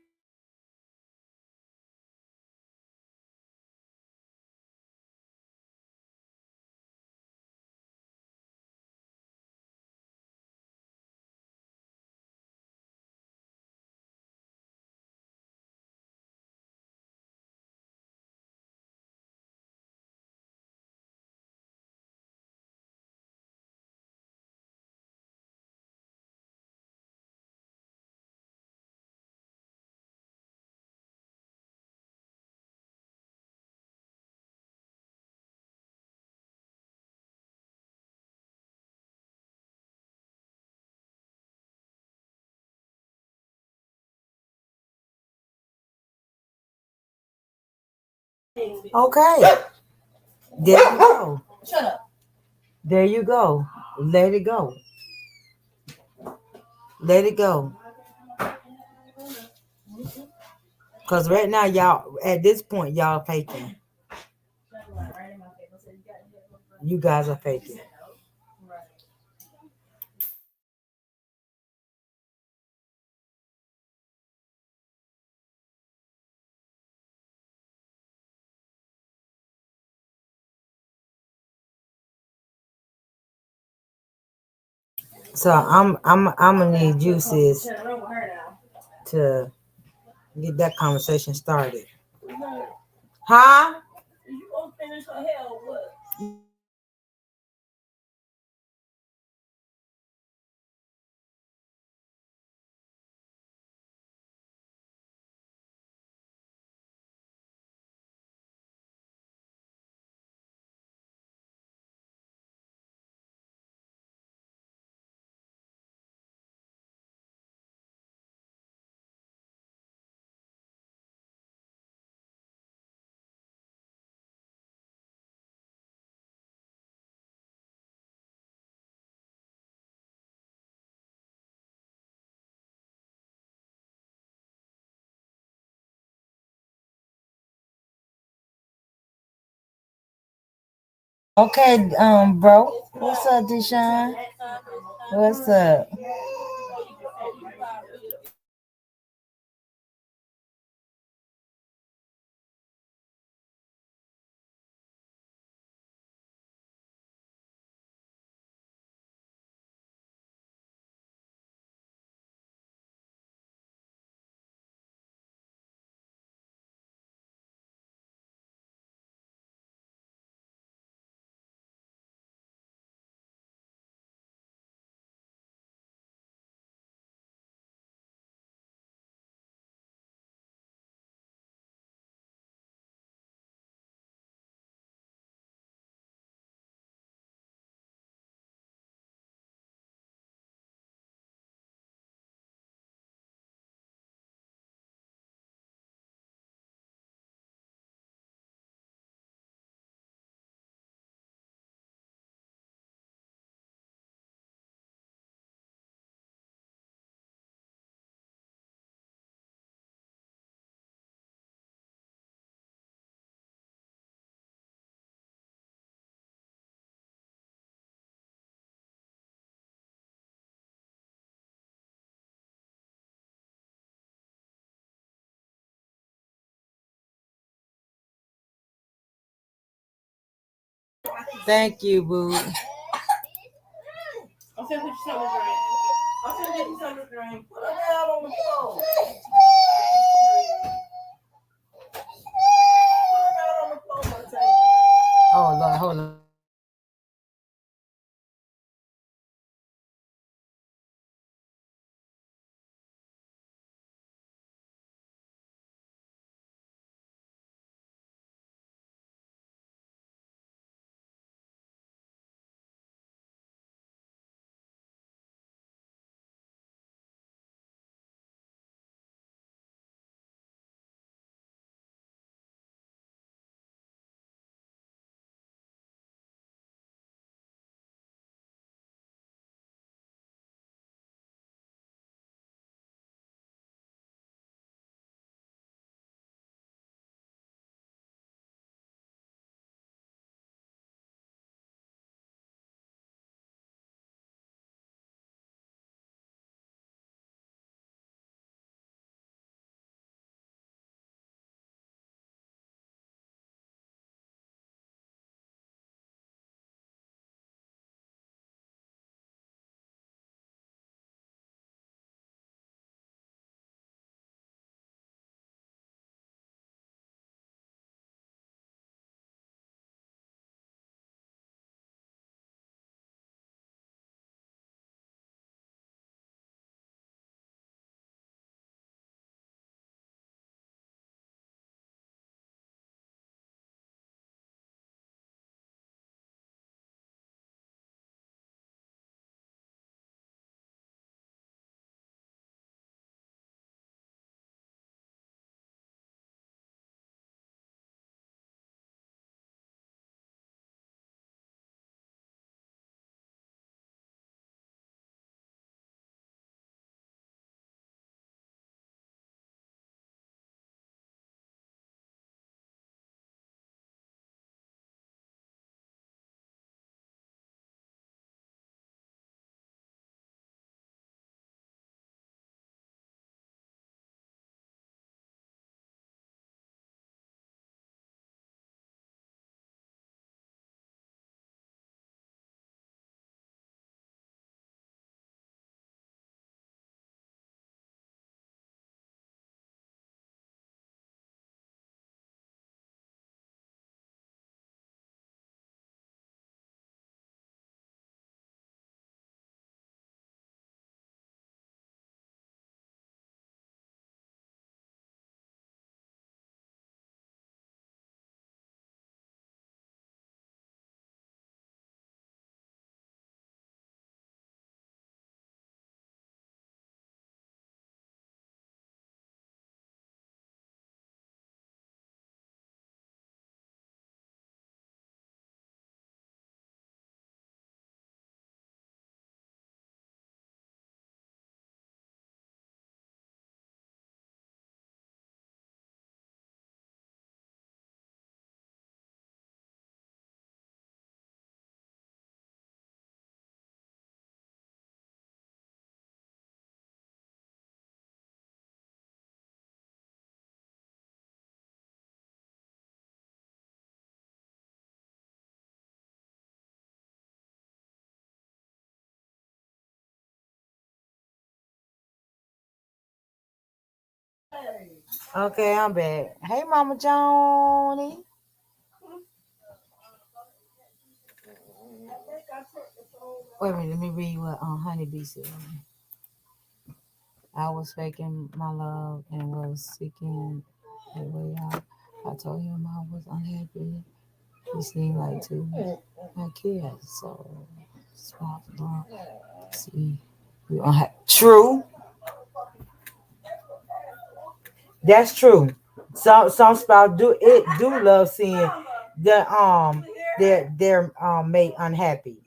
Okay. There you go. Shut up. There you go. Let it go. Let it go. Cause right now y'all at this point y'all faking. You guys are faking. So I'm gonna need you sis to get that conversation started. Huh? You gonna finish her hair or what? Okay, bro. What's up, Deshaun? What's up? Thank you, boo. I'm finna put you something to drink. I'm finna get you something to drink. Put her down on the floor. Put her down on the floor, Montana. Oh Lord, hold on. Okay, I'm back. Hey, Mama Johnny. Wait a minute, let me read what Honeybee said. I was faking my love and was seeking a way out. I told him I was unhappy. He seemed like to my kids, so smart. See, you unhappy. True, that's true. Some spouse do love seeing the their mate unhappy.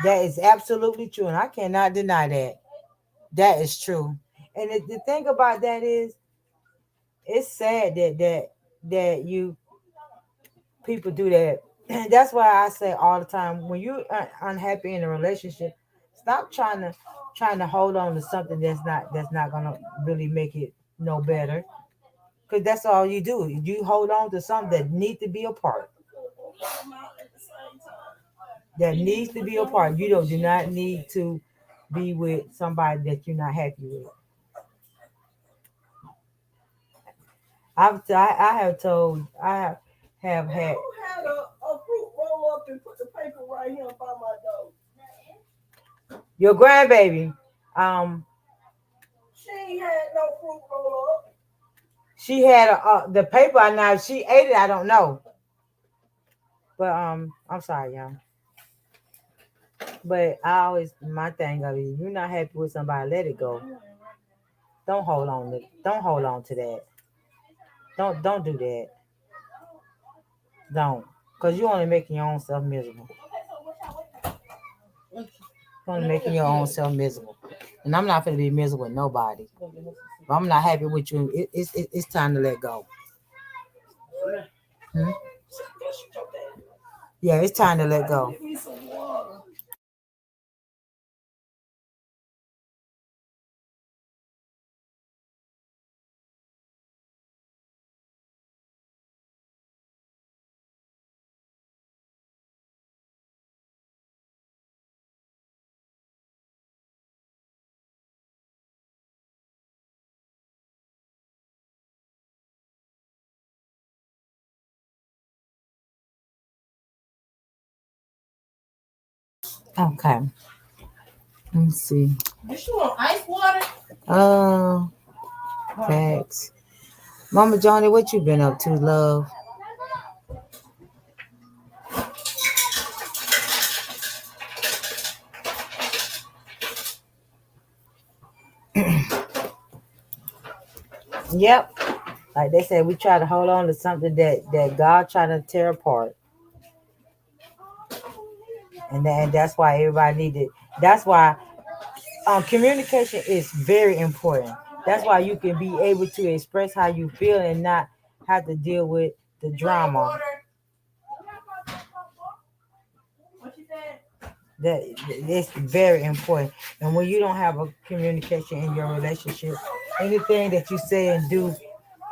That is absolutely true, and I cannot deny that. That is true. And the thing about that is, it's sad that you people do that. That's why I say all the time, when you're unhappy in a relationship, stop trying to hold on to something that's not gonna really make it no better. Because that's all you do. You hold on to something that needs to be apart. That needs to be apart. You don't do not need to be with somebody that you're not happy with. I have told have had your grandbaby. Um, she had the paper. Now she ate it. I don't know, but I'm sorry, y'all. But I always my thing of it, you're not happy with somebody, let it go. Don't hold on to that. Don't do that. Don't, cause you're only making your own self miserable. You're only making your own self miserable. And I'm not gonna be miserable with nobody. If I'm not happy with you, it's time to let go. Hmm? Yeah, it's time to let go. Okay, let me see. Is you want ice water? Uh, facts. Mama Johnny, what you been up to, love? Yep. Like they said, we try to hold on to something that God trying to tear apart, and that's why everybody needed. That's why communication is very important. That's why you can be able to express how you feel and not have to deal with the drama. What you said? That it's very important. And when you don't have a communication in your relationship, anything that you say and do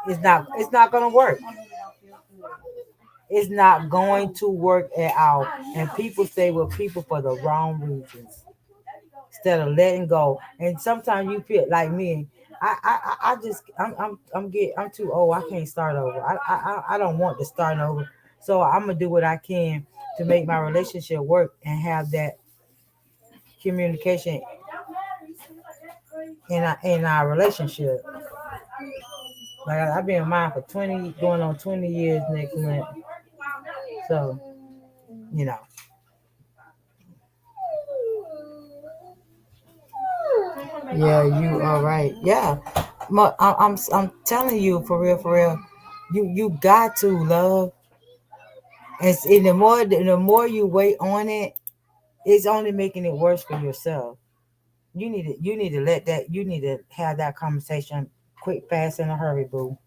it's not gonna work. It's not going to work at all. And people stay with people for the wrong reasons instead of letting go. And sometimes you feel like me. I just I'm too old. I can't start over. I don't want to start over. So I'm gonna do what I can to make my relationship work and have that communication in our relationship. Like I've been in mine for 20, going on 20 years next month. So you know, yeah, you are right. Yeah, I'm telling you for real. You got to love, and the more you wait on it, it's only making it worse for yourself. You need to let that you need to have that conversation quick, fast, in a hurry, boo.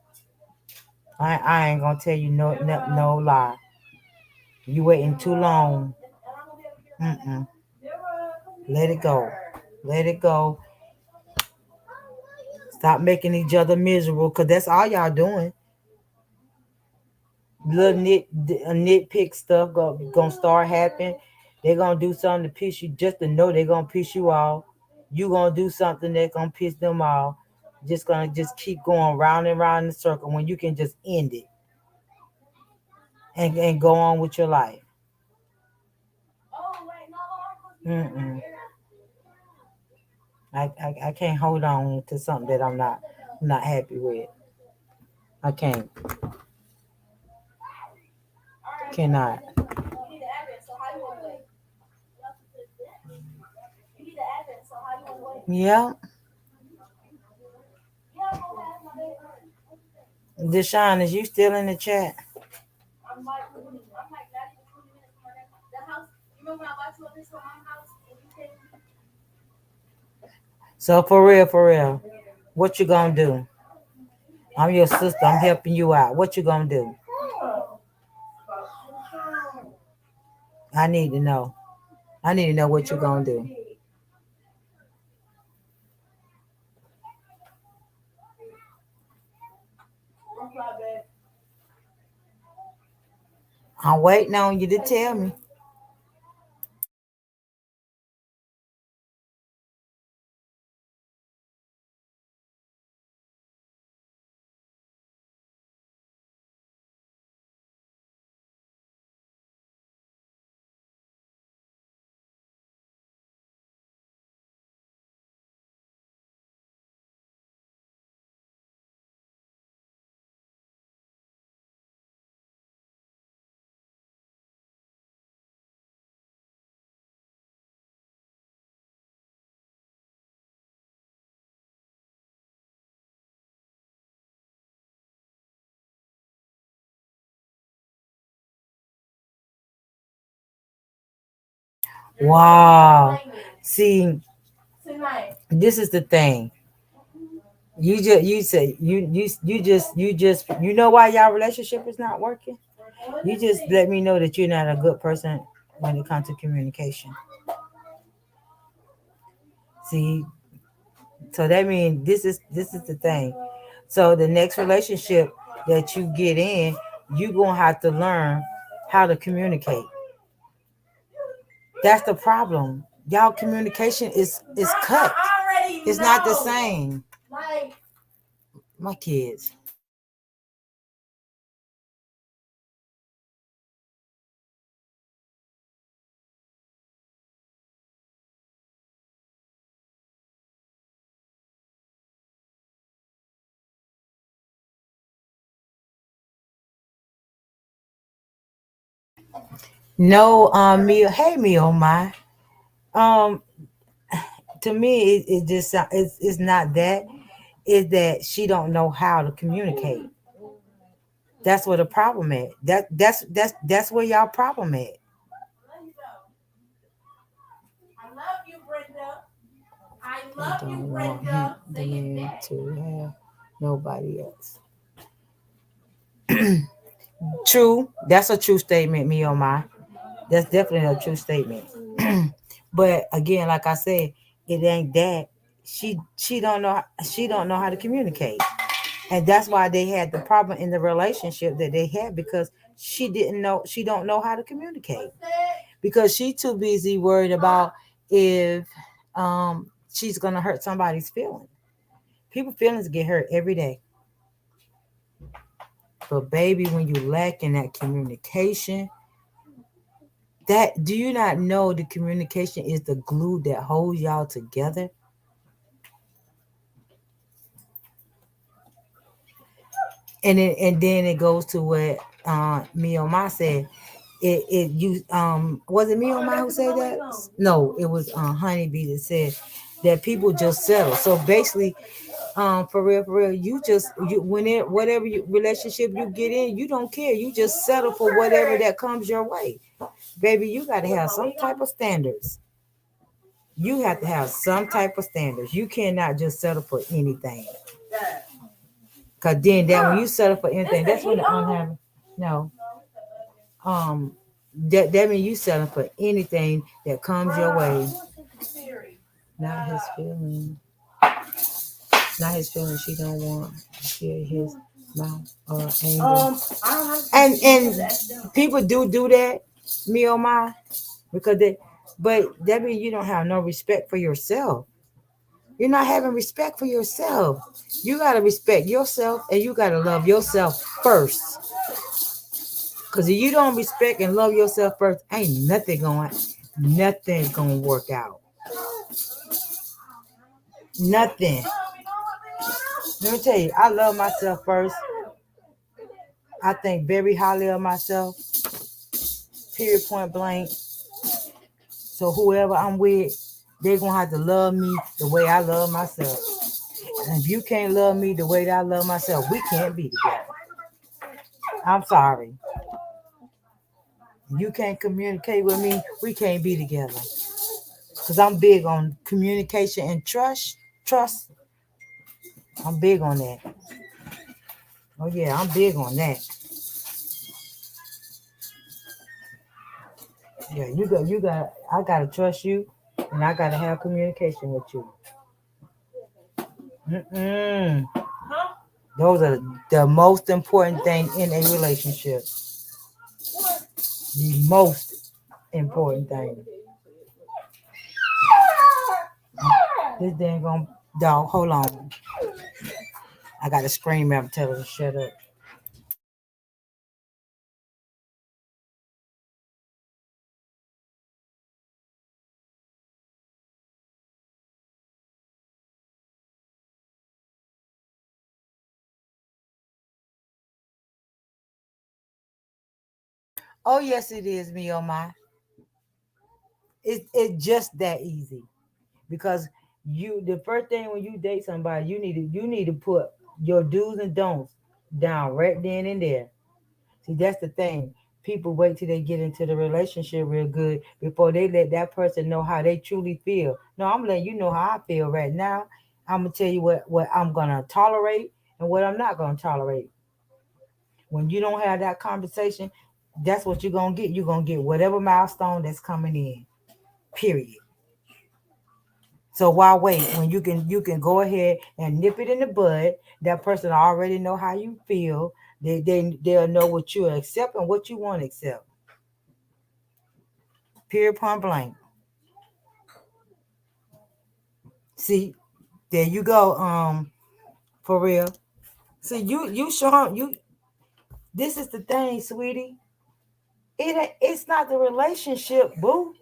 I ain't gonna tell you no lie. You waiting too long. Mm-mm. Let it go. Let it go. Stop making each other miserable, cause that's all y'all doing. Little nitpick stuff gonna start happening. They're gonna do something to piss you, just to know they're gonna piss you off. You gonna do something that's gonna piss them off. just gonna just keep going round and round in the circle when you can just end it and go on with your life. Mm-mm. I can't hold on to something that I'm not happy with. I can't, cannot. Yeah, Deshaun, is you still in the chat? So for real, what you gonna do? I'm your sister. I'm helping you out. What you gonna do? I need to know. I need to know what you gonna do. I'm waiting on you to tell me. Wow. See, this is the thing. You say you know why y'all relationship is not working. You just let me know that you're not a good person when it comes to communication. See, so that means this is the thing. So the next relationship that you get in, you gonna have to learn how to communicate. That's the problem. Y'all communication is cut. It's not the same. My kids. No, Mia. Hey, Mia, oh my. Um, to me, it just it's not that. It's that she don't know how to communicate. That's where the problem at. That's where y'all problem at. I don't want the man to have nobody else. True. That's a true statement, me on my. That's definitely a true statement. But again, like I said, it ain't that. She don't know how to communicate. And that's why they had the problem in the relationship that they had because she don't know how to communicate. Because she too busy worried about if she's gonna hurt somebody's feelings. People feelings get hurt every day. But baby, when you lack in that communication, that do you not know the communication is the glue that holds y'all together? And then it goes to what me or my said. It you was it me or my who said that? No, it was Honeybee that said that people just settle. So basically, for real, you when it whatever relationship you get in, you don't care. You just settle for whatever that comes your way. Baby, you got to have some type of standards. You have to have some type of standards. You cannot just settle for anything. Cause then that when you settle for anything, that's when the unhappy. No, um, that means you settling for anything that comes your way. Not his feelings. Not his feelings. She don't want to hear his mouth or anger. And people do that. Me or my because they, but that means you don't have no respect for yourself. You're not having respect for yourself. You gotta respect yourself and you gotta love yourself first. Cause if you don't respect and love yourself first, ain't nothing gonna work out. Nothing. Let me tell you, I love myself first. I think very highly of myself, period, point blank. So whoever I'm with, they're gonna have to love me the way I love myself. And if you can't love me the way that I love myself, we can't be together. I'm sorry. You can't communicate with me, we can't be together. Cause I'm big on communication and trust. Trust. I'm big on that. Oh yeah, I'm big on that. Yeah, you got. I gotta trust you, and I gotta have communication with you. Mm-mm. Huh? Those are the most important thing in a relationship. The most important thing. This dang gonna dog. Hold on. I gotta scream at him, tell her to shut up. Oh yes, it is me. Oh my. It's just that easy because you the first thing when you date somebody you need to put your do's and don'ts down right then and there. See, that's the thing. People wait till they get into the relationship real good before they let that person know how they truly feel. No, I'm letting you know how I feel right now. I'm gonna tell you what I'm gonna tolerate and what I'm not gonna tolerate. When you don't have that conversation, that's what you're gonna get. You're gonna get whatever milestone that's coming in. Period. So why wait when you can go ahead and nip it in the bud? That person already know how you feel. They'll know what you accept and what you won't accept. Period, point blank. See, there you go. For real. See, you show you. This is the thing, sweetie. It's not the relationship, boo.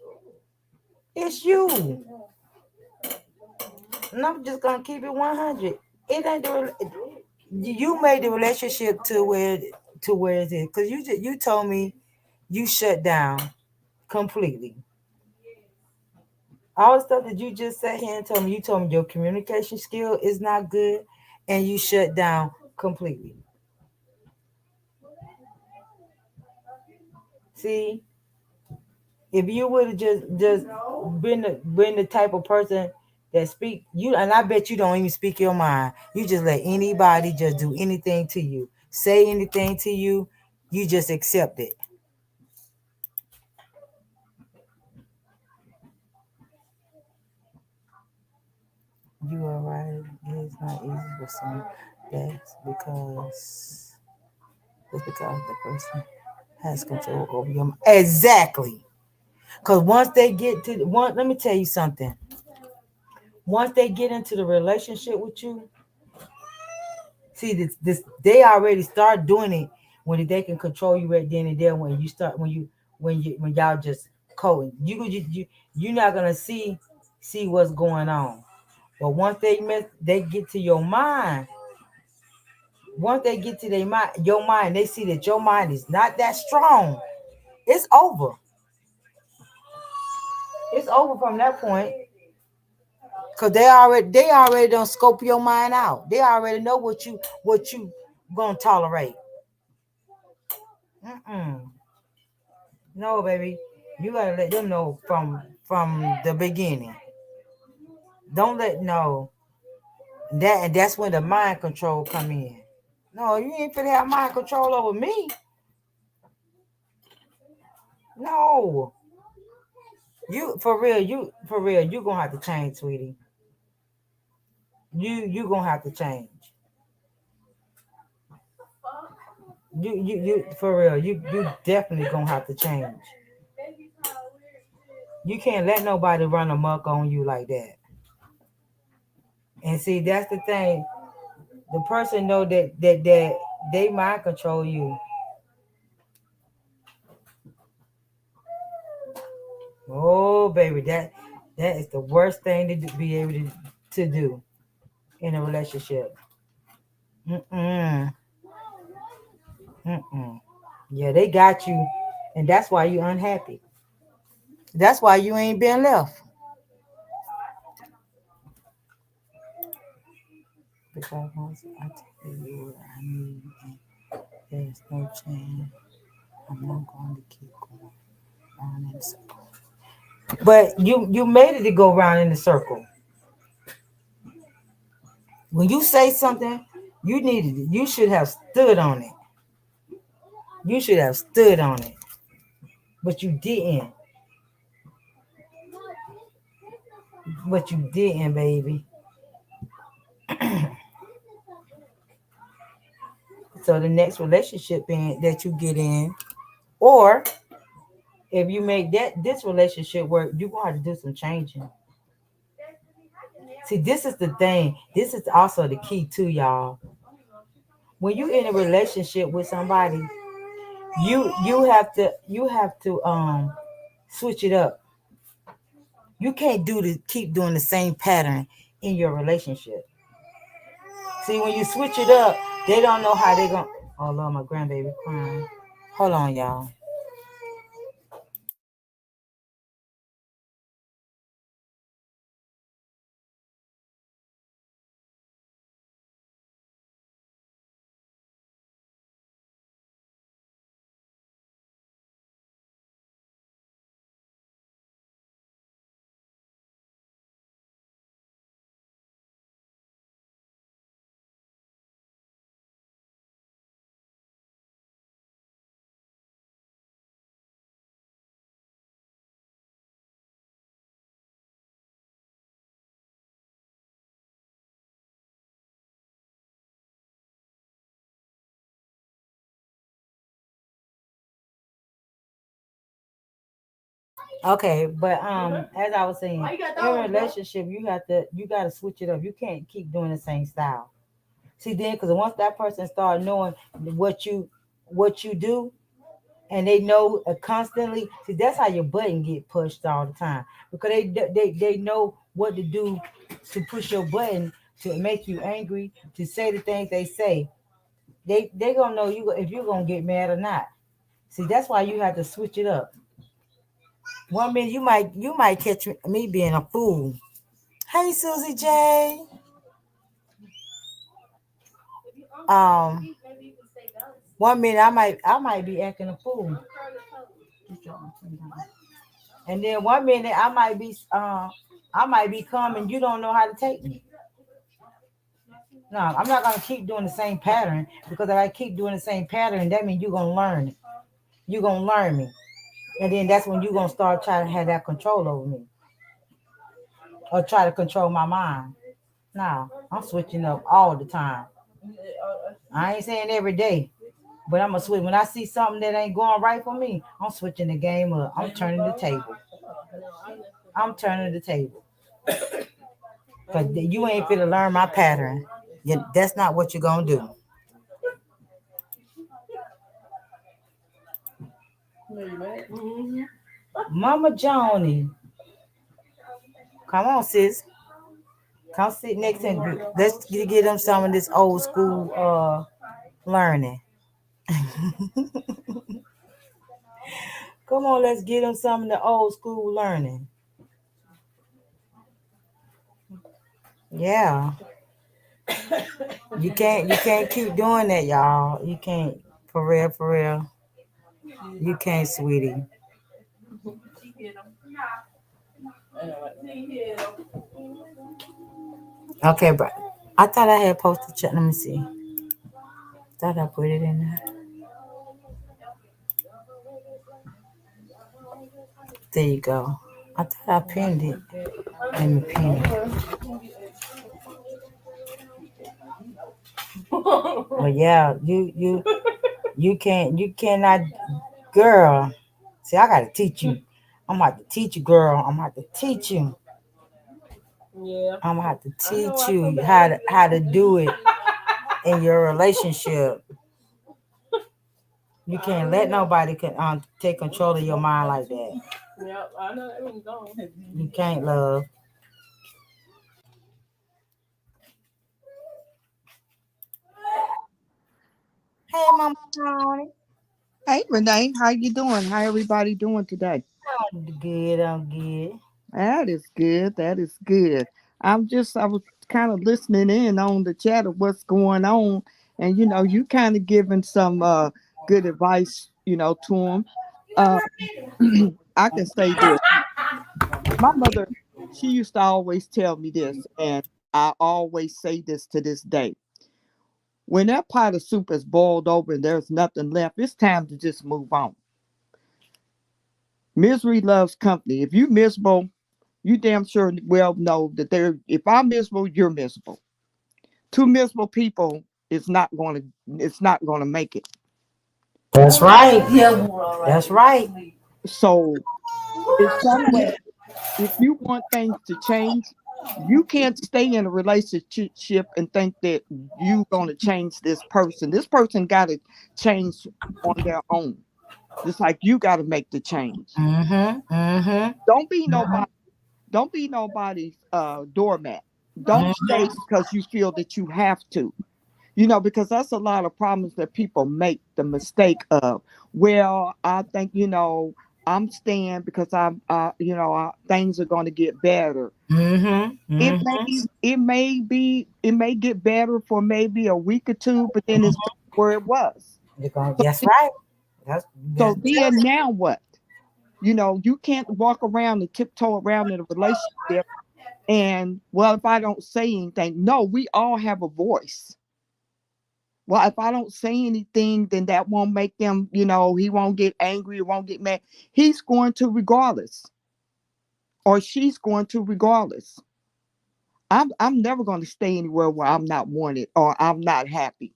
It's you. And I'm just gonna keep it 100. It ain't you made the relationship to where it is. Cause you told me you shut down completely. All the stuff that you just sat here and told me, you told me your communication skill is not good, and you shut down completely. See, if you would have just been the type of person that speak you, and I bet you don't even speak your mind. You just let anybody just do anything to you, say anything to you. You just accept it. You are right. It's not easy for some. That's because the person has control over your mind. Exactly. Because once they get to one, let me tell you something. Once they get into the relationship with you, see this they already start doing it when they can control you right then and there. When you start when y'all just coding, you're not gonna see what's going on. But once they get to your mind. Once they get to your mind, they see that your mind is not that strong. It's over. It's over from that point. Cause they already don't scope your mind out. They already know what you gonna tolerate. Mm-mm. No, baby, you gotta let them know from the beginning. Don't let no that and that's when the mind control come in. No, you ain't finna have mind control over me. No, you gonna have to change, sweetie. You gonna have to change. You for real. You definitely gonna have to change. You can't let nobody run amok on you like that. And see, that's the thing. The person know that they mind control you. Oh, baby, that is the worst thing to be able to do in a relationship. Mm-mm, mm-mm. Yeah, they got you, and that's why you unhappy. That's why you ain't been left. Because once I tell you what I need, there's no chance I'm not going to keep going around in a circle. But you made it to go around in the circle. When you say something, you needed it. You should have stood on it. You should have stood on it, but you didn't. But you didn't, baby. So the next relationship that you get in, or if you make this relationship work, you gonna have to do some changing. See, this is the thing. This is also the key too, y'all. When you in a relationship with somebody, you have to switch it up. You can't keep doing the same pattern in your relationship. See, when you switch it up, they don't know how they going. Oh Lord, my grandbaby crying. Hold on, y'all. Okay, but as I was saying, in a relationship, you gotta switch it up. You can't keep doing the same style. See, then, because once that person start knowing what you do, and they know constantly. See, that's how your button get pushed all the time because they know what to do to push your button to make you angry to say the things they say. They gonna know you if you're gonna get mad or not. See, that's why you have to switch it up. One minute you might catch me being a fool. Hey, Susie J. Um, one minute I might be acting a fool, and then one minute I might be calm and you don't know how to take me. No, I'm not gonna keep doing the same pattern because if I keep doing the same pattern, that means you're gonna learn it. You're gonna learn me, and then that's when you're gonna start trying to have that control over me or try to control my mind. No, I'm switching up all the time. I ain't saying every day, but I'm gonna switch. When I see something that ain't going right for me, I'm switching the game up. I'm turning the table. I'm turning the table. Cause you ain't finna learn my pattern. That's not what you're gonna do. Mama Johnny, come on, sis. Come sit next to me. Let's get them some of this old school learning. Come on, let's get them some of the old school learning. Yeah. You can't keep doing that, y'all. You can't for real, for real. You can't, sweetie. Okay, but I thought I had posted chat. Let me see. Thought I put it in there. There you go. I thought I pinned it. Let me pin it. But yeah, you cannot, girl. See, I gotta teach you. I'm about to teach you, girl. I'm about to teach you. Yeah. I'm gonna have to I know. teach I come you back how to next week. do it in your relationship. You I can't already let know. nobody take control of your mind like that. Yep. I know that one's gone. You can't love. Hey, Mama Tony. Hey Renee, how you doing? How everybody doing today? I'm good. I'm good. That is good. That is good. I was kind of listening in on the chat of what's going on, and you kind of giving some good advice, to them. Uh, I can say this. My mother, she used to always tell me this, and I always say this to this day. When that pot of soup is boiled over and there's nothing left, it's time to just move on. Misery loves company. If you miserable, you damn sure well know that if I'm miserable, you're miserable. Two miserable people is not going to it's not going to make it. That's right. Yeah. That's right. So in some way, if you want things to change, you can't stay in a relationship and think that you going to change this person. This person got to change on their own. Just like you got to make the change. Mm-hmm. Mm-hmm. Don't be nobody. Don't be nobody's doormat. Don't stay because you feel that you have to. Because that's a lot of problems that people make the mistake of. Well, I think, I'm staying because things are going to get better. Mm-hmm. It Mm-hmm. may, it may get better for maybe a week or two, but then it's back where it was. So, That's right. That's so that's then now what? You can't walk around and tiptoe around in a relationship. And well, if I don't say anything, no, we all have a voice. Well, if I don't say anything, then that won't make them, he won't get angry, won't get mad. He's going to regardless, or she's going to regardless. I'm never going to stay anywhere where I'm not wanted or I'm not happy.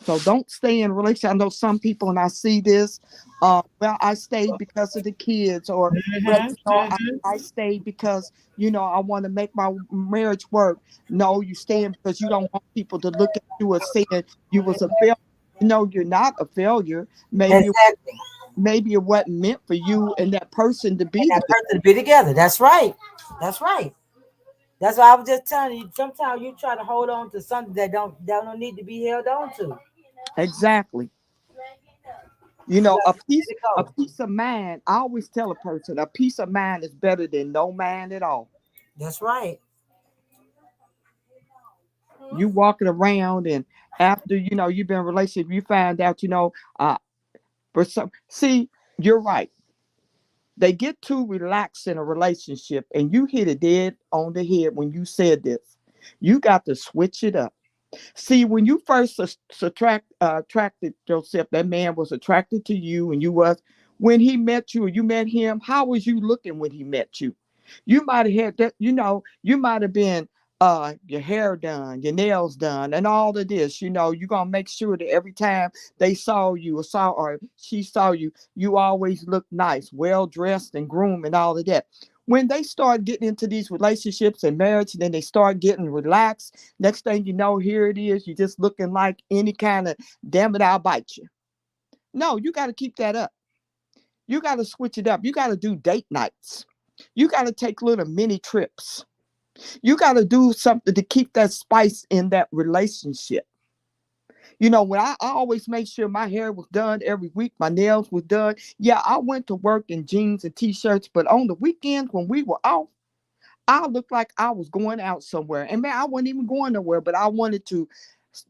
So don't stay in a relationship. I know some people, and I see this. Well, I stayed because of the kids, or well, mm-hmm. I stayed because I want to make my marriage work. No, you staying because you don't want people to look at you as saying you was a failure. No, you're not a failure. Exactly. Maybe it wasn't meant for you and that person to And be that together. person to be together. That's right. That's right. That's why I was just telling you. Sometimes you try to hold on to something that don't need to be held on to. Exactly. You got A to let piece it a go. piece of mind. I always tell a person a piece of mind is better than no mind at all. That's right. You walking around and after you've been in a relationship, you find out for some see, you're right. They get too relaxed in a relationship, and you hit it dead on the head when you said this. You got to switch it up. See, when you first attracted yourself, that man was attracted to you, and you was when he met you, or you met him. How was you looking when he met you? You might have had that, you might have been your hair done, your nails done, and all of this. You're gonna make sure that every time they saw you or she saw you, you always look nice, well dressed and groomed and all of that. When they start getting into these relationships and marriage, and then they start getting relaxed. Next thing you know, here it is. You're just looking like any kind of damn it, I'll bite you. No, you got to keep that up. You got to switch it up. You got to do date nights. You got to take little mini trips. You got to do something to keep that spice in that relationship. When I always make sure my hair was done every week, my nails was done. Yeah, I went to work in jeans and t-shirts, but on the weekends when we were off, I looked like I was going out somewhere. And man, I wasn't even going nowhere, but I wanted to,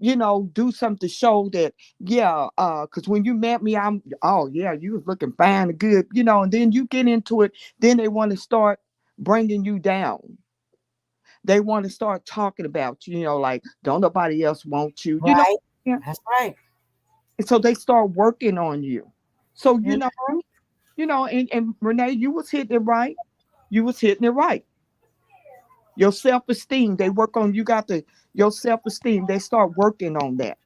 do something to show that, yeah, because when you met me, oh yeah, you was looking fine and good, and then you get into it, then they want to start bringing you down. They want to start talking about you, like, don't nobody else want you, Right. yeah. That's right. And so they start working on you. So, Mm-hmm. and Renee, you was hitting it right. You was hitting it right. Your self-esteem, they work on you got to your self-esteem, they start working on that.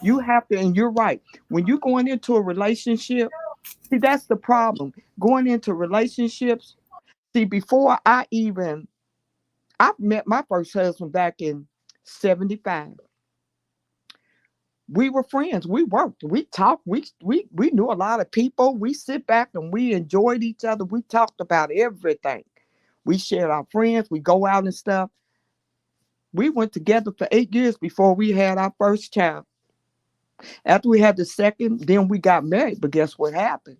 You have to, and you're right. When you're going into a relationship, see that's the problem. Going into relationships, See, I met my first husband back in 75. We were friends. We worked. We talked. We knew a lot of people. We sit back and we enjoyed each other. We talked about everything. We shared our friends. We go out and stuff. We went together for 8 years before we had our first child. After we had the second, then we got married. But guess what happened?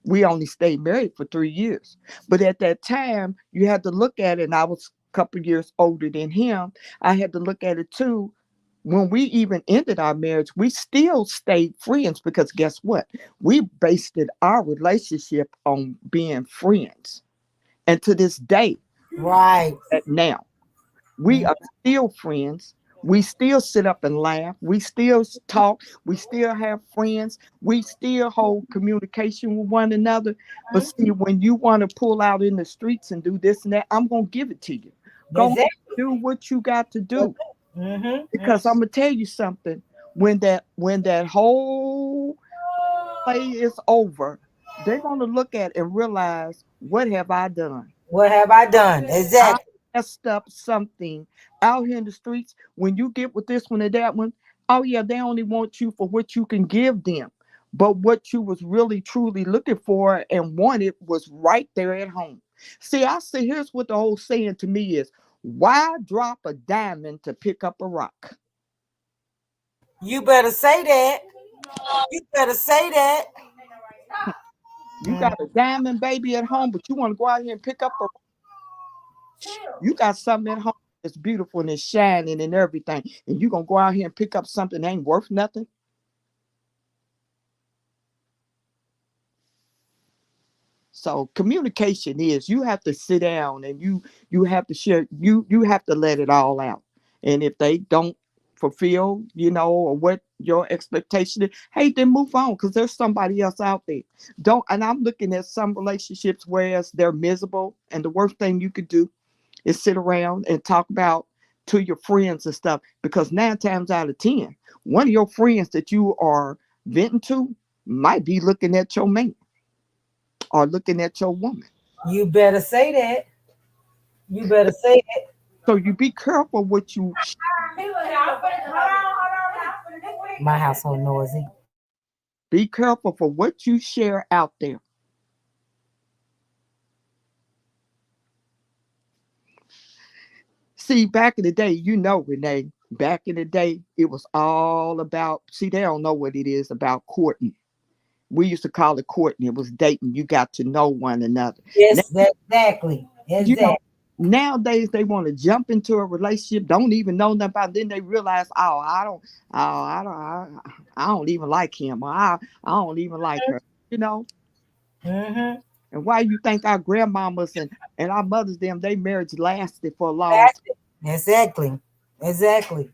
We only stayed married for 3 years. But at that time, you had to look at it, and I was a couple years older than him. I had to look at it too. When we even ended our marriage, we still stayed friends because guess what? We based our relationship on being friends. And to this day, Right. now, we Mhm. are still friends. We still sit up and laugh. We still talk. We still have friends. We still hold communication with one another. But see, when you want to pull out in the streets and do this and that, I'm going to give it to you. Go Exactly. do what you got to do. Mm-hmm. Because I'm going to tell you something. When that whole play is over, they're going to look at and realize, what have I done? What have I done? I Exactly. messed up something out here in the streets. When you get with this one and that one, oh yeah, they only want you for what you can give them. But what you was really truly looking for and wanted was right there at home. See, I say here's what the whole saying to me is: why drop a diamond to pick up a rock? You better say that. You better say that. You Mm. got a diamond baby at home, but you want to go out here and pick up a, you got something at home that's beautiful and it's shining and everything, and you gonna go out here and pick up something that ain't worth nothing. So communication is, you have to sit down and you have to share, you have to let it all out. And if they don't fulfill, or what your expectation is, hey, then move on because there's somebody else out there. Don't And I'm looking at some relationships whereas they're miserable, and the worst thing you could do is sit around and talk about to your friends and stuff, because 9 times out of 10, one of your friends that you are venting to might be looking at your man or looking at your woman. You better say that. You better say that. So you be careful what you My household noisy. be careful for what you share out there. See, back in the day, Renee, back in the day, it was all about, see, they don't know what it is about courting. We used to call it courting. It was dating. You got to know one another. Now, Yes, exactly. you know, Exactly. nowadays they want to jump into a relationship, don't even know nothing about it. Then they realize, I don't even like him, or I don't even like her. You know, Mm-hmm. and why you think our grandmamas and our mothers, them, they marriage lasted for a long time? Exactly. Exactly. Exactly.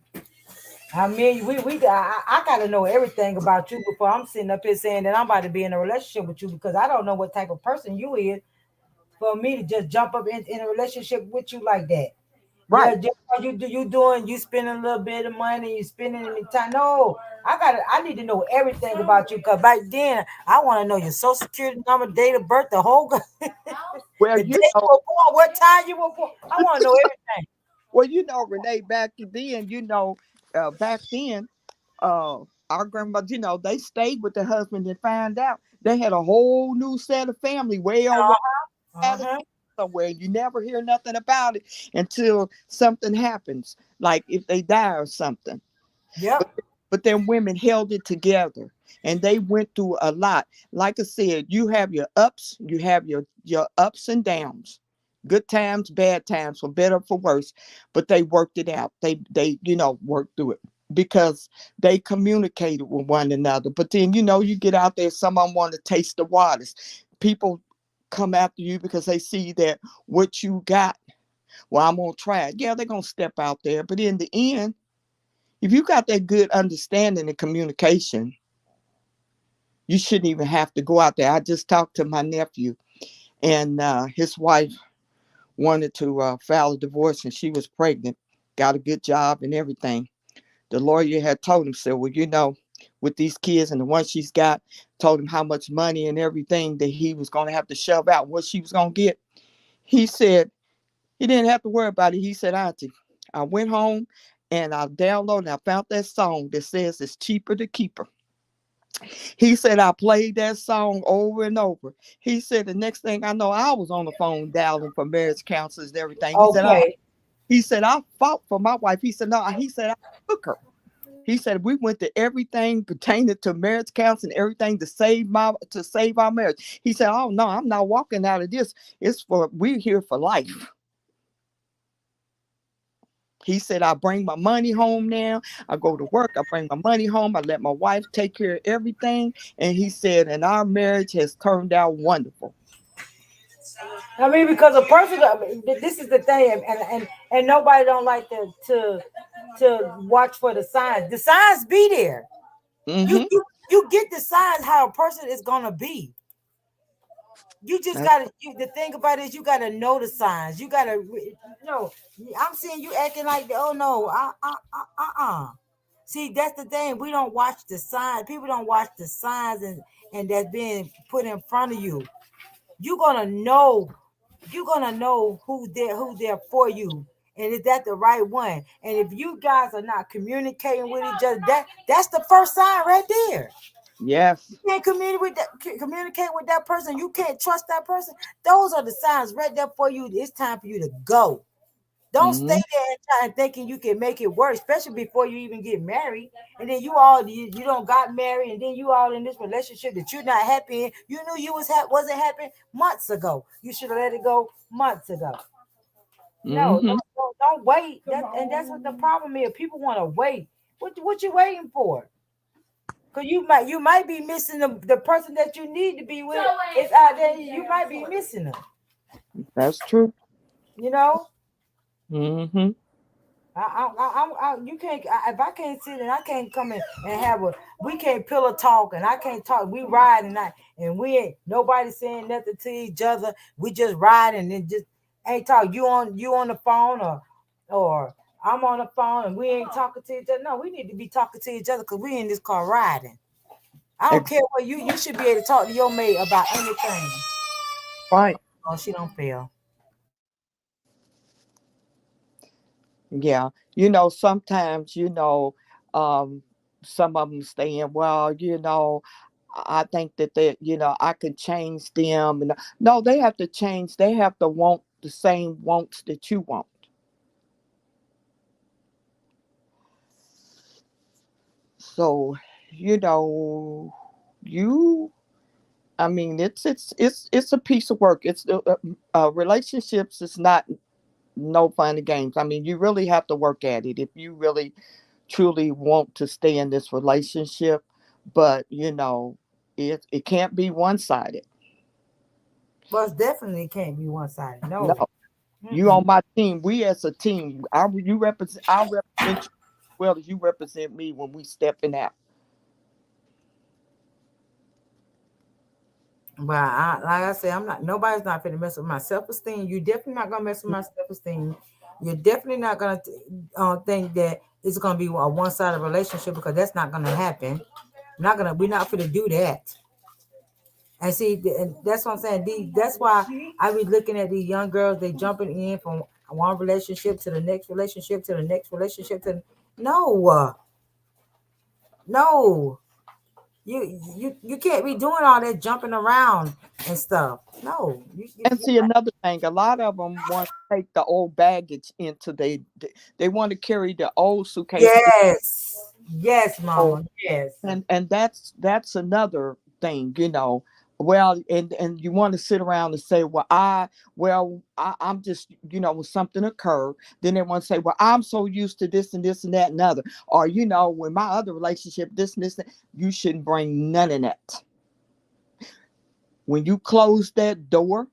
I mean, I gotta know everything about you before I'm sitting up here saying that I'm about to be in a relationship with you, because I don't know what type of person you is for me to just jump up in a relationship with you like that. Right. You doing, you spending a little bit of money, you spending any time. No, I need to know everything about you, because back then I want to know your social security number, date of birth, the whole Well, the day you were born, what time you were born. I want to know everything. Renee, back then, uh, our grandmothers, they stayed with the husband and find out they had a whole new set of family way over out of Uh-huh. somewhere. You never hear nothing about it until something happens, like if they die or something. But Yep. but then women held it together, and they went through a lot. Like I said, you have your ups, you have your ups and downs, good times, bad times, for better for worse. But they worked it out. They worked through it because they communicated with one another. But then you get out there, some of them want to taste the waters. People come after you because they see that what you got. Well, I'm gonna try it. Yeah, they're gonna step out there, but in the end, if you got that good understanding and communication, you shouldn't even have to go out there. I just talked to my nephew, and his wife wanted to file a divorce, and she was pregnant, got a good job and everything. The lawyer had told him, said, well, with these kids and the one she's got, told him how much money and everything that he was going to have to shove out, what she was going to get. He said he didn't have to worry about it. He said, Auntie, I went home and I downloaded and I found that song that says it's cheaper to keep her. He said I played that song over and over. He said the next thing I know, I was on the phone dialing for marriage counselors and everything. Okay. He said I fought for my wife. He said no. He said I took her. He said we went to everything pertaining to marriage counseling, everything to save our marriage. He said, "Oh no, I'm not walking out of this. It's for we're here for life." He said, "I bring my money home now. I go to work. I bring my money home. I let my wife take care of everything." And he said, "And our marriage has turned out wonderful." I mean, because a person, I mean, this is the thing, and nobody don't like to watch for the signs. The signs be there. You Mm-hmm. you you get the signs how a person is gonna be. You just gotta. The thing about it is you gotta know the signs. You gotta. No, I'm seeing you acting like, oh no, See, that's the thing. We don't watch the signs. People don't watch the signs and that's being put in front of you. You're gonna know. You're gonna know who's there for you, and is that the right one? And if you guys are not communicating with each other, that's the first sign right there. Yes. You can't communicate with that person. You can't trust that person. Those are the signs right there for you. It's time for you to go. Don't stay Mm-hmm. there and try and thinking you can make it work, especially before you even get married. And then you don't got married, and then you all in this relationship that you're not happy in. You knew you wasn't happy months ago. You should have let it go months ago. No, Mm-hmm. don't wait. And that's what the problem is. People want to wait. What you waiting for? Cause you might be missing the person that you need to be with. It's out there. You might be missing them. That's true. You know. Mm-hmm. You can't. If I can't sit and I can't come in and have we can't pillow talk and I can't talk. We ride and we ain't nobody saying nothing to each other. We just ride and then just ain't talk. You on the phone or I'm on the phone and we ain't talking to each other. No, we need to be talking to each other because we in this car riding. I don't care what you should be able to talk to your mate about anything. Right. Oh, she don't feel. Yeah. Sometimes, um, some of them saying, well, I think that I could change them. And no, they have to change. They have to want the same wants that you want. So, you know, you, I mean, it's a piece of work. Relationships is not no fun and games. I mean, you really have to work at it if you really truly want to stay in this relationship. But it can't be one sided. Well, it definitely can't be one sided. No, No. you Mm-mm. on my team. We as a team. I represent you as well as you represent me when we stepping out. But like I said, I'm not. Nobody's not gonna mess with my self esteem. You're definitely not gonna mess with my self esteem. You're definitely not gonna think that it's gonna be a one sided relationship because that's not gonna happen. Not gonna. We're not gonna do that. And see, and that's what I'm saying. That's why I be looking at these young girls. They jumping in from one relationship to the next relationship to the next relationship to no, no. You can't be doing all that jumping around and stuff. No, And see another thing, a lot of them want to take the old baggage into they want to carry the old suitcase. yes, yes, Oh, mama, yes. and that's another thing, well, and you want to sit around and say, well, I'm just, when something occurred, then they want to say, well, I'm so used to this and this and that and other, or when my other relationship, this and this, you shouldn't bring none of that. When you close that door,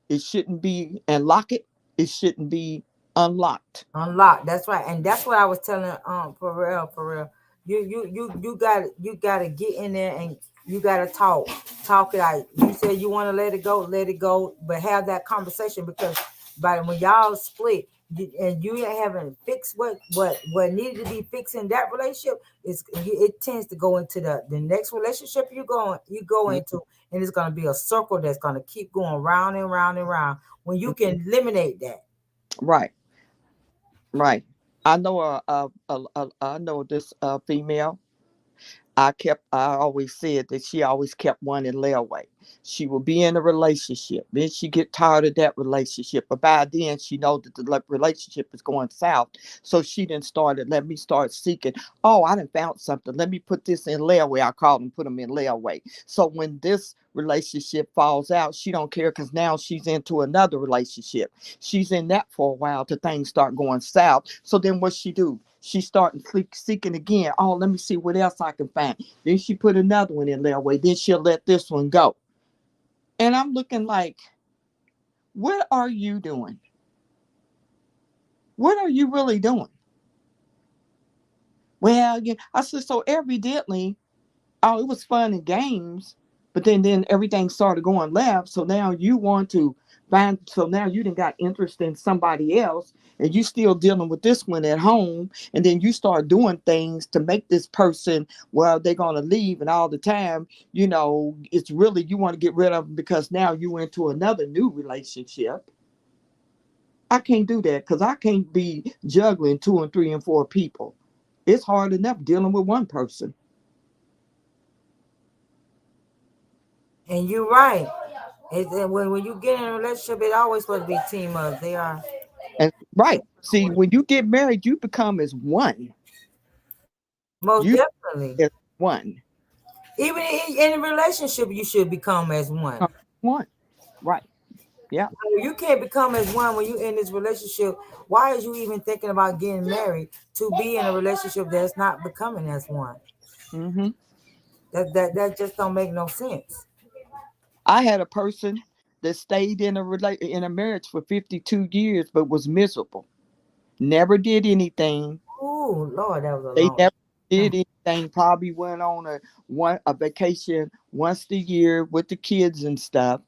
it shouldn't be, and lock it, it shouldn't be unlocked. Unlocked. That's right, and that's what I was telling for real, for real. You gotta get in there and you gotta talk it out. You said you want to let it go, but have that conversation because by when y'all split, and you haven't fixed what needed to be fixed in that relationship, it tends to go into the next relationship you go Mm, into, and it's going to be a circle that's going to keep going round and round and round when you mm. can eliminate that. Right, right. I know I know this female. I always said that she always kept one in layaway. She will be in a relationship. Then she get tired of that relationship. But by then she know that the relationship is going south. So she then started, let me start seeking. Oh, I done found something. Let me put this in layaway. I call them, put them in layaway. So when this relationship falls out, she don't care because now she's into another relationship. She's in that for a while till things start going south. So then what she do? She started seeking again. Oh, let me see what else I can find. Then she put another one in layaway. Then she'll let this one go. And I'm looking like, what are you doing? What are you really doing? Well, yeah, I said, so evidently, oh, it was fun and games, but then everything started going left. So now you want to find, so now you done got interest in somebody else, and you still dealing with this one at home, and then you start doing things to make this person, well, they're gonna leave, and all the time, it's really you want to get rid of them because now you into another new relationship. I can't do that because I can't be juggling two and three and four people. It's hard enough dealing with one person. And you're right. When you get in a relationship, it always supposed to be team up. They are. And right. See, when you get married, you become as one. Most You definitely. as one. Even in a relationship, you should become as one. One. Right. Yeah. You can't become as one when you in this relationship. Why is you even thinking about getting married to be in a relationship that's not becoming as one? Hmm. That just don't make no sense. I had a person that stayed in a marriage for 52 years but was miserable. Never did anything. Oh Lord, that was a They long. never Mm. did anything. Probably went on a vacation once a year with the kids and stuff,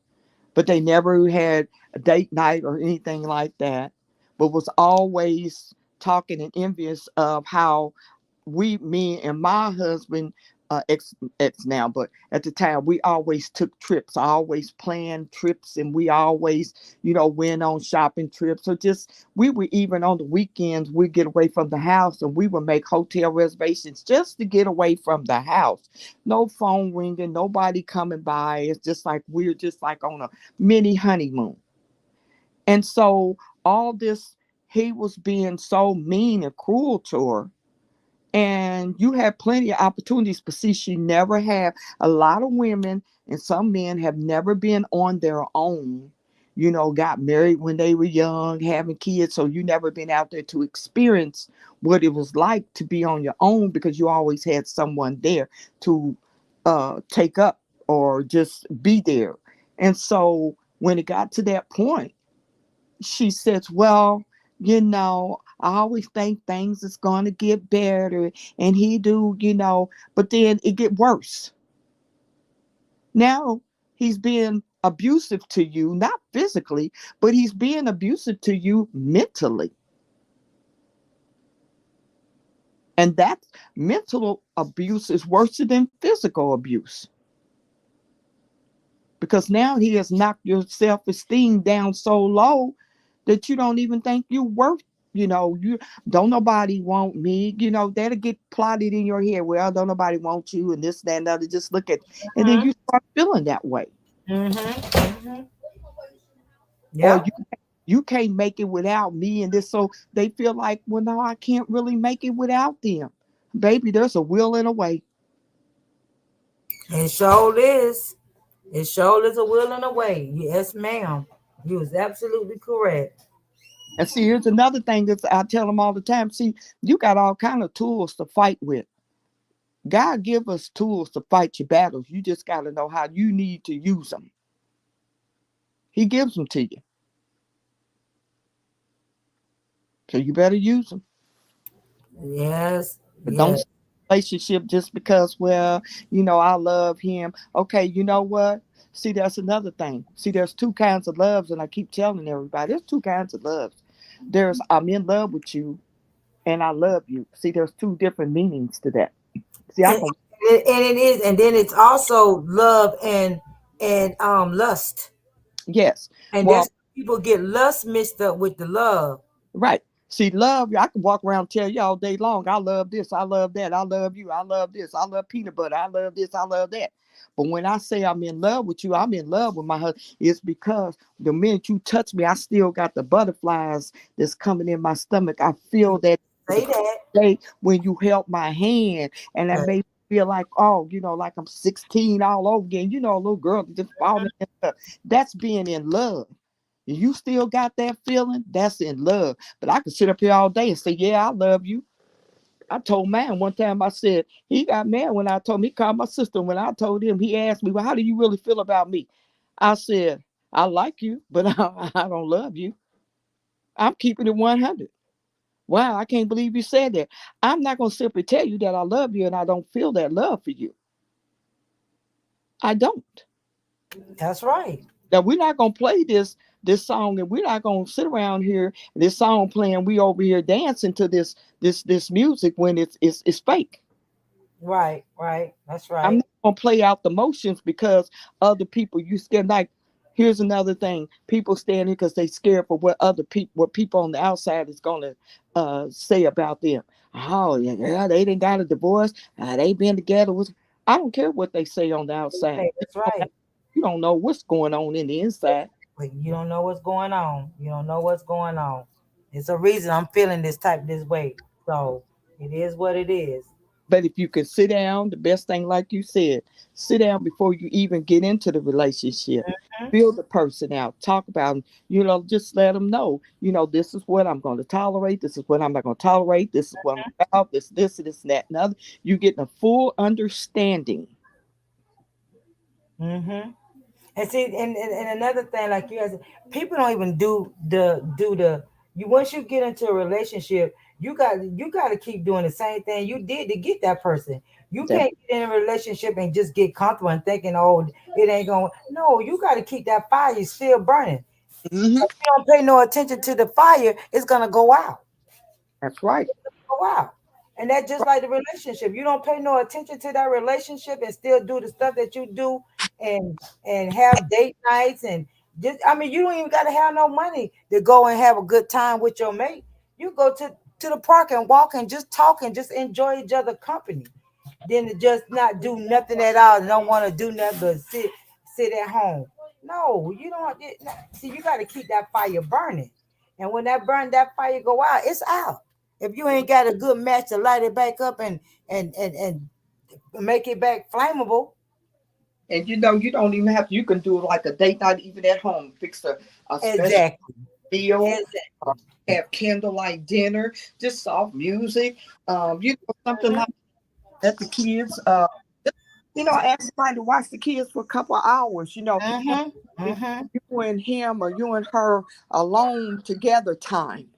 but they never had a date night or anything like that. But was always talking and envious of how me and my husband, ex now, but at the time we always took trips. I always planned trips, and we always, went on shopping trips. So just we were even on the weekends we get away from the house, and we would make hotel reservations just to get away from the house. No phone ringing, nobody coming by. It's just like we're just like on a mini honeymoon. And so all this, he was being so mean and cruel to her, and you had plenty of opportunities, but see, she never had. A lot of women and some men have never been on their own, got married when they were young, having kids, so you never been out there to experience what it was like to be on your own because you always had someone there to take up or just be there. And so when it got to that point, she says, well, I always think things is going to get better, and he do, but then it get worse. Now he's being abusive to you, not physically, but he's being abusive to you mentally. And that mental abuse is worse than physical abuse because now he has knocked your self-esteem down so low that you don't even think you're worth, you don't nobody want me, that'll get plotted in your head. Well, don't nobody want you and this, that, and the other. Just look at, and then Mm-hmm. you start feeling that way. Mm-hmm. Or Yep. you can't make it without me and this. So they feel like, well, no, I can't really make it without them. Baby, there's a will and a way. It sure is. It sure is a will and a way. Yes, ma'am. You was absolutely correct. And see, here's another thing that I tell them all the time. See, you got all kind of tools to fight with. God give us tools to fight your battles. You just got to know how you need to use them. He gives them to you. So you better use them. Yes. But don't Yes. start a relationship just because, well, I love him. Okay, you know what? See, that's another thing. See, there's two kinds of loves, and I keep telling everybody there's two kinds of loves. There's I'm in love with you and I love you. See, there's two different meanings to that. See, I And, can and it is, and then it's also love and lust. yes. And Well, that's people get lust mixed up with the love. right. See, love, I can walk around and tell you all day long, I love this, I love that, I love you, I love this, I love peanut butter, I love this, I love that. But when I say I'm in love with you, I'm in love with my husband. It's because the minute you touch me, I still got the butterflies that's coming in my stomach. I feel that Say that. day when you held my hand, and that Right. made me feel like, oh, like I'm 16 all over again. A little girl that just falling in love. That's being in love. You still got that feeling? That's in love. But I could sit up here all day and say, yeah, I love you. I told man one time, I said, he got mad when I told him, he called my sister. When I told him, he asked me, well, how do you really feel about me? I said, I like you, but I don't love you. I'm keeping it 100. Wow, I can't believe you said that. I'm not going to simply tell you that I love you and I don't feel that love for you. I don't. That's right. Now we're not gonna play this song, and we're not gonna sit around here this song playing. We over here dancing to this music when it's fake. Right. Right. That's I'm right. not gonna play out the motions because other people you scared. Like here's another thing: people stand here because they scared for what people on the outside is gonna say about them. Oh yeah, they didn't got a divorce. They been together. I don't care what they say on the outside. Right. That's right. You don't know what's going on in the inside. But you don't know what's going on. You don't know what's going on. It's a reason I'm feeling this way. So it is what it is. But if you can sit down, the best thing, like you said, sit down before you even get into the relationship. Mhm. Feel the person out. Talk about them. Just let them know. This is what I'm going to tolerate. This is what I'm not going to tolerate. This is what I'm about. This, and that, and other. You get a full understanding. Mhm. And see, and another thing, like you guys, people don't even do the you once you get into a relationship, you got to keep doing the same thing you did to get that person. You That, can't get in a relationship and just get comfortable and thinking, oh, it ain't going. No, you got to keep that fire still burning. hmm If you don't pay no attention to the fire, it's gonna go out. that's right. Go out. And that's just like the relationship. You don't pay no attention to that relationship and still do the stuff that you do and have date nights and just I mean you don't even gotta have no money to go and have a good time with your mate. You go to the park and walk and just talk and just enjoy each other company. Then to just not do nothing at all, don't want to do nothing but sit at home. No, you don't see you gotta keep that fire burning. And when that fire go out, it's out. If you ain't got a good match to light it back up and make it back flammable. And you don't even have to. You can do it like a date night, even at home. Fix a special Exactly. meal. Exactly. uh, Have candlelight dinner, just soft music. Something like that. The kids. Ask somebody to watch the kids for a couple of hours. Mm-hmm. If Mm-hmm. you and him or you and her alone together time.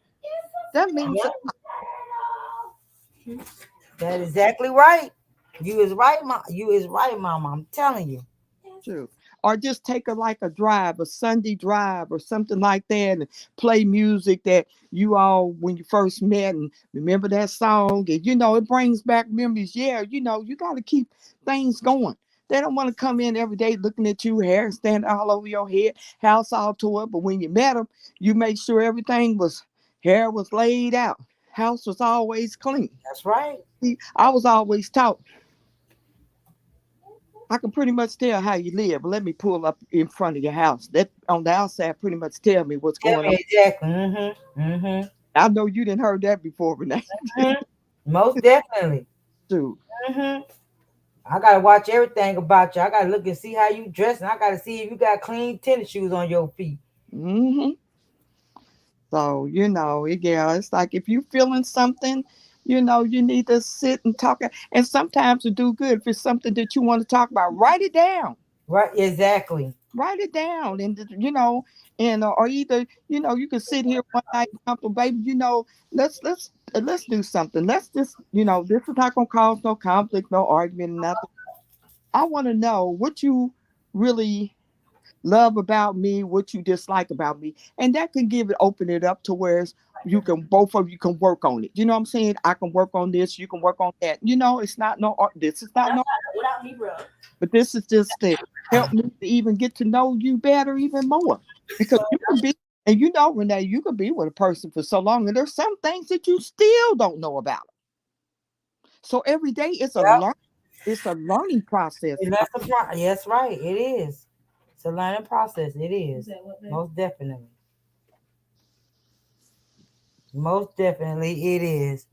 That means a Yeah, that is exactly right. You is right, mom. You is right, mama. I'm telling you. too. Or just take a drive, a Sunday drive or something like that, and play music that you all when you first met and remember that song. And it brings back memories. Yeah, you got to keep things going. They don't want to come in every day looking at you, hair standing all over your head, house all tore up. But when you met them, you made sure everything hair was laid out, house was always clean. That's right. See, I was always taught I can pretty much tell how you live. But let me pull up in front of your house. That on the outside pretty much tell me what's Tell going on. me exactly. Mm-hmm. Mm-hmm. I know you didn't heard that before, Renee. Mm-hmm. Most definitely. Too. Mm-hmm. I gotta watch everything about you. I gotta look and see how you dress, and I gotta see if you got clean tennis shoes on your feet. hmm So it's like if you feeling something, you need to sit and talk. And sometimes to do good, if it's something that you want to talk about, write it down. Right? Exactly. Write it down, and or either you can sit here one night, comfortable, baby. Let's do something. Let's just this is not gonna cause no conflict, no argument, nothing. I want to know what you really love about me, what you dislike about me, and that can give it open it up to where you can both of you can work on it. You know what I'm saying? I can work on this, you can work on that. It's not no this is not That's no, not without me, bro. but this is just to help me to even get to know you better even more. Because you can be and Renee, you can be with a person for so long and there's some things that you still don't know about. So every day Yep. it's a learning process. Yes, right. It is. It's a learning process. It Is is. that what, baby? Most definitely. Most definitely it is.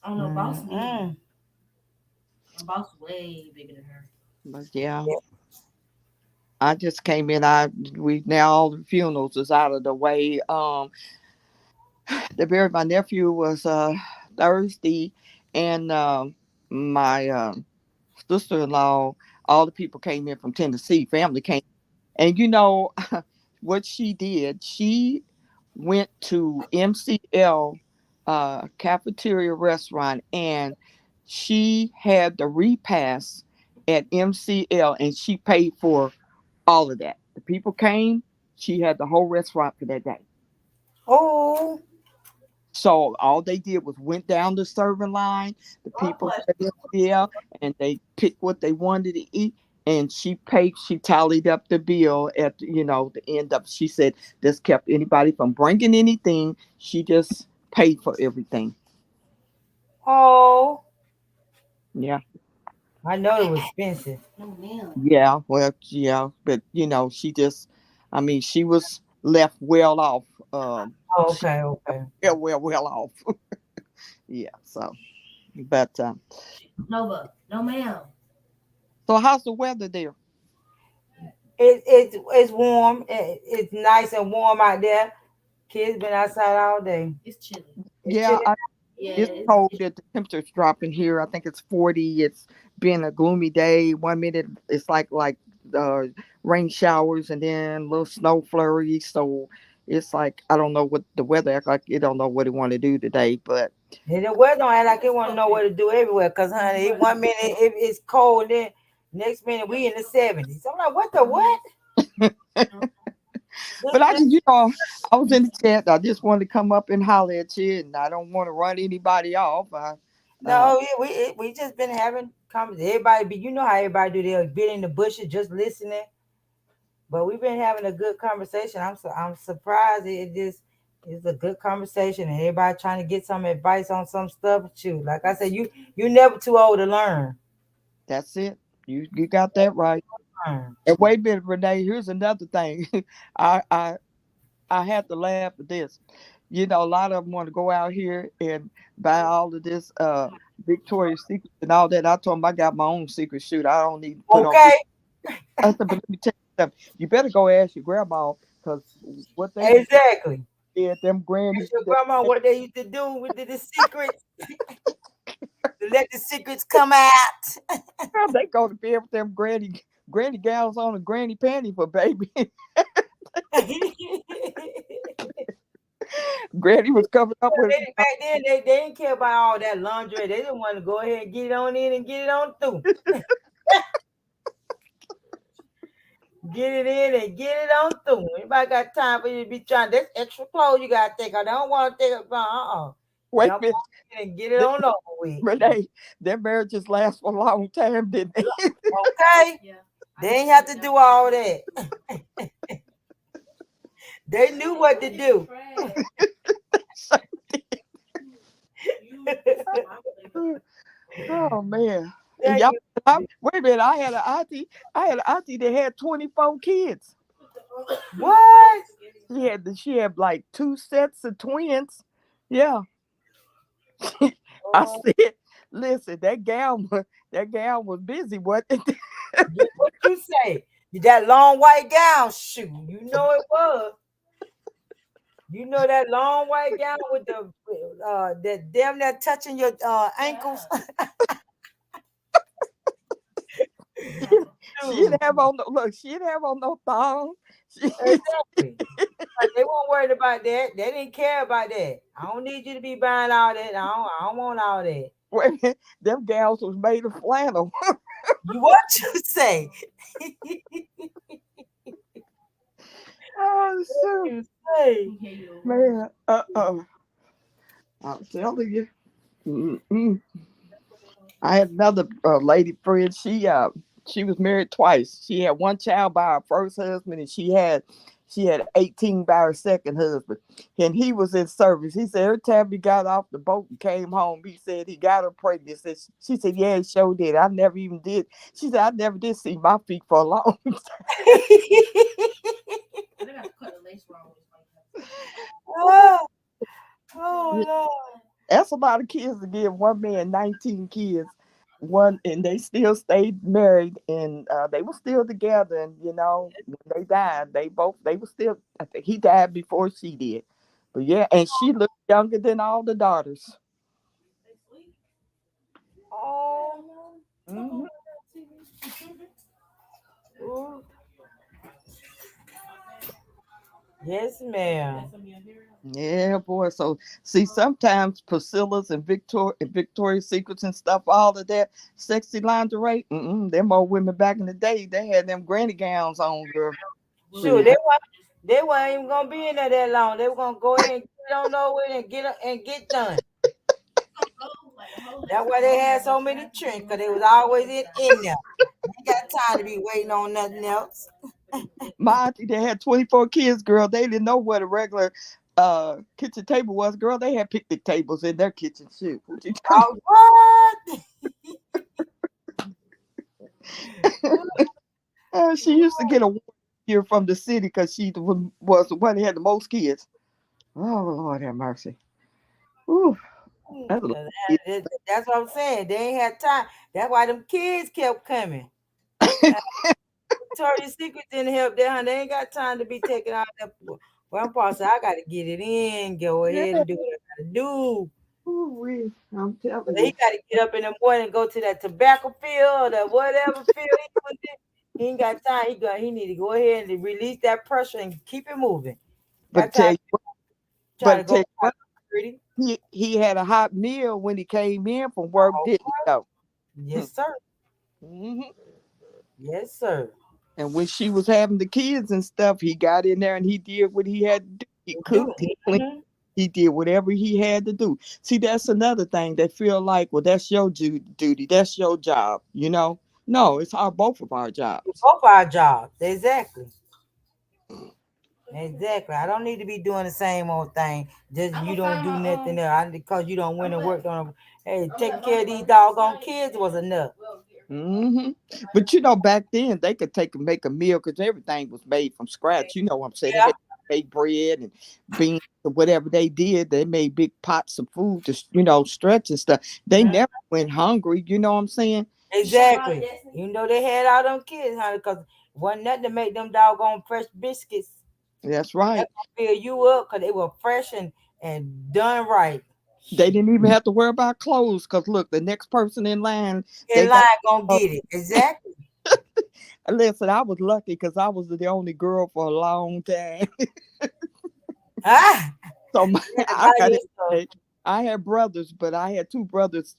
I don't know, boss is bigger. Mm-mm. My boss is way bigger than her. But yeah, Yeah. I just came in. I we now all the funerals is out of the way. The buried my nephew was Thursday, and my sister in law. All the people came in from Tennessee. Family came, and what she did. She went to MCL cafeteria restaurant, and she had the repast at MCL, and she paid for all of that. The people came. She had the whole restaurant for that day. Oh, So all they did was went down the serving line. The God people bless got in there and they picked what they wanted to eat. And she paid. She tallied up the bill at the end of. She said this kept anybody from bringing anything. She just paid for everything. oh. Yeah, I know it was expensive. no ma'am. yeah. Well, yeah, but she just. I mean, she was left well off. Oh, She okay, okay. well off. Yeah. So, but Nova, no ma'am. so how's the weather there? It's warm. It's nice and warm out there. Kids been outside all day. It's chilly. It's Yeah, chilly. Yeah, it's it's cold that the temperature's dropping here. I think it's 40. It's been a gloomy day. 1 minute it's like uh, rain showers and then little snow flurries. So it's like I don't know what the weather act like. You don't know what it want to do today, but And the weather don't act like it want to know what to do everywhere. Cause honey, 1 minute it's cold, then next minute we in the 70s. I'm like, what the what? but I just I was in the chat. I just wanted to come up and holler at you, and I don't want to run anybody off. Uh, No, we just been having conversations. Everybody be how everybody do. They'll be in the bushes just listening. But we've been having a good conversation. I'm surprised it just is a good conversation and everybody trying to get some advice on some stuff too. Like I said, you never too old to learn. that's it. You got that right. Learn. And wait a minute, Renee. Here's another thing. I I I had to laugh at this. A lot of them want to go out here and buy all of this Victoria's Secret and all that. I told them I got my own secret shoot. I don't need to put on. Okay, I said, but let me tell you something. You better go ask your grandma because what they exactly. did, them Ask grannies, your grandma what they used to do with the secrets to let the secrets come out. they go to bed with them granny gowns on and granny panty for baby. Granny was covered up with. Back then they didn't care about all that laundry. They didn't want to go ahead and get it on in and get it on through. Get it in and get it on through. Anybody got time for you to be trying? That's extra clothes you gotta take out. They don't want to take it. Wait a Jump minute, on in and get it on over with. Renee, their marriages last for a long time, didn't they? Okay, yeah. they ain't have to do all that. They knew what to do. Oh man. And Thank y'all, you. wait a minute, I had an auntie that had 24 kids. What? She had like two sets of twins. Yeah. I Oh, said, listen, that gal was busy. What? what you say? That long white gown, shoot. You know it was. You know that long white gown with the that damn near touching your ankles. She didn't Dude, have on no look. She didn't have on no thong. exactly. Like, they weren't worried about that. They didn't care about that. I don't need you to be buying all that. I don't want all that. Wait a minute, them gals was made of flannel. You what you say? Oh, shoot. You say. Yeah, you Man, I'm telling you. Mm-mm. I had another lady friend. She was married twice. She had one child by her first husband, and she had 18 by her second husband. And he was in service. He said every time he got off the boat and came home, he said he got her pregnant. She said, yeah, it sure did. I never even did. She said, I never did see my feet for a long time. I got to cut the lace wrong. Oh, oh Lord. That's a lot of kids to give one man 19 kids. One and they still stayed married and they were still together and when they died they were still I think he died before she did. But yeah, and she looked younger than all the daughters. Oh, Hmm. ooh. Yes, ma'am. Yeah, boy. So see, sometimes Priscilla's and Victoria's Secrets and stuff, all of that sexy lingerie. Them old women back in the day, they had them granny gowns on, girl. Sure, See, they weren't even gonna be in there that long. They were gonna go ahead and get on over and get done. That's why they had so many trends, because they was always in there. Ain't got time to be waiting on nothing else. my auntie, they had 24 kids, girl. They didn't know what a regular kitchen table was, girl. They had picnic tables in their kitchen. Shoot. What you talking Oh, what? about? She used to get a here from the city because she was the one that had the most kids. Oh, Lord have mercy. Ooh, that's a lot of That's what I'm saying. They ain't had time. That's why them kids kept coming. Victoria's Secret didn't help them. They ain't got time to be taking out that. Grandpa said, I got to get it in. Go kids. ahead Yeah. and do what I got to do. Ooh, I'm telling He you. got to get up in the morning and go to that tobacco field or whatever field he was in. He ain't got time. He need to go ahead and release that pressure and keep it moving. But Got time tell you, to try to but tell go you what, pretty. he had a hot meal when he came in from work, Oh, didn't he? Though. yes, sir. Hmm. Yes, sir. And when she was having the kids and stuff, he got in there and he did what he had to do. He Do cooked, he cleaned, mhm. he did whatever he had to do. See, that's another thing. They feel like, well, that's your duty, that's your job. No, it's our both of our jobs. Both our jobs. Exactly. Exactly. I don't need to be doing the same old thing. Just you don't do nothing else. Because you don't win and work on them. Hey, taking care of these doggone kids was enough. Hmm. But back then they could take and make a meal because everything was made from scratch. You know what I'm saying? They Yeah. made bread and beans or whatever they did. They made big pots of food to stretch and stuff. They Mhm. never went hungry. You know what I'm saying? Exactly. Even though they had all them kids, honey, because wasn't nothing to make them doggone fresh biscuits. That's That right. gonna fill you up because they were fresh and done right. They didn't even have to worry about clothes because look, the next person in line, they In line got. gonna get it. Exactly. Listen, I was lucky because I was the only girl for a long time. Ah, So you had to I buy got your it. stuff. I had brothers, but I had two brothers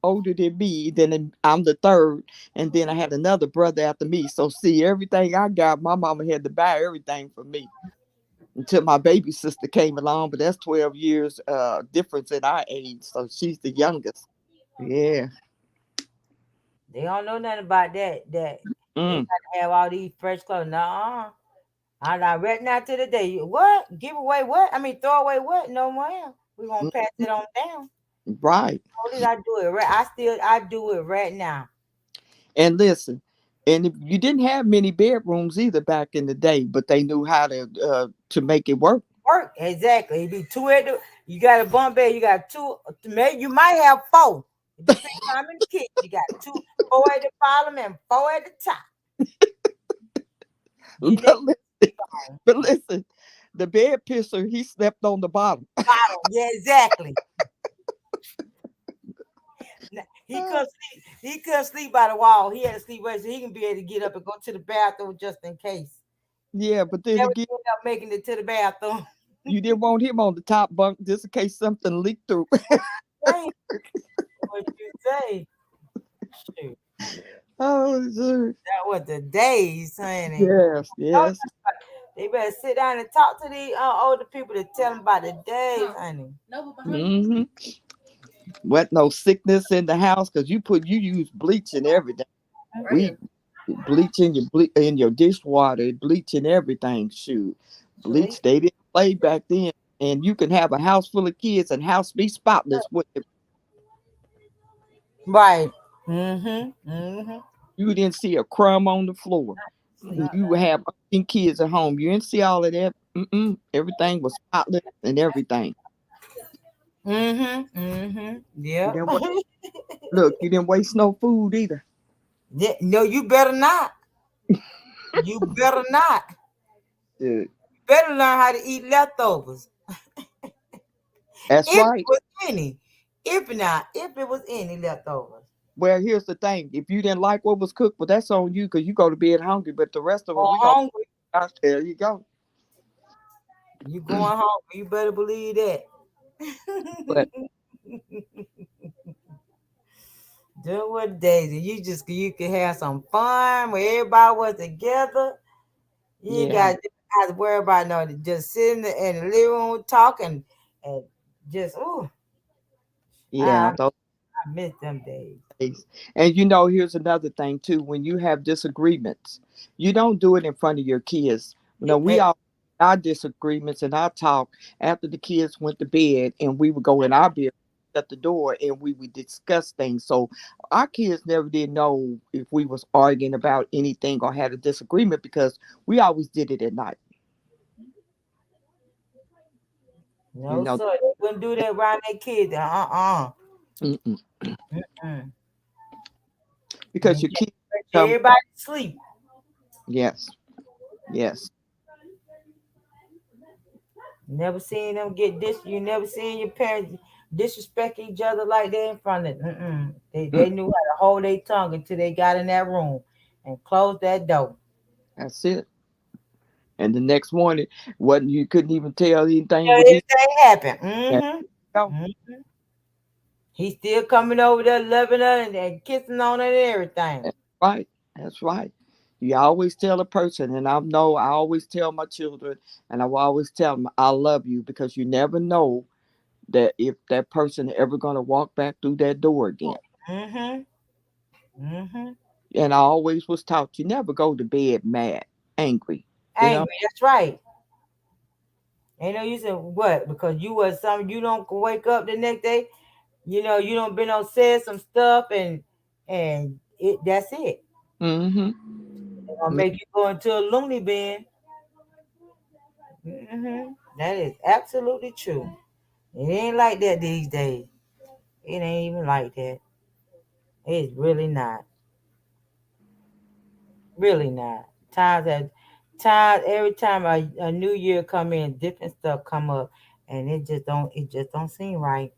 older than me. Then I'm the third, and then I had another brother after me. So see, everything I got, my mama had to buy everything for me until my baby sister came along. But that's 12 years difference in our age, so she's the youngest. Yeah. They don't know nothing about that they Mm, gotta have all these fresh clothes. Nah, I'm not right now to the day. What? Give away what? I mean, throw away what? No more. We're gonna mm, pass it on down. right. I do it right. I do it right now. And listen, and if you didn't have many bedrooms either back in the day, but they knew how to make it work. Work exactly. You be two at the. You got a bunk bed. You got two. Maybe you might have four. It depends on how many kids you got. Two, four at the bottom and four at the top. Getting that But listen, but listen, the bed pisser, he slept on the bottom. bottom. Yeah, exactly. He Uh, couldn't sleep. He couldn't sleep by the wall. He had to sleep right so he can be able to get up and go to the bathroom just in case. yeah, but then Never again, end up making it to the bathroom. you didn't want him on the top bunk just in case something leaked through. Hey, what you say? Shoot, Oh, sir. that was the days, honey. Yes, Don't yes. They better sit down and talk to the older people to tell them about the days, honey. No, but behind you. Mm-hmm. What no sickness in the house because you use bleach and everything. Right We here. bleach in your in your dishwater, bleach and everything. Shoot, See? bleach. They didn't play back then, and you can have a house full of kids and house be spotless. With Right. Mm-hmm. Mm-hmm. you didn't see a crumb on the floor. Sleep. You have 18 kids at home. You didn't see all of that. Mm-mm. Everything was spotless and everything. Mm-hmm. Mm-hmm. You Yep. didn't wa- look. You didn't waste no food either. Yeah, no, you better not. You better not. Yeah, Better learn how to eat leftovers. that's If it right. was any. If not, if it was any leftovers. Well, here's the thing: if you didn't like what was cooked, well, that's on you because you go to bed hungry. But the rest of Or us, we gonna. hungry. There you go. You going hungry. You better believe that. But Do what days and you can have some fun where everybody was together. You ain't yeah, got to have to worry about no just sitting in the living room talking and just yeah, I, those I miss them days. days. And you know, here's another thing too. When you have disagreements, you don't do it in front of your kids. You know, we Eh, all our disagreements and our talk after the kids went to bed, and we would go in our bed at the door and we would discuss things. So our kids never did know if we was arguing about anything or had a disagreement because we always did it at night. You No know, sir, they wouldn't do that around their kids. mm-mm. Mm. Because And your kids come. everybody sleep. Yes, yes, Never seen them get this. You never seen your parents disrespect each other like that in front of them. mm, They knew how to hold their tongue until they got in that room and closed that door. that's it. And the next morning, wasn't you couldn't even tell anything Yeah, was even. everything happened. Go. He's still coming over there, loving her and kissing on her and everything. That's right. That's right. You always tell a person, and I always tell my children, and I will always tell them, I love you because you never know that if that person ever gonna walk back through that door again. Mm-hmm. Mm-hmm. And I always was taught you never go to bed mad, angry. You know. Angry. That's right. Ain't no use in what? Because you was something you don't wake up the next day. You don't been on said some stuff and that's it. Mm-hmm. They're gonna make you go into a loony bin. That is absolutely true. It ain't like that these days. It ain't even like that. It's really not. Really not. Times that times every time a new year come in, different stuff come up, and it just don't seem right.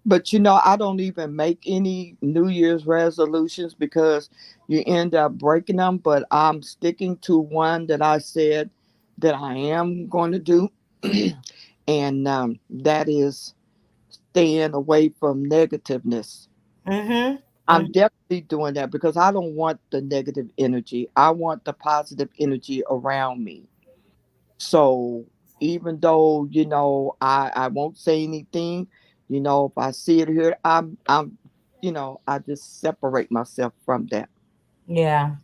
But you know, I don't even make any New Year's resolutions because you end up breaking them. But I'm sticking to one that I said that I am going to do, and that is staying away from negativeness. Mm-hmm. I'm definitely doing that because I don't want the negative energy. I want the positive energy around me. So even though I won't say anything, if I see it here, I just separate myself from that. Yeah.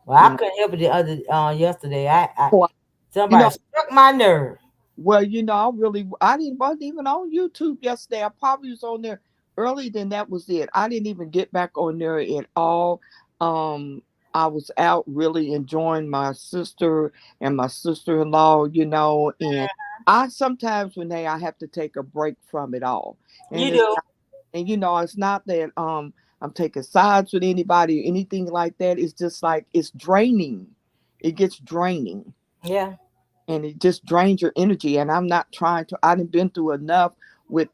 Well, I You know, couldn't help it the other yesterday. I oh, you somebody know, struck my nerve. well, I didn't wasn't even on YouTube yesterday. I probably was on there early. Then that was it. I didn't even get back on there at all. Um, I was out really enjoying my sister and my sister-in-law, and I sometimes when I have to take a break from it all, You and do. it's not that I'm taking sides with anybody or anything like that. It's just like it's draining. It gets draining Yeah. and it just drains your energy. And I'm not trying to. I done been through enough with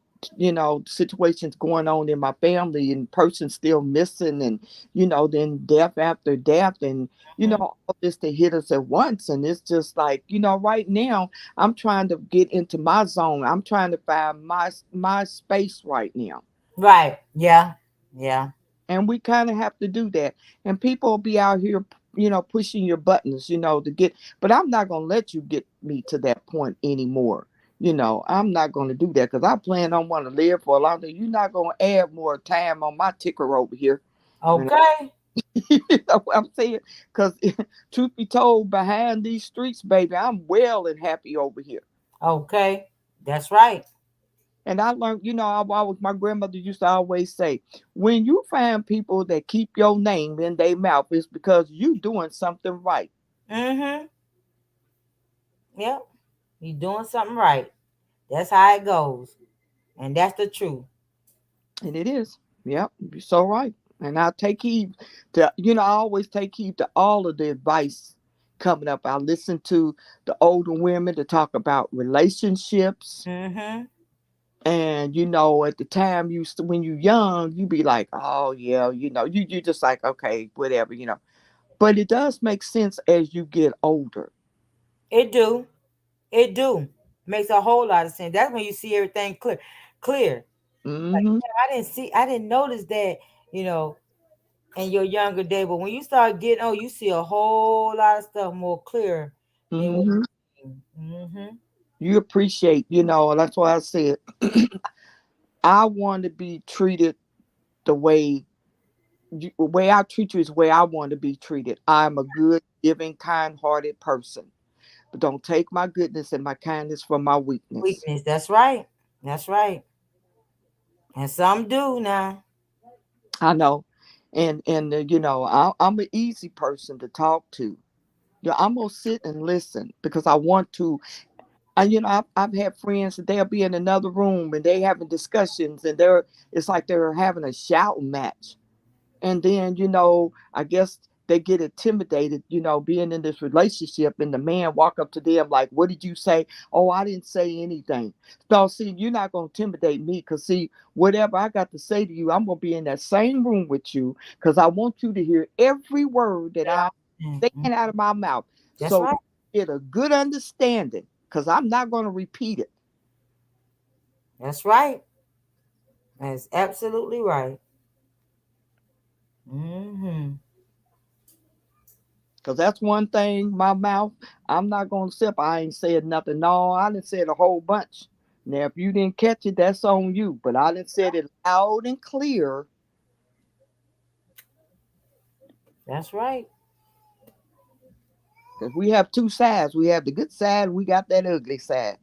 situations going on in my family and persons still missing, and then death after death, and Mhm. all this to hit us at once. And it's just like right now I'm trying to get into my zone. I'm trying to find my space right now. Right. Yeah. Yeah. And we kind of have to do that. And people will be out here pushing your buttons, to get, but I'm not going to let you get me to that point anymore. I'm not going to do that because I plan on want to live for a long time. You're not going to add more time on my ticker over here. You know, Okay. you know what I'm saying? Because truth be told, behind these streets, baby, I'm well and happy over here. Okay. That's right. And I learned, my grandmother used to always say, when you find people that keep your name in their mouth, it's because you doing something right. Mm-hmm. Yep. You doing something right. That's how it goes. And that's the truth. And it is. Yep, you're so right. And I take heed to, I always take heed to all of the advice coming up. I listen to the older women to talk about relationships. Mm-hmm. And at the time when you young, you be like, oh yeah, you just like, okay, whatever. But it does make sense as you get older. It do. It do. Makes a whole lot of sense. That's when you see everything clear. Clear. Like, Hmm. I didn't notice that, you know, in your younger day, but when you start getting you see a whole lot of stuff more clear than what Hmm. mm-hmm. You appreciate, that's why I said I want to be treated the way I treat you is the way I want to be treated. I'm a good, giving, kind-hearted person, but don't take my goodness and my kindness for my weakness. Weakness. That's right. That's right. And some do now. I know, and I'm an easy person to talk to. I'm gonna sit and listen because I want to. And I've had friends that they'll be in another room and they having discussions and it's like they're having a shouting match. And then I guess they get intimidated, being in this relationship, and the man walk up to them like, what did you say? Oh, I didn't say anything. So see, you're not going to intimidate me, because see, whatever I got to say to you, I'm going to be in that same room with you, because I want you to hear every word that I'm Mm-hmm. saying out of my mouth, That's so right. you get a good understanding, because I'm not going to repeat it. That's right. That's absolutely right. Mm-hmm. Because that's one thing, my mouth, I'm not going to sip. I ain't said nothing. No, I done said a whole bunch. Now, if you didn't catch it, that's on you. But I done said it loud and clear. That's right. Because we have two sides. We have the good side, we got that ugly side.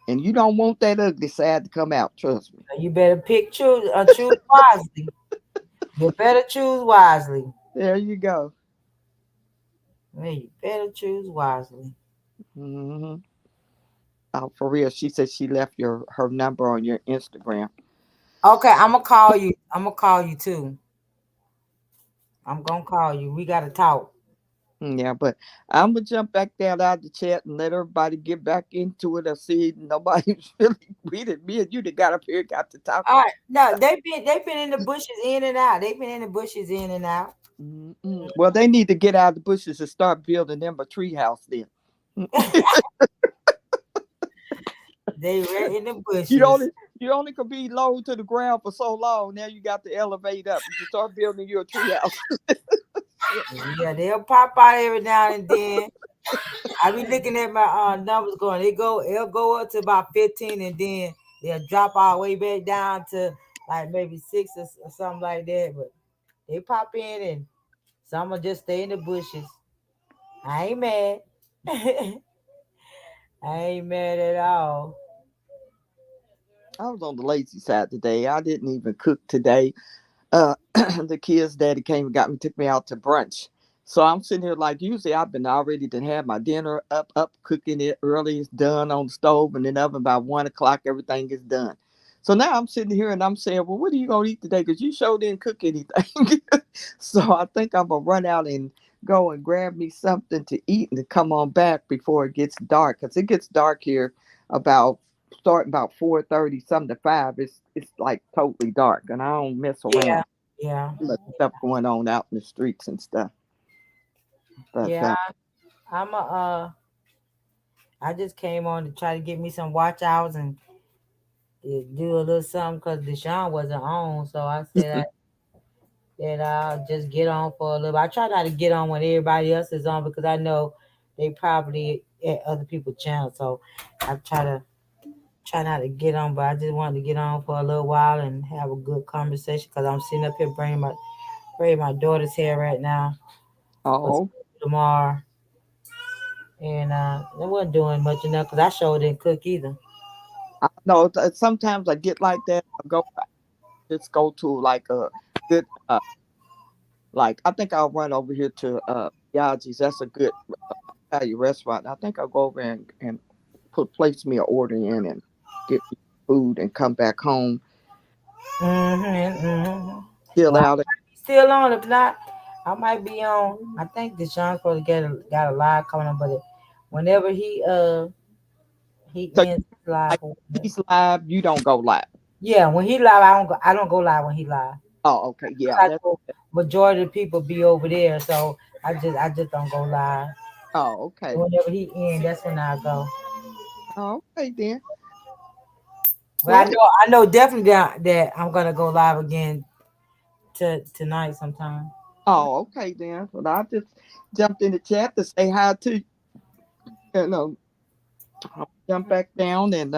And you don't want that ugly side to come out, trust me. You better choose wisely. You better choose wisely. There you go. Yeah, you better choose wisely. Hmm. Oh, for real. She said she left her number on your Instagram. Okay, I'm gonna call you. I'm gonna call you too. I'm gonna call you. We gotta talk. Yeah, but I'm gonna jump back down out the chat and let everybody get back into it. I see nobody's really reading. Me and you that got up here got to All talking. right. No, they've been in the bushes in and out. They've been in the bushes in and out. Mm-mm. Well, they need to get out of the bushes and start building them a tree house then. They were in the you bushes. only you only could be low to the ground for so long. Now you got to elevate up. You start building your tree house. Shit. Yeah, they'll pop out every now and then. I be looking at my numbers going. It'll go up to about 15, and then they'll drop all the way back down to like maybe 6 or something like that. But they pop in, and some will just stay in the bushes. I ain't mad. I ain't mad at all. I was on the lazy side today. I didn't even cook today. The kids' daddy came and got me, took me out to brunch. So I'm sitting here like usually I've been already to have my dinner up, cooking it early. It's done on the stove and then oven by 1 o'clock. Everything is done. So now I'm sitting here and I'm saying, well, what are you gonna eat today? Because you sure didn't cook anything. So I think I'm gonna run out and go and grab me something to eat and to come on back before it gets dark. Because it gets dark here about starting about 4:30, something to 5. It's like totally dark, and I don't mess Yeah, around. yeah, Too much stuff going on out in the streets and stuff. But yeah. I'm a I just came on to try to get me some watch hours and do a little something because Deshaun wasn't on. So I said that I'll just get on for a little. I try not to get on when everybody else is on because I know they probably at other people's channels. So I try not to get on, but I just wanted to get on for a little while and have a good conversation because I'm sitting up here braiding my daughter's hair right now for Oh, school tomorrow, and I wasn't doing much enough because I sure didn't cook either. I know. Sometimes I get like that. I go just go to like a good like I think I'll run over here to Yaji's. That's a good Italian restaurant. I think I'll go over and place me an order in and get me food and come back home. Mm-hmm. Chill Well, out. still on. If not, I might be on. I think Deshaun's supposed to got a live coming on, but whenever he So ends his live, like he's live, you don't go live. yeah, when he live, I don't go live when he live. Oh, okay. Yeah, I that's go, majority of the people be over there, so I just don't go live. oh, okay. Whenever he ends, that's when I go. Oh, okay then. But Well, I know definitely that I'm gonna go live again tonight sometime. oh, okay then. Well, I just jumped in the chat to say hi to you know, I'll jump back down and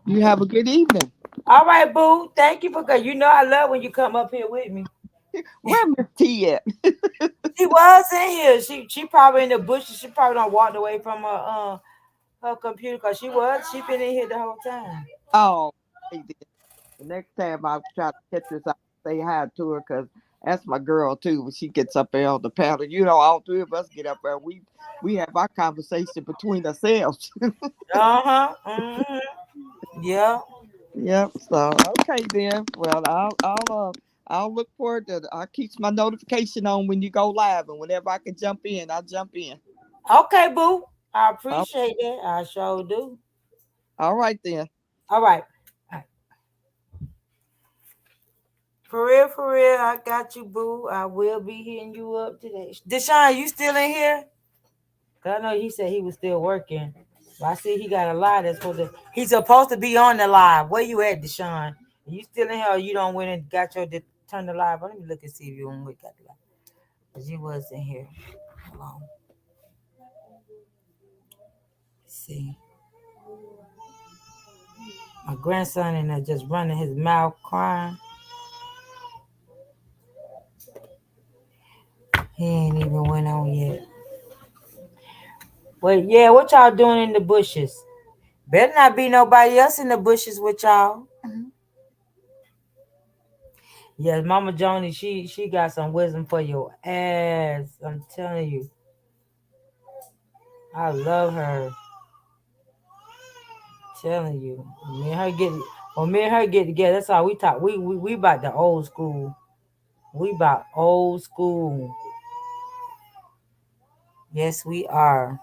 you have a good evening. All right, boo. Thank you for coming. You know I love when you come up here with me. Where Miss T at? She was in here. She probably in the bushes. She probably don't walked away from her computer because she been in here the whole time. Oh, okay then. The next time I'll try to catch her, so I say hi to her because that's my girl too. When she gets up there on the panel, all three of us get up there. We have our conversation between ourselves. Uh-huh. Mm-hmm. Yeah. Yep. So okay then. Well, I'll look forward to. I'll keep my notification on when you go live, and whenever I can jump in, I'll jump in. Okay, boo. I Uh, appreciate that. I sure do. all right then. All right. All right. For real, I got you, boo. I will be hitting you up today. Deshaun, you still in here? 'Cause I know he said he was still working. But I see he got a live that's supposed to. He's supposed to be on the live. Where you at, Deshaun? You still in here? Or you don't went and got your turn the live? Let me look and see if you got the live. Cause you was in here. Hold on. Let's see. My grandson in there just running his mouth, crying. He ain't even went on yet. Well, yeah, what y'all doing in the bushes? Better not be nobody else in the bushes with y'all. Yes, Mama Joni, she got some wisdom for your ass. I'm telling you, I love her. Telling you, me and her get together. That's all we talk. We about the old school. We about old school. Yes, we are.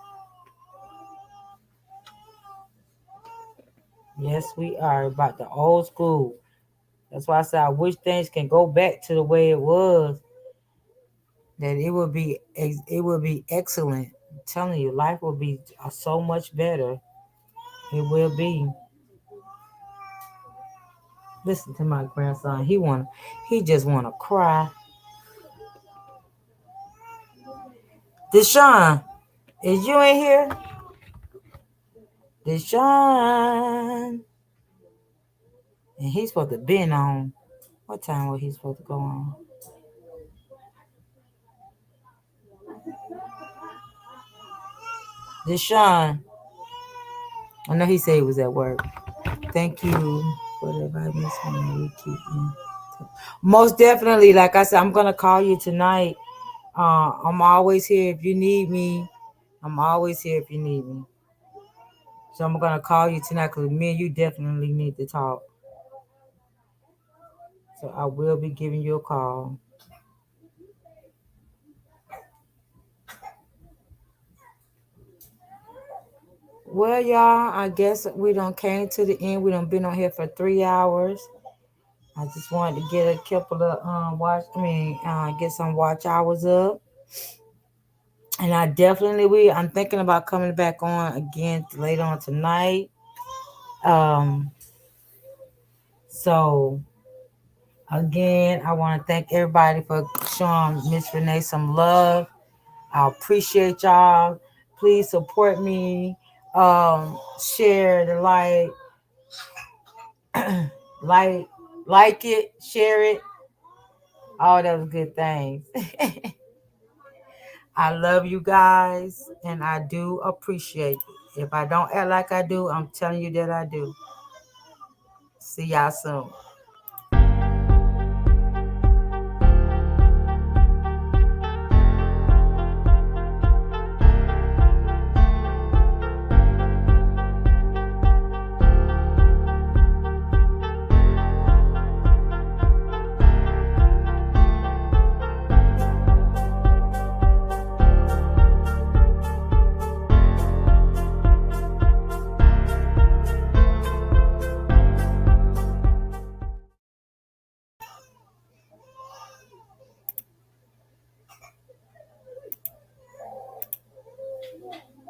Yes, we are about the old school. That's why I said I wish things can go back to the way it was. That it would be excellent. I'm telling you, life will be so much better. It will be. Listen to my grandson. He just wanna cry. Deshaun, is you in here? Deshaun, and he's supposed to been on. What time was he supposed to go on? Deshaun, I know he said he was at work. Thank you for the advice. We keep in. Most definitely, like I said, I'm gonna call you tonight. I'm always here if you need me. I'm always here if you need me. So I'm gonna call you tonight because me and you definitely need to talk. So I will be giving you a call. Well, y'all, I guess we done came to the end. We done been on here for 3 hours. I just wanted to get a couple of get some watch hours up. And I definitely I'm thinking about coming back on again later on tonight. Um, so Again, I want to thank everybody for showing Miss Renee some love. I appreciate y'all. Please support me. Share the like, like it, share it, all those good things. I love you guys, and I do appreciate it. If I don't act like I do, I'm telling you that I do. See y'all soon.